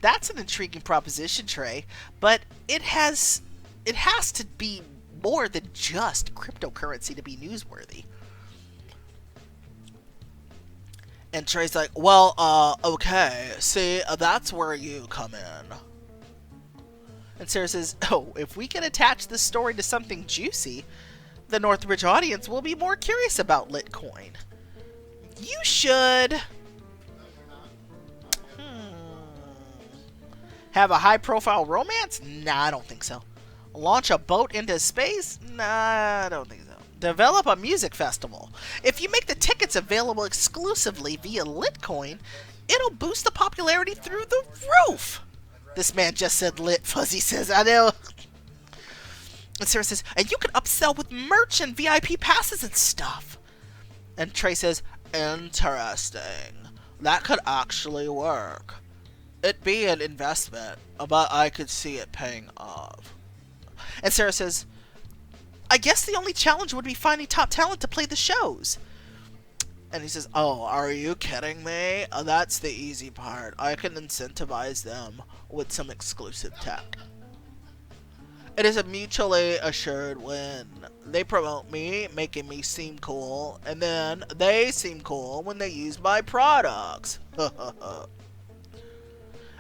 that's an intriguing proposition, Trey, but it has to be more than just cryptocurrency to be newsworthy. And Trey's like, well, okay, see, that's where you come in. And Sarah says, oh, if we can attach this story to something juicy, the Northbridge audience will be more curious about Litcoin. You should have a high-profile romance? Nah, I don't think so. Launch a boat into space? Nah, I don't think so. Develop a music festival. If you make the tickets available exclusively via Litcoin, it'll boost the popularity through the roof. This man just said lit, Fuzzy says, I know. And Sarah says, and you can upsell with merch and VIP passes and stuff. And Trey says, interesting. That could actually work. It'd be an investment, but I could see it paying off. And Sarah says, I guess the only challenge would be finding top talent to play the shows. And he says, oh, are you kidding me? That's the easy part. I can incentivize them with some exclusive tech. It is a mutually assured win. They promote me, making me seem cool, and then they seem cool when they use my products.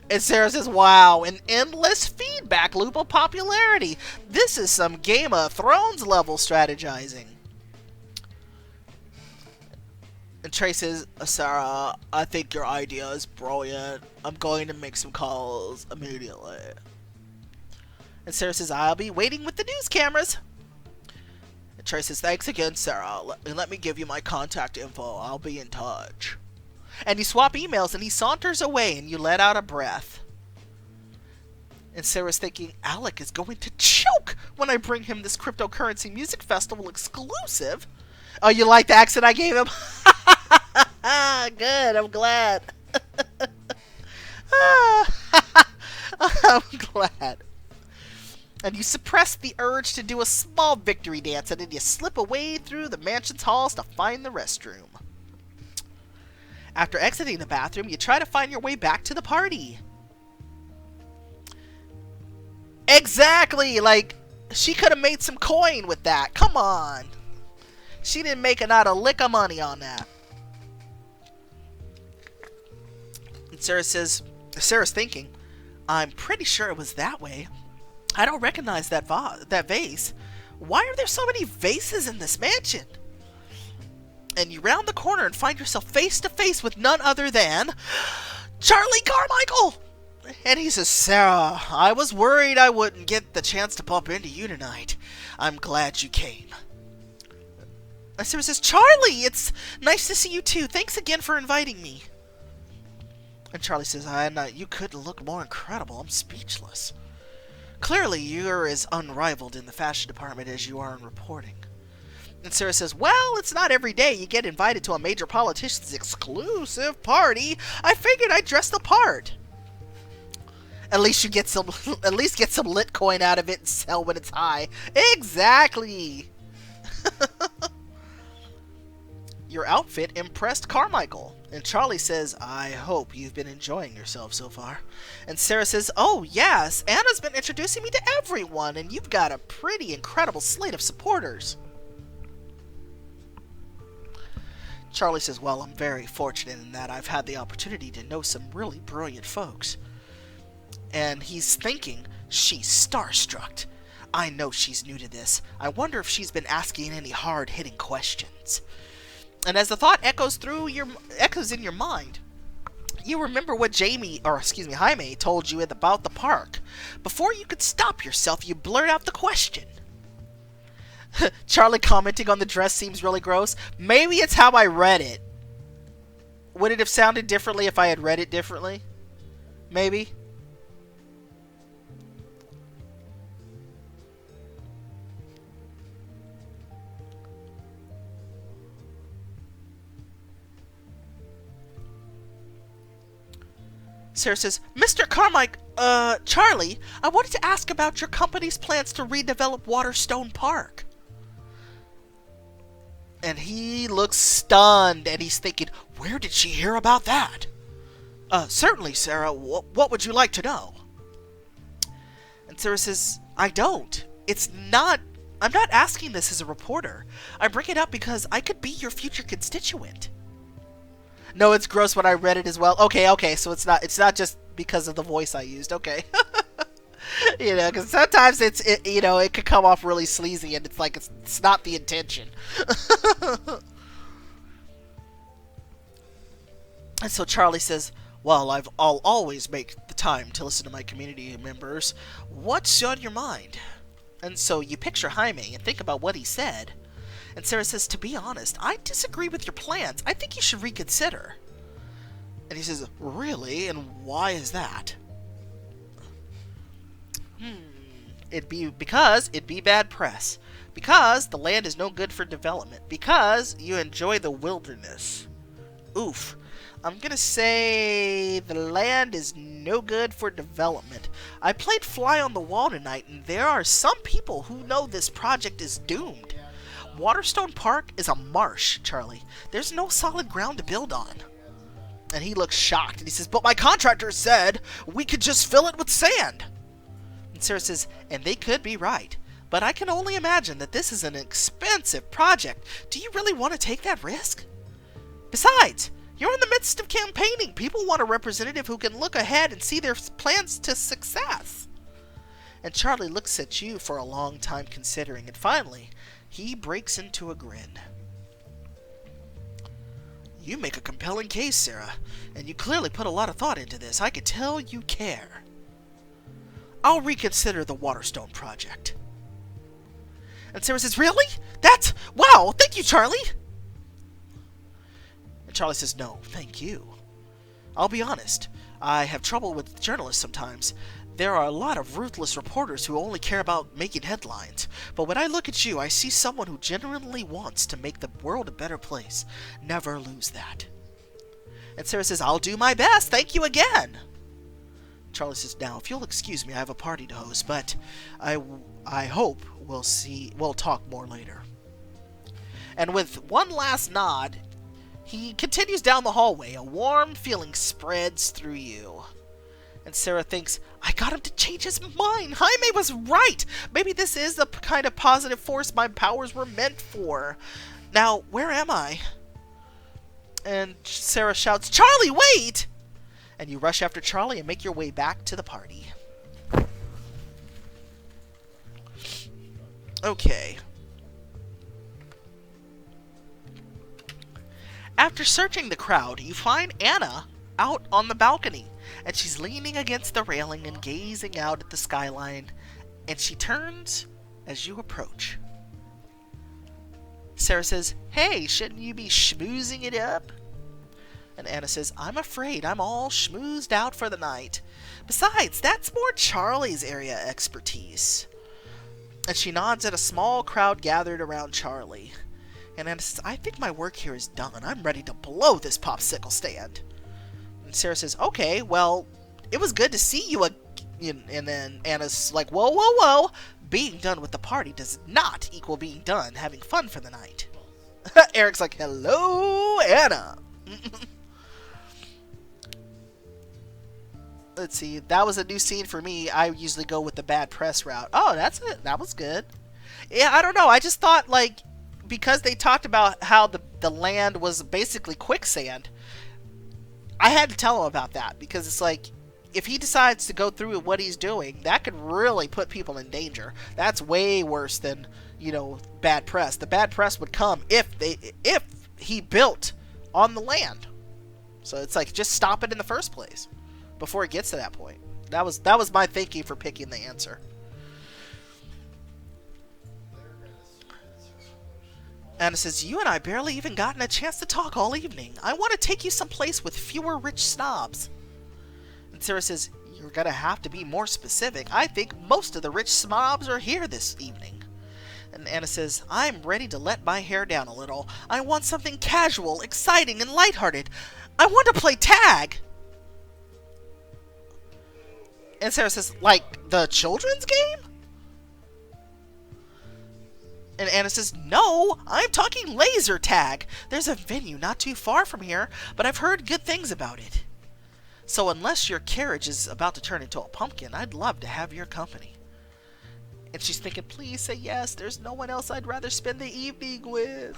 And Sarah says, wow, an endless feedback loop of popularity. This is some Game of Thrones level strategizing. And Trey says, Sarah, I think your idea is brilliant. I'm going to make some calls immediately. And Sarah says, I'll be waiting with the news cameras. And Trey says, thanks again, Sarah. Let me give you my contact info. I'll be in touch. And you swap emails and he saunters away and you let out a breath. And Sarah's thinking, Alec is going to choke when I bring him this cryptocurrency music festival exclusive. Oh, you like the accent I gave him? Good, I'm glad. I'm glad. And you suppress the urge to do a small victory dance, and then you slip away through the mansion's halls to find the restroom. After exiting the bathroom, you try to find your way back to the party. Exactly! Like, she could have made some coin with that. Come on! She didn't make not a lick of money on that. And Sarah's thinking, I'm pretty sure it was that way. I don't recognize that vase. Why are there so many vases in this mansion? And you round the corner and find yourself face to face with none other than Charlie Carmichael. And he says, Sarah, I was worried I wouldn't get the chance to bump into you tonight. I'm glad you came. And Sarah says, Charlie, it's nice to see you too. Thanks again for inviting me. And Charlie says, you couldn't look more incredible. I'm speechless. Clearly, you're as unrivaled in the fashion department as you are in reporting. And Sarah says, well, it's not every day you get invited to a major politician's exclusive party. I figured I'd dress the part. At least get some lit coin out of it and sell when it's high. Exactly. Your outfit impressed Carmichael. And Charlie says, I hope you've been enjoying yourself so far. And Sarah says, oh yes, Anna's been introducing me to everyone, and you've got a pretty incredible slate of supporters. Charlie says, well, I'm very fortunate in that I've had the opportunity to know some really brilliant folks. And he's thinking, she's starstruck. I know she's new to this. I wonder if she's been asking any hard-hitting questions. And as the thought echoes in your mind, you remember what Jaime told you about the park. Before you could stop yourself, you blurt out the question. Charlie commenting on the dress seems really gross. Maybe it's how I read it. Would it have sounded differently if I had read it differently? Maybe. Sarah says, Mr. Charlie, I wanted to ask about your company's plans to redevelop Waterstone Park. And he looks stunned, and he's thinking, where did she hear about that? Certainly, Sarah, what would you like to know? And Sarah says, I don't. I'm not asking this as a reporter. I bring it up because I could be your future constituent. No, it's gross when I read it as well. Okay, so it's not just because of the voice I used. Okay. Because sometimes it could come off really sleazy, and it's like it's not the intention. And so Charlie says, well, I'll always make the time to listen to my community members. What's on your mind? And so you picture Jaime and think about what he said. And Sarah says, to be honest, I disagree with your plans. I think you should reconsider. And he says, really? And why is that? Because it'd be bad press. Because the land is no good for development. Because you enjoy the wilderness. Oof. I'm gonna say the land is no good for development. I played Fly on the Wall tonight, and there are some people who know this project is doomed. Waterstone Park is a marsh, Charlie. There's no solid ground to build on. And he looks shocked, and he says, but my contractor said we could just fill it with sand. And Sarah says, and they could be right. But I can only imagine that this is an expensive project. Do you really want to take that risk? Besides, you're in the midst of campaigning. People want a representative who can look ahead and see their plans to success. And Charlie looks at you for a long time considering, and finally, he breaks into a grin. You make a compelling case, Sarah, and you clearly put a lot of thought into this. I could tell you care. I'll reconsider the Waterstone project. And Sarah says, really? Wow, thank you, Charlie. And Charlie says, no, thank you. I'll be honest, I have trouble with journalists sometimes. There are a lot of ruthless reporters who only care about making headlines. But when I look at you, I see someone who genuinely wants to make the world a better place. Never lose that. And Sarah says, I'll do my best. Thank you again. Charlie says, now, if you'll excuse me, I have a party to host, but I hope we'll talk more later. And with one last nod, he continues down the hallway. A warm feeling spreads through you. And Sarah thinks, I got him to change his mind. Jaime was right. Maybe this is the kind of positive force my powers were meant for. Now, where am I? And Sarah shouts, Charlie, wait! And you rush after Charlie and make your way back to the party. Okay. After searching the crowd, you find Anna out on the balcony. And she's leaning against the railing and gazing out at the skyline. And she turns as you approach. Sarah says, hey, shouldn't you be schmoozing it up? And Anna says, I'm afraid I'm all schmoozed out for the night. Besides, that's more Charlie's area expertise. And she nods at a small crowd gathered around Charlie. And Anna says, I think my work here is done. I'm ready to blow this popsicle stand. And Sarah says, okay, well, it was good to see you again. And then Anna's like, whoa, whoa, whoa. Being done with the party does not equal being done having fun for the night. Eric's like, hello, Anna. Let's see, that was a new scene for me. I usually go with the bad press route. Oh, that's it. That was good. Yeah, I don't know. I just thought, like, because they talked about how the land was basically quicksand, I had to tell him about that. Because it's like, if he decides to go through with what he's doing, that could really put people in danger. That's way worse than, you know, bad press. The bad press would come if he built on the land. So it's like, just stop it in the first place before it gets to that point. That was my thinking for picking the answer. Anna says, you and I barely even gotten a chance to talk all evening. I want to take you someplace with fewer rich snobs. And Sarah says, you're gonna have to be more specific. I think most of the rich snobs are here this evening. And Anna says, I'm ready to let my hair down a little. I want something casual, exciting, and lighthearted. I want to play tag. And Sarah says, like the children's game? And Anna says, no, I'm talking laser tag. There's a venue not too far from here, but I've heard good things about it. So unless your carriage is about to turn into a pumpkin, I'd love to have your company. And she's thinking, please say yes. There's no one else I'd rather spend the evening with.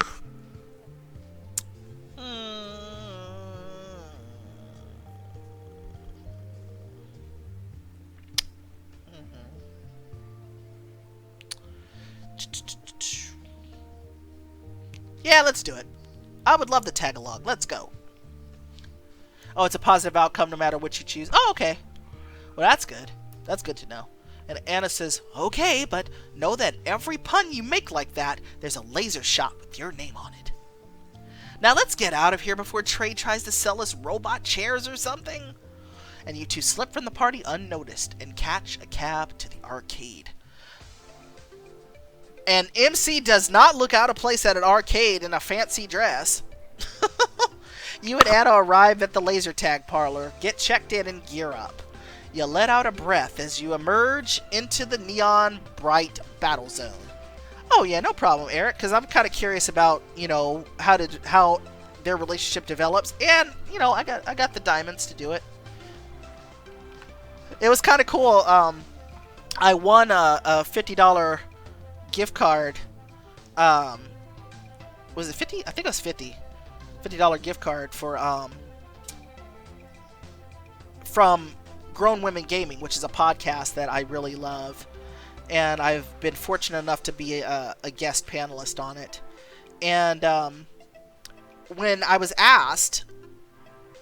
Yeah, let's do it. I would love the tag along. Let's go. Oh, it's a positive outcome no matter what you choose. Oh, okay. Well, that's good. That's good to know. And Anna says, okay, but know that every pun you make like that, there's a laser shot with your name on it. Now let's get out of here before Trey tries to sell us robot chairs or something. And you two slip from the party unnoticed and catch a cab to the arcade. And MC does not look out of place at an arcade in a fancy dress. You and Anna arrive at the laser tag parlor, get checked in, and gear up. You let out a breath as you emerge into the neon bright battle zone. Oh yeah, no problem, Eric, because I'm kind of curious about, you know, how their relationship develops, and, you know, I got the diamonds to do it. It was kind of cool. I won a $50 gift card. Was it 50? I think it was $50 gift card for from Grown Women Gaming, which is a podcast that I really love, and I've been fortunate enough to be a guest panelist on it. And when I was asked,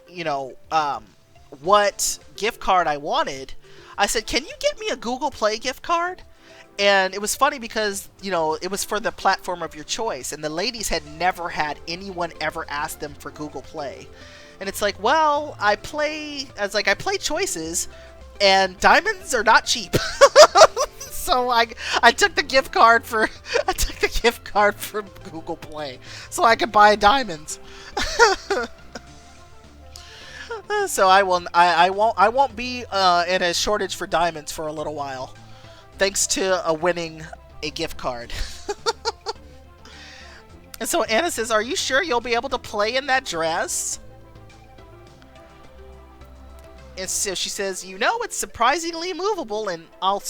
you know, what gift card I wanted, I said, "Can you get me a Google Play gift card?" And it was funny because, you know, it was for the platform of your choice, and the ladies had never had anyone ever ask them for Google Play. And it's like, well, I play choices, and diamonds are not cheap. So I took the gift card for Google Play so I could buy diamonds. So I won't be in a shortage for diamonds for a little while, thanks to winning a gift card. And so Anna says, "Are you sure you'll be able to play in that dress?" And so she says, "You know, it's surprisingly movable, and I'll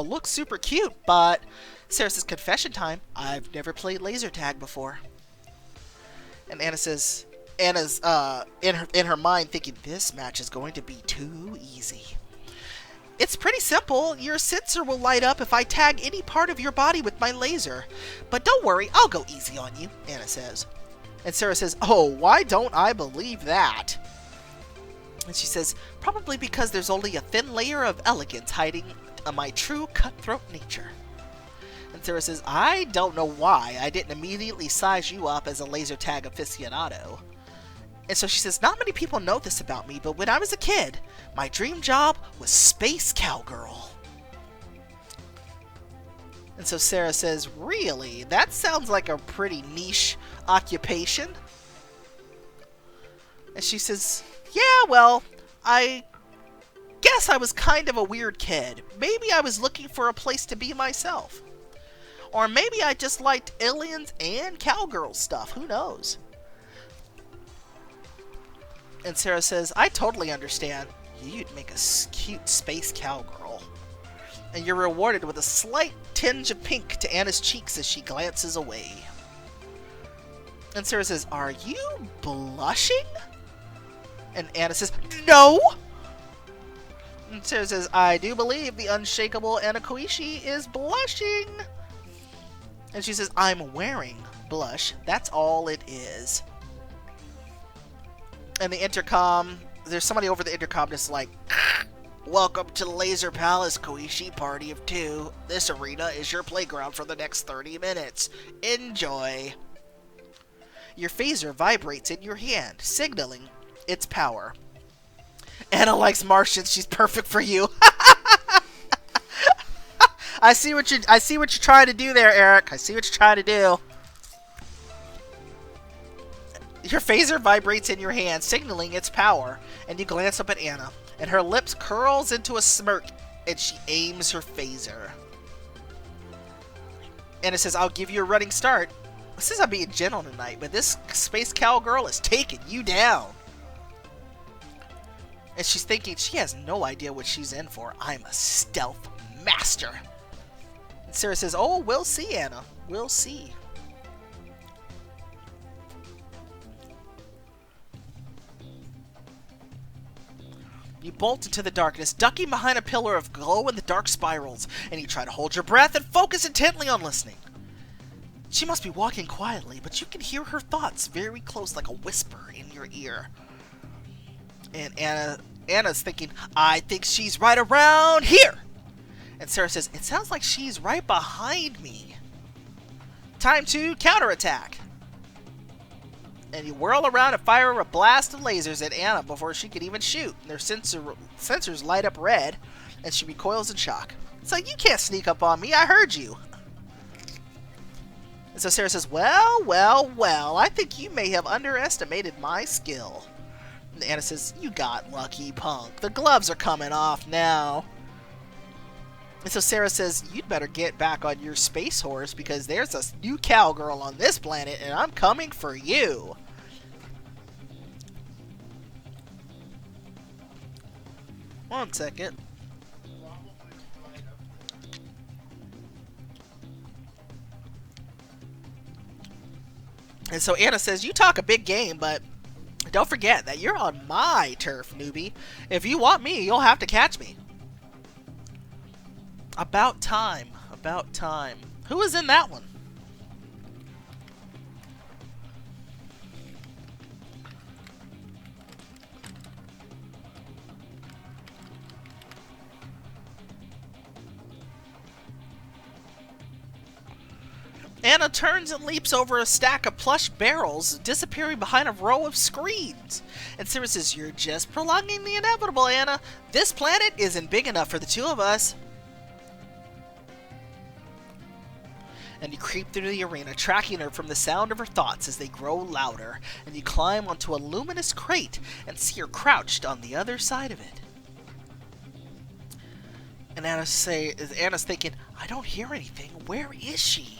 look super cute, but..." Sarah says, "Confession time. I've never played laser tag before." And Anna's in her mind thinking, this match is going to be too easy. "It's pretty simple. Your sensor will light up if I tag any part of your body with my laser. But don't worry, I'll go easy on you," Anna says. And Sarah says, "Oh, why don't I believe that?" And she says, "Probably because there's only a thin layer of elegance hiding my true cutthroat nature." And Sarah says, "I don't know why I didn't immediately size you up as a laser tag aficionado." And so she says, "Not many people know this about me, but when I was a kid, my dream job was space cowgirl." And so Sarah says, "Really? That sounds like a pretty niche occupation." And she says, "Yeah, well, I guess I was kind of a weird kid. Maybe I was looking for a place to be myself. Or maybe I just liked aliens and cowgirl stuff. Who knows?" And Sarah says, "I totally understand. You'd make a cute space cowgirl." And you're rewarded with a slight tinge of pink to Anna's cheeks as she glances away. And Sarah says, "Are you blushing?" And Anna says, "No!" And Sarah says, "I do believe the unshakable Anna Koishi is blushing." And she says, "I'm wearing blush. That's all it is." And the intercom, there's somebody over the intercom just like, "Welcome to Laser Palace, Koishi, party of 2. This arena is your playground for the next 30 minutes. Enjoy." Your phaser vibrates in your hand, signaling its power. Anna likes Martians. She's perfect for you. I see what you're trying to do there, Eric. I see what you're trying to do. Your phaser vibrates in your hand, signaling its power, and you glance up at Anna, and her lips curls into a smirk, and she aims her phaser. Anna says, "I'll give you a running start." Says I'm being gentle tonight, but this space cowgirl is taking you down. And she's thinking she has no idea what she's in for. I'm a stealth master. And Sarah says, "Oh, we'll see, Anna. We'll see." You bolt into the darkness, ducking behind a pillar of glow-in-the-dark spirals, and you try to hold your breath and focus intently on listening. She must be walking quietly, but you can hear her thoughts very close, like a whisper in your ear. And Anna's thinking, "I think she's right around here." And Sarah says, "It sounds like she's right behind me. Time to counterattack." And you whirl around and fire a blast of lasers at Anna before she can even shoot. And their sensors light up red, and she recoils in shock. It's like, "You can't sneak up on me. I heard you." And so Sarah says, well, well, well, I think you may have underestimated my skill. And Anna says, you got lucky, punk. The gloves are coming off now. And so Sarah says, you'd better get back on your space horse because there's a new cowgirl on this planet and I'm coming for you. One second. And so Anna says, you talk a big game, but don't forget that you're on my turf, newbie. If you want me, you'll have to catch me. About time. About time. Who was in that one? Anna turns and leaps over a stack of plush barrels, disappearing behind a row of screens. And Sarah says, you're just prolonging the inevitable, Anna. This planet isn't big enough for the two of us. And you creep through the arena, tracking her from the sound of her thoughts as they grow louder. And you climb onto a luminous crate and see her crouched on the other side of it. And Anna's thinking, I don't hear anything. Where is she?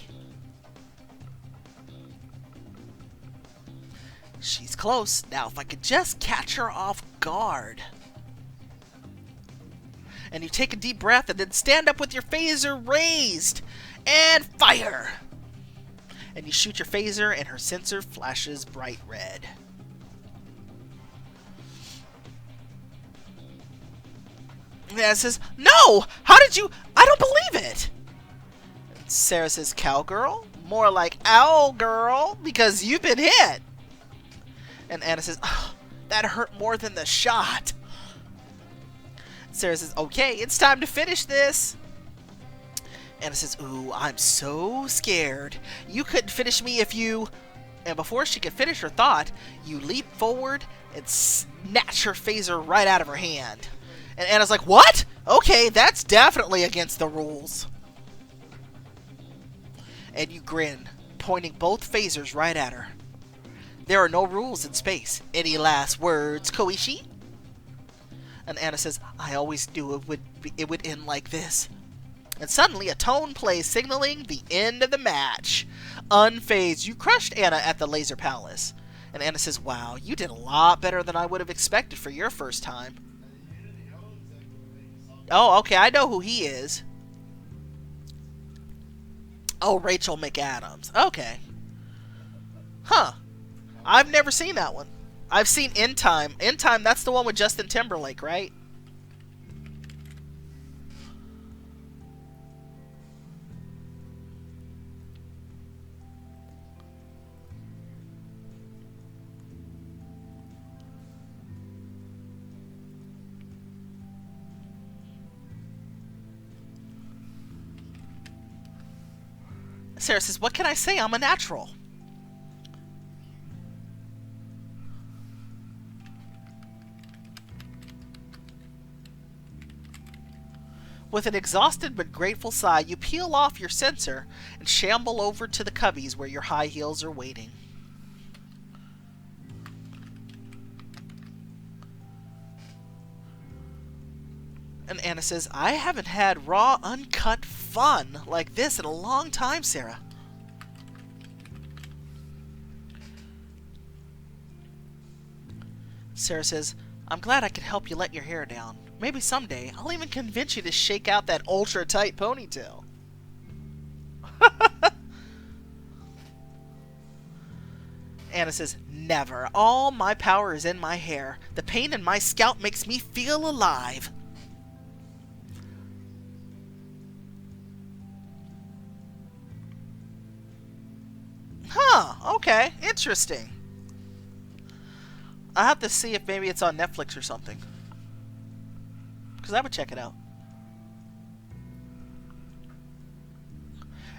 She's close. Now, if I could just catch her off guard. And you take a deep breath and then stand up with your phaser raised. And fire! And you shoot your phaser and her sensor flashes bright red. And Anna says, no! How did you... I don't believe it! And Sarah says, cowgirl? More like owl girl, because you've been hit. And Anna says, oh, that hurt more than the shot. Sarah says, okay, it's time to finish this. Anna says, ooh, I'm so scared. You couldn't finish me if you... And before she could finish her thought, you leap forward and snatch her phaser right out of her hand. And Anna's like, what? Okay, that's definitely against the rules. And you grin, pointing both phasers right at her. There are no rules in space. Any last words, Koichi? And Anna says, I always knew it would end like this. And suddenly a tone plays signaling the end of the match. Unfazed, you crushed Anna at the Laser Palace. And Anna says, wow, you did a lot better than I would have expected for your first time. Oh, okay, I know who he is. Oh, Rachel McAdams. Okay. Huh. I've never seen that one. I've seen In Time. In Time, that's the one with Justin Timberlake, right? Sarah says, what can I say? I'm a natural. With an exhausted but grateful sigh, you peel off your sensor and shamble over to the cubbies where your high heels are waiting. And Anna says, I haven't had raw, uncut fun like this in a long time, Sarah. Sarah says, I'm glad I could help you let your hair down. Maybe someday I'll even convince you to shake out that ultra-tight ponytail. Anna says, never. All my power is in my hair. The pain in my scalp makes me feel alive. Huh, okay, interesting. I'll have to see if maybe it's on Netflix or something. Because I would check it out.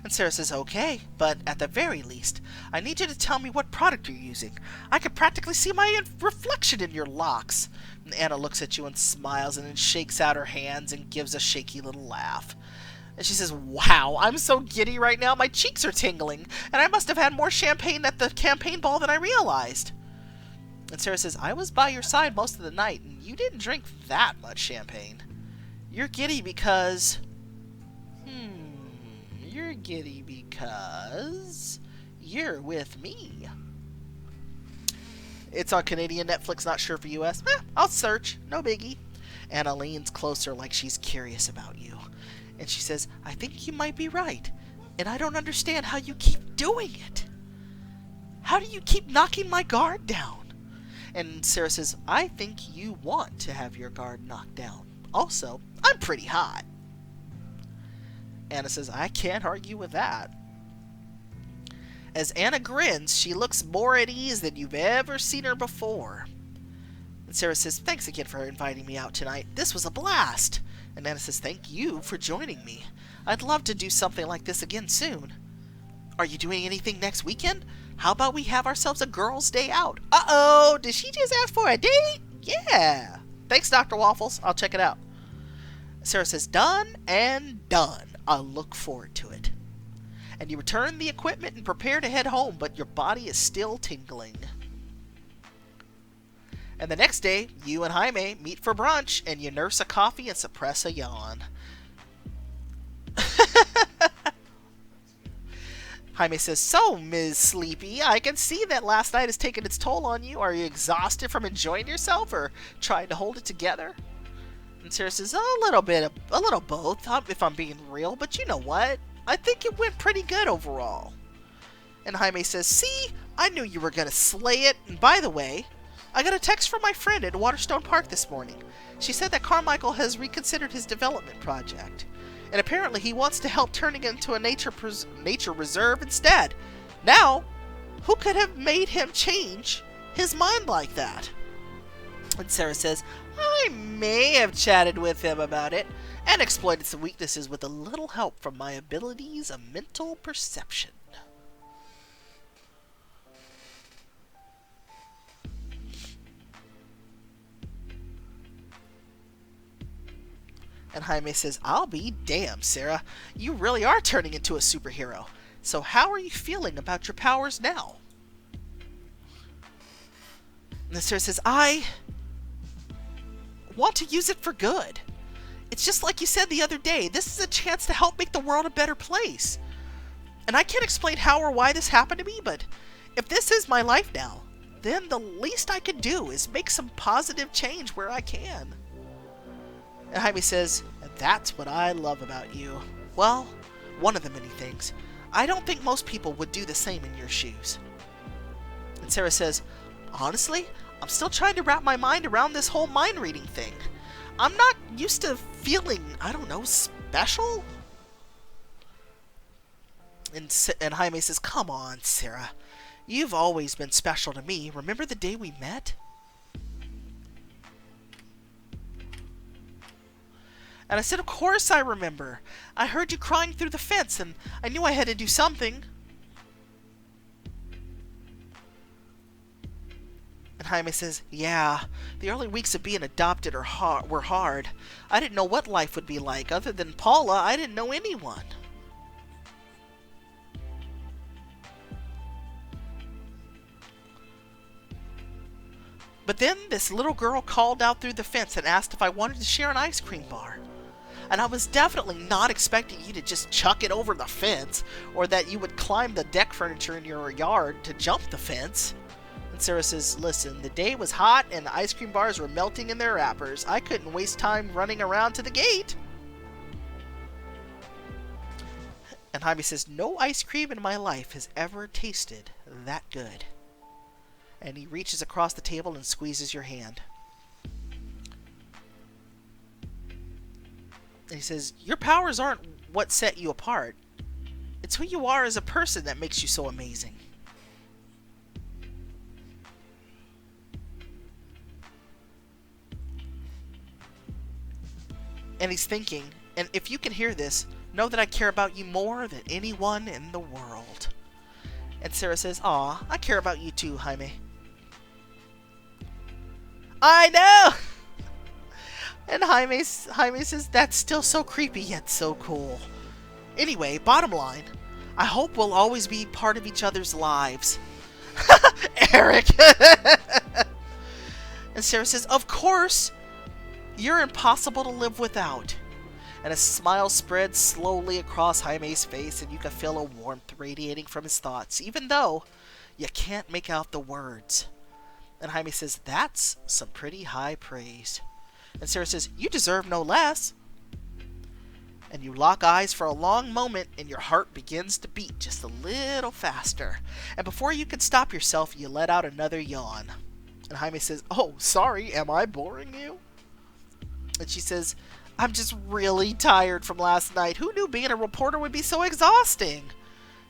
And Sarah says, okay, but at the very least, I need you to tell me what product you're using. I can practically see my reflection in your locks. And Anna looks at you and smiles and then shakes out her hands and gives a shaky little laugh. And she says, wow, I'm so giddy right now, my cheeks are tingling, and I must have had more champagne at the campaign ball than I realized. And Sarah says, I was by your side most of the night, and you didn't drink that much champagne. You're giddy because... You're giddy because... you're with me. It's on Canadian Netflix, not sure for US. I'll search, no biggie. Anna leans closer like she's curious about you. And she says, I think you might be right. And I don't understand how you keep doing it. How do you keep knocking my guard down? And Sarah says, I think you want to have your guard knocked down. Also, I'm pretty hot. Anna says, I can't argue with that. As Anna grins, she looks more at ease than you've ever seen her before. And Sarah says, thanks again for inviting me out tonight. This was a blast. And Anna says, thank you for joining me. I'd love to do something like this again soon. Are you doing anything next weekend? How about we have ourselves a girls' day out? Uh-oh, did she just ask for a date? Yeah. Thanks, Dr. Waffles. I'll check it out. Sarah says, done and done. I'll look forward to it. And you return the equipment and prepare to head home, but your body is still tingling. And the next day, you and Jaime meet for brunch, and you nurse a coffee and suppress a yawn. Jaime says, so, Ms. Sleepy, I can see that last night has taken its toll on you. Are you exhausted from enjoying yourself or trying to hold it together? And Sarah says, a little both, if I'm being real, but you know what? I think it went pretty good overall. And Jaime says, see, I knew you were going to slay it. And by the way, I got a text from my friend at Waterstone Park this morning. She said that Carmichael has reconsidered his development project. And apparently he wants to help turning it into a nature reserve instead. Now, who could have made him change his mind like that? And Sarah says, I may have chatted with him about it and exploited some weaknesses with a little help from my abilities of mental perception. And Jaime says, I'll be damned, Sarah. You really are turning into a superhero. So how are you feeling about your powers now? And then Sarah says, I want to use it for good. It's just like you said the other day. This is a chance to help make the world a better place. And I can't explain how or why this happened to me, but if this is my life now, then the least I can do is make some positive change where I can. And Jaime says, that's what I love about you. Well, one of the many things. I don't think most people would do the same in your shoes. And Sarah says, honestly, I'm still trying to wrap my mind around this whole mind reading thing. I'm not used to feeling, I don't know, special? And Jaime says, come on, Sarah. You've always been special to me. Remember the day we met? And I said, of course I remember. I heard you crying through the fence, and I knew I had to do something. And Jaime says, yeah, the early weeks of being adopted were hard. I didn't know what life would be like. Other than Paula, I didn't know anyone. But then this little girl called out through the fence and asked if I wanted to share an ice cream bar. And I was definitely not expecting you to just chuck it over the fence, or that you would climb the deck furniture in your yard to jump the fence. And Sarah says, listen, the day was hot and the ice cream bars were melting in their wrappers. I couldn't waste time running around to the gate. And Jaime says, no ice cream in my life has ever tasted that good. And he reaches across the table and squeezes your hand. And he says, your powers aren't what set you apart. It's who you are as a person that makes you so amazing. And he's thinking, and if you can hear this, know that I care about you more than anyone in the world. And Sarah says, aw, I care about you too, Jaime. I know! And Jaime says, that's still so creepy yet so cool. Anyway, bottom line, I hope we'll always be part of each other's lives. Eric! And Sarah says, of course! You're impossible to live without. And a smile spreads slowly across Jaime's face, and you can feel a warmth radiating from his thoughts, even though you can't make out the words. And Jaime says, that's some pretty high praise. And Sarah says, you deserve no less. And you lock eyes for a long moment, and your heart begins to beat just a little faster. And before you can stop yourself, you let out another yawn. And Jaime says, oh, sorry, am I boring you? And she says, I'm just really tired from last night. Who knew being a reporter would be so exhausting?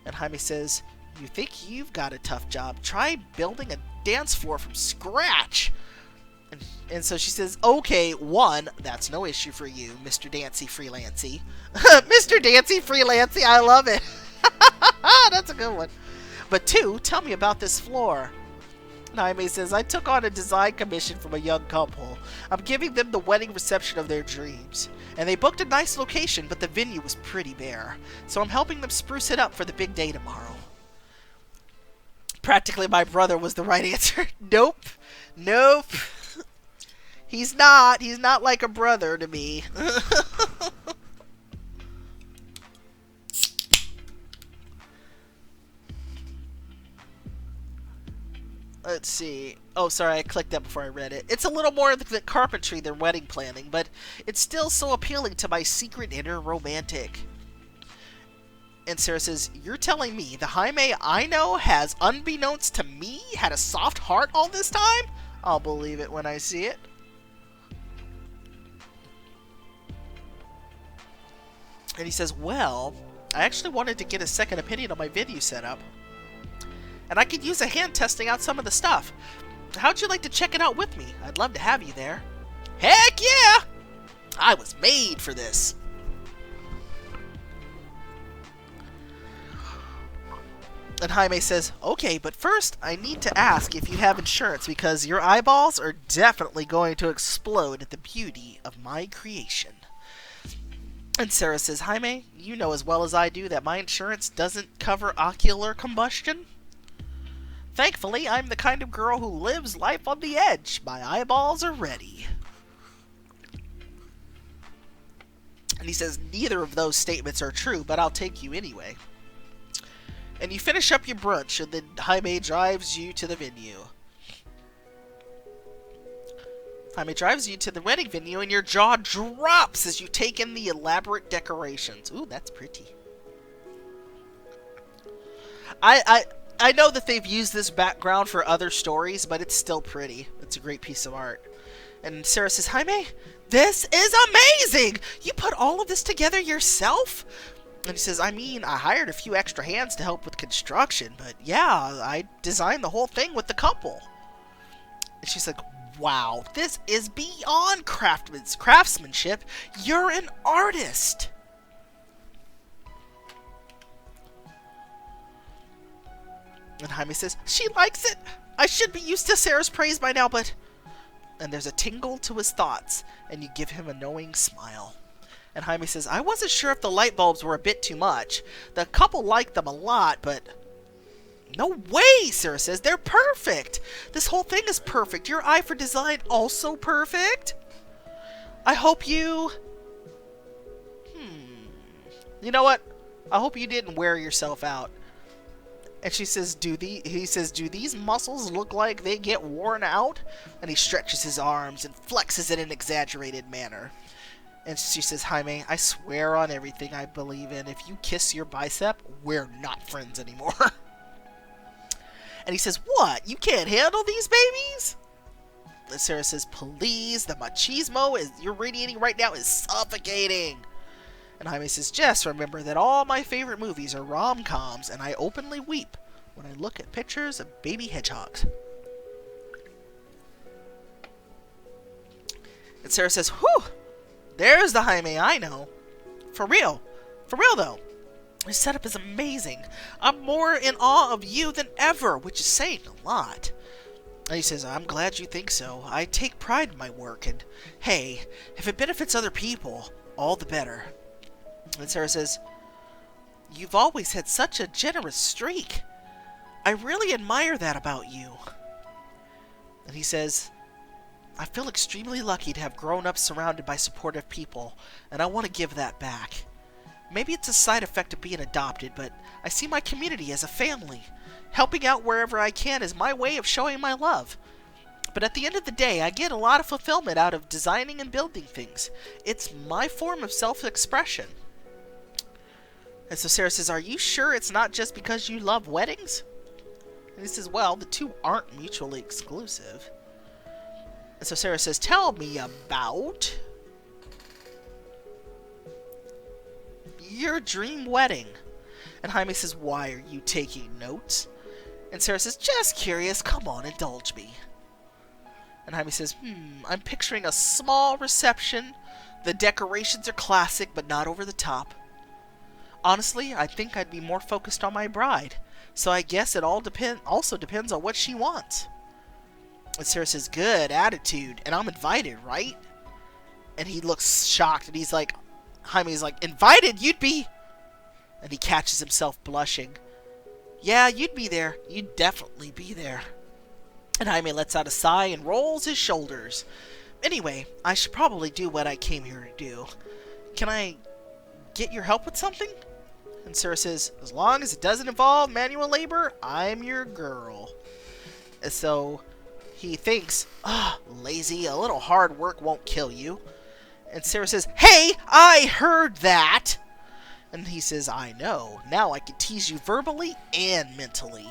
And Jaime says, you think you've got a tough job. Try building a dance floor from scratch. And so she says, okay, one, that's no issue for you, Mr. Dancy Freelancy. Mr. Dancy Freelancy, I love it. That's a good one. But two, tell me about this floor. Jaime says, I took on a design commission from a young couple. I'm giving them the wedding reception of their dreams. And they booked a nice location, but the venue was pretty bare. So I'm helping them spruce it up for the big day tomorrow. Practically my brother was the right answer. Nope. Nope. He's not. He's not like a brother to me. Let's see. Oh, sorry, I clicked that before I read it. It's a little more than carpentry than wedding planning, but it's still so appealing to my secret inner romantic. And Sarah says, you're telling me the Jaime I know has, unbeknownst to me, had a soft heart all this time? I'll believe it when I see it. And he says, well, I actually wanted to get a second opinion on my venue setup. And I could use a hand testing out some of the stuff. How'd you like to check it out with me? I'd love to have you there. Heck yeah! I was made for this. And Jaime says, okay, but first I need to ask if you have insurance because your eyeballs are definitely going to explode at the beauty of my creation. And Sarah says, Jaime, you know as well as I do that my insurance doesn't cover ocular combustion. Thankfully, I'm the kind of girl who lives life on the edge. My eyeballs are ready. And he says, neither of those statements are true, but I'll take you anyway. And you finish up your brunch, and then Jaime drives you to the venue. Jaime drives you to the wedding venue, and your jaw drops as you take in the elaborate decorations. Ooh, that's pretty. I know that they've used this background for other stories, but it's still pretty. It's a great piece of art. And Sarah says, Jaime, this is amazing! You put all of this together yourself? And he says, I mean, I hired a few extra hands to help with construction, but yeah, I designed the whole thing with the couple. And she's like, wow, this is beyond craftsmanship. You're an artist. And Jaime says, she likes it. I should be used to Sarah's praise by now, but... And there's a tingle to his thoughts, and you give him a knowing smile. And Jaime says, I wasn't sure if the light bulbs were a bit too much. The couple liked them a lot, but... No way, Sarah says. They're perfect. This whole thing is perfect. Your eye for design also perfect. I hope you... You know what? I hope you didn't wear yourself out. And she says, he says, do these muscles look like they get worn out? And he stretches his arms and flexes in an exaggerated manner. And she says, Jaime, I swear on everything I believe in, if you kiss your bicep, we're not friends anymore. And he says, what? You can't handle these babies? And Sarah says, please, the machismo you're radiating right now is suffocating. And Jaime says, just remember that all my favorite movies are rom-coms, and I openly weep when I look at pictures of baby hedgehogs. And Sarah says, whew, there's the Jaime I know. For real though. Your setup is amazing. I'm more in awe of you than ever, which is saying a lot. And he says, I'm glad you think so. I take pride in my work, and hey, if it benefits other people, all the better. And Sarah says, You've always had such a generous streak. I really admire that about you. And he says, I feel extremely lucky to have grown up surrounded by supportive people, and I want to give that back. Maybe it's a side effect of being adopted, but I see my community as a family. Helping out wherever I can is my way of showing my love. But at the end of the day, I get a lot of fulfillment out of designing and building things. It's my form of self-expression. And so Sarah says, are you sure it's not just because you love weddings? And he says, well, the two aren't mutually exclusive. And so Sarah says, tell me about your dream wedding. And Jaime says, why are you taking notes? And Sarah says, just curious, come on, indulge me. And Jaime says, I'm picturing a small reception. The decorations are classic, but not over the top. Honestly, I think I'd be more focused on my bride. So I guess it all also depends on what she wants. And Sarah says, good attitude. And I'm invited, right? And he looks shocked, and he's like, Jaime's like, invited? You'd be... And he catches himself blushing. Yeah, you'd be there. You'd definitely be there. And Jaime lets out a sigh and rolls his shoulders. Anyway, I should probably do what I came here to do. Can I get your help with something? And Sarah says, as long as it doesn't involve manual labor, I'm your girl. And so he thinks, lazy, a little hard work won't kill you. And Sarah says, hey, I heard that. And he says, I know. Now I can tease you verbally and mentally.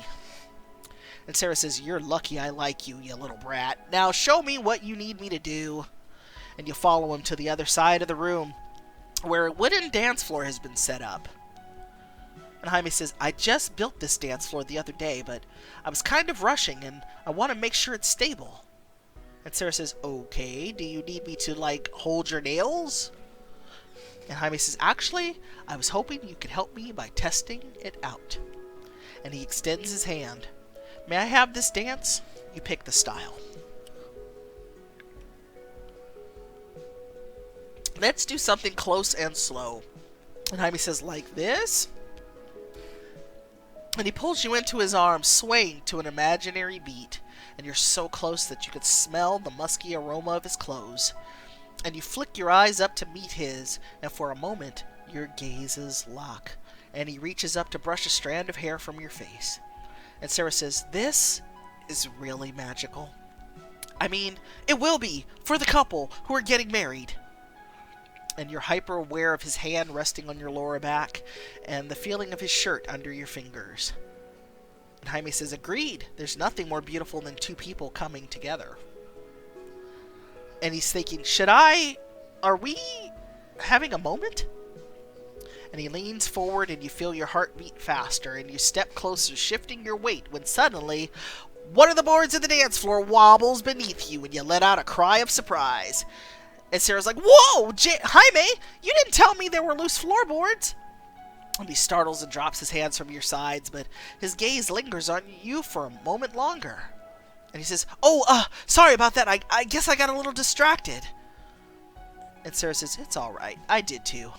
And Sarah says, you're lucky I like you, you little brat. Now show me what you need me to do. And you follow him to the other side of the room, where a wooden dance floor has been set up. And Jaime says, I just built this dance floor the other day, but I was kind of rushing, and I want to make sure it's stable. And Sarah says, okay, do you need me to, hold your nails? And Jaime says, actually, I was hoping you could help me by testing it out. And he extends his hand. May I have this dance? You pick the style. Let's do something close and slow. And Jaime says, like this? And he pulls you into his arms, swaying to an imaginary beat. And you're so close that you could smell the musky aroma of his clothes. And you flick your eyes up to meet his, and for a moment, your gazes lock. And he reaches up to brush a strand of hair from your face. And Sarah says, this is really magical. I mean, it will be for the couple who are getting married. And you're hyper aware of his hand resting on your lower back and the feeling of his shirt under your fingers. And Jaime says, agreed. There's nothing more beautiful than two people coming together. And he's thinking, are we having a moment? And he leans forward and you feel your heart beat faster and you step closer, shifting your weight when suddenly one of the boards of the dance floor wobbles beneath you and you let out a cry of surprise. And Sarah's like, whoa, Jaime, you didn't tell me there were loose floorboards. And he startles and drops his hands from your sides, but his gaze lingers on you for a moment longer. And he says, sorry about that. I guess I got a little distracted. And Sarah says, it's all right. I did too.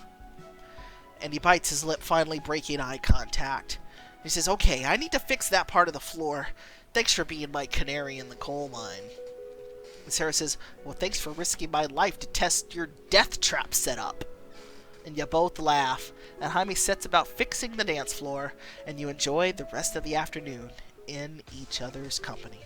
And he bites his lip, finally breaking eye contact. He says, okay, I need to fix that part of the floor. Thanks for being my canary in the coal mine. And Sarah says, well, thanks for risking my life to test your death trap setup. And you both laugh. And Jaime sets about fixing the dance floor. And you enjoy the rest of the afternoon in each other's company.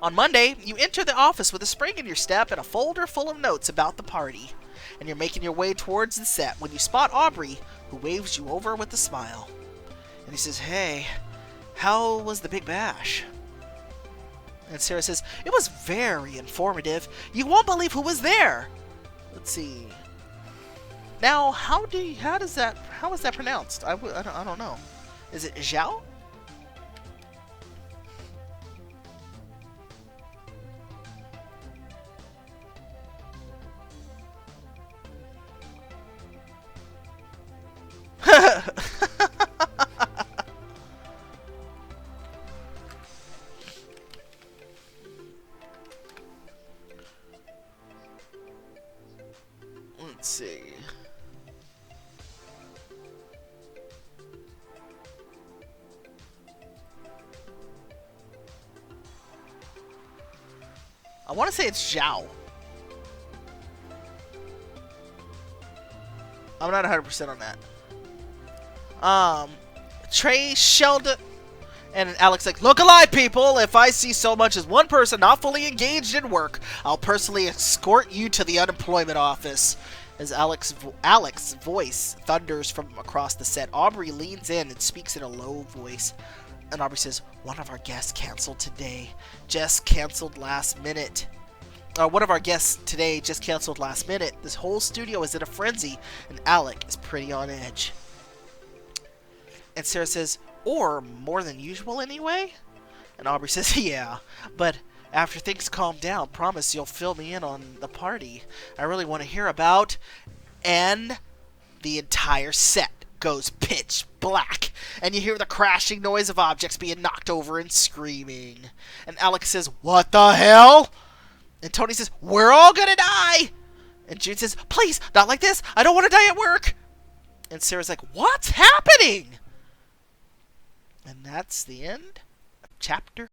On Monday, you enter the office with a spring in your step and a folder full of notes about the party. And you're making your way towards the set when you spot Aubrey, who waves you over with a smile. And he says, hey, how was the big bash? And Sarah says, it was very informative. You won't believe who was there. Let's see. Now, how is that pronounced? I don't know. Is it Zhao? Let's see. I want to say it's Zhao. I'm not 100% on that. Trey, Sheldon, and Alex like, look alive, people! If I see so much as one person not fully engaged in work, I'll personally escort you to the unemployment office. As Alex's voice thunders from across the set, Aubrey leans in and speaks in a low voice. And Aubrey says, one of our guests canceled today. Just canceled last minute. One of our guests today just canceled last minute. This whole studio is in a frenzy, and Alec is pretty on edge. And Sarah says, or more than usual anyway? And Aubrey says, yeah, but after things calm down, promise you'll fill me in on the party I really want to hear about. And the entire set goes pitch black, and you hear the crashing noise of objects being knocked over and screaming. And Alex says, what the hell? And Tony says, we're all gonna die! And June says, please, not like this, I don't want to die at work! And Sarah's like, what's happening? And that's the end of chapter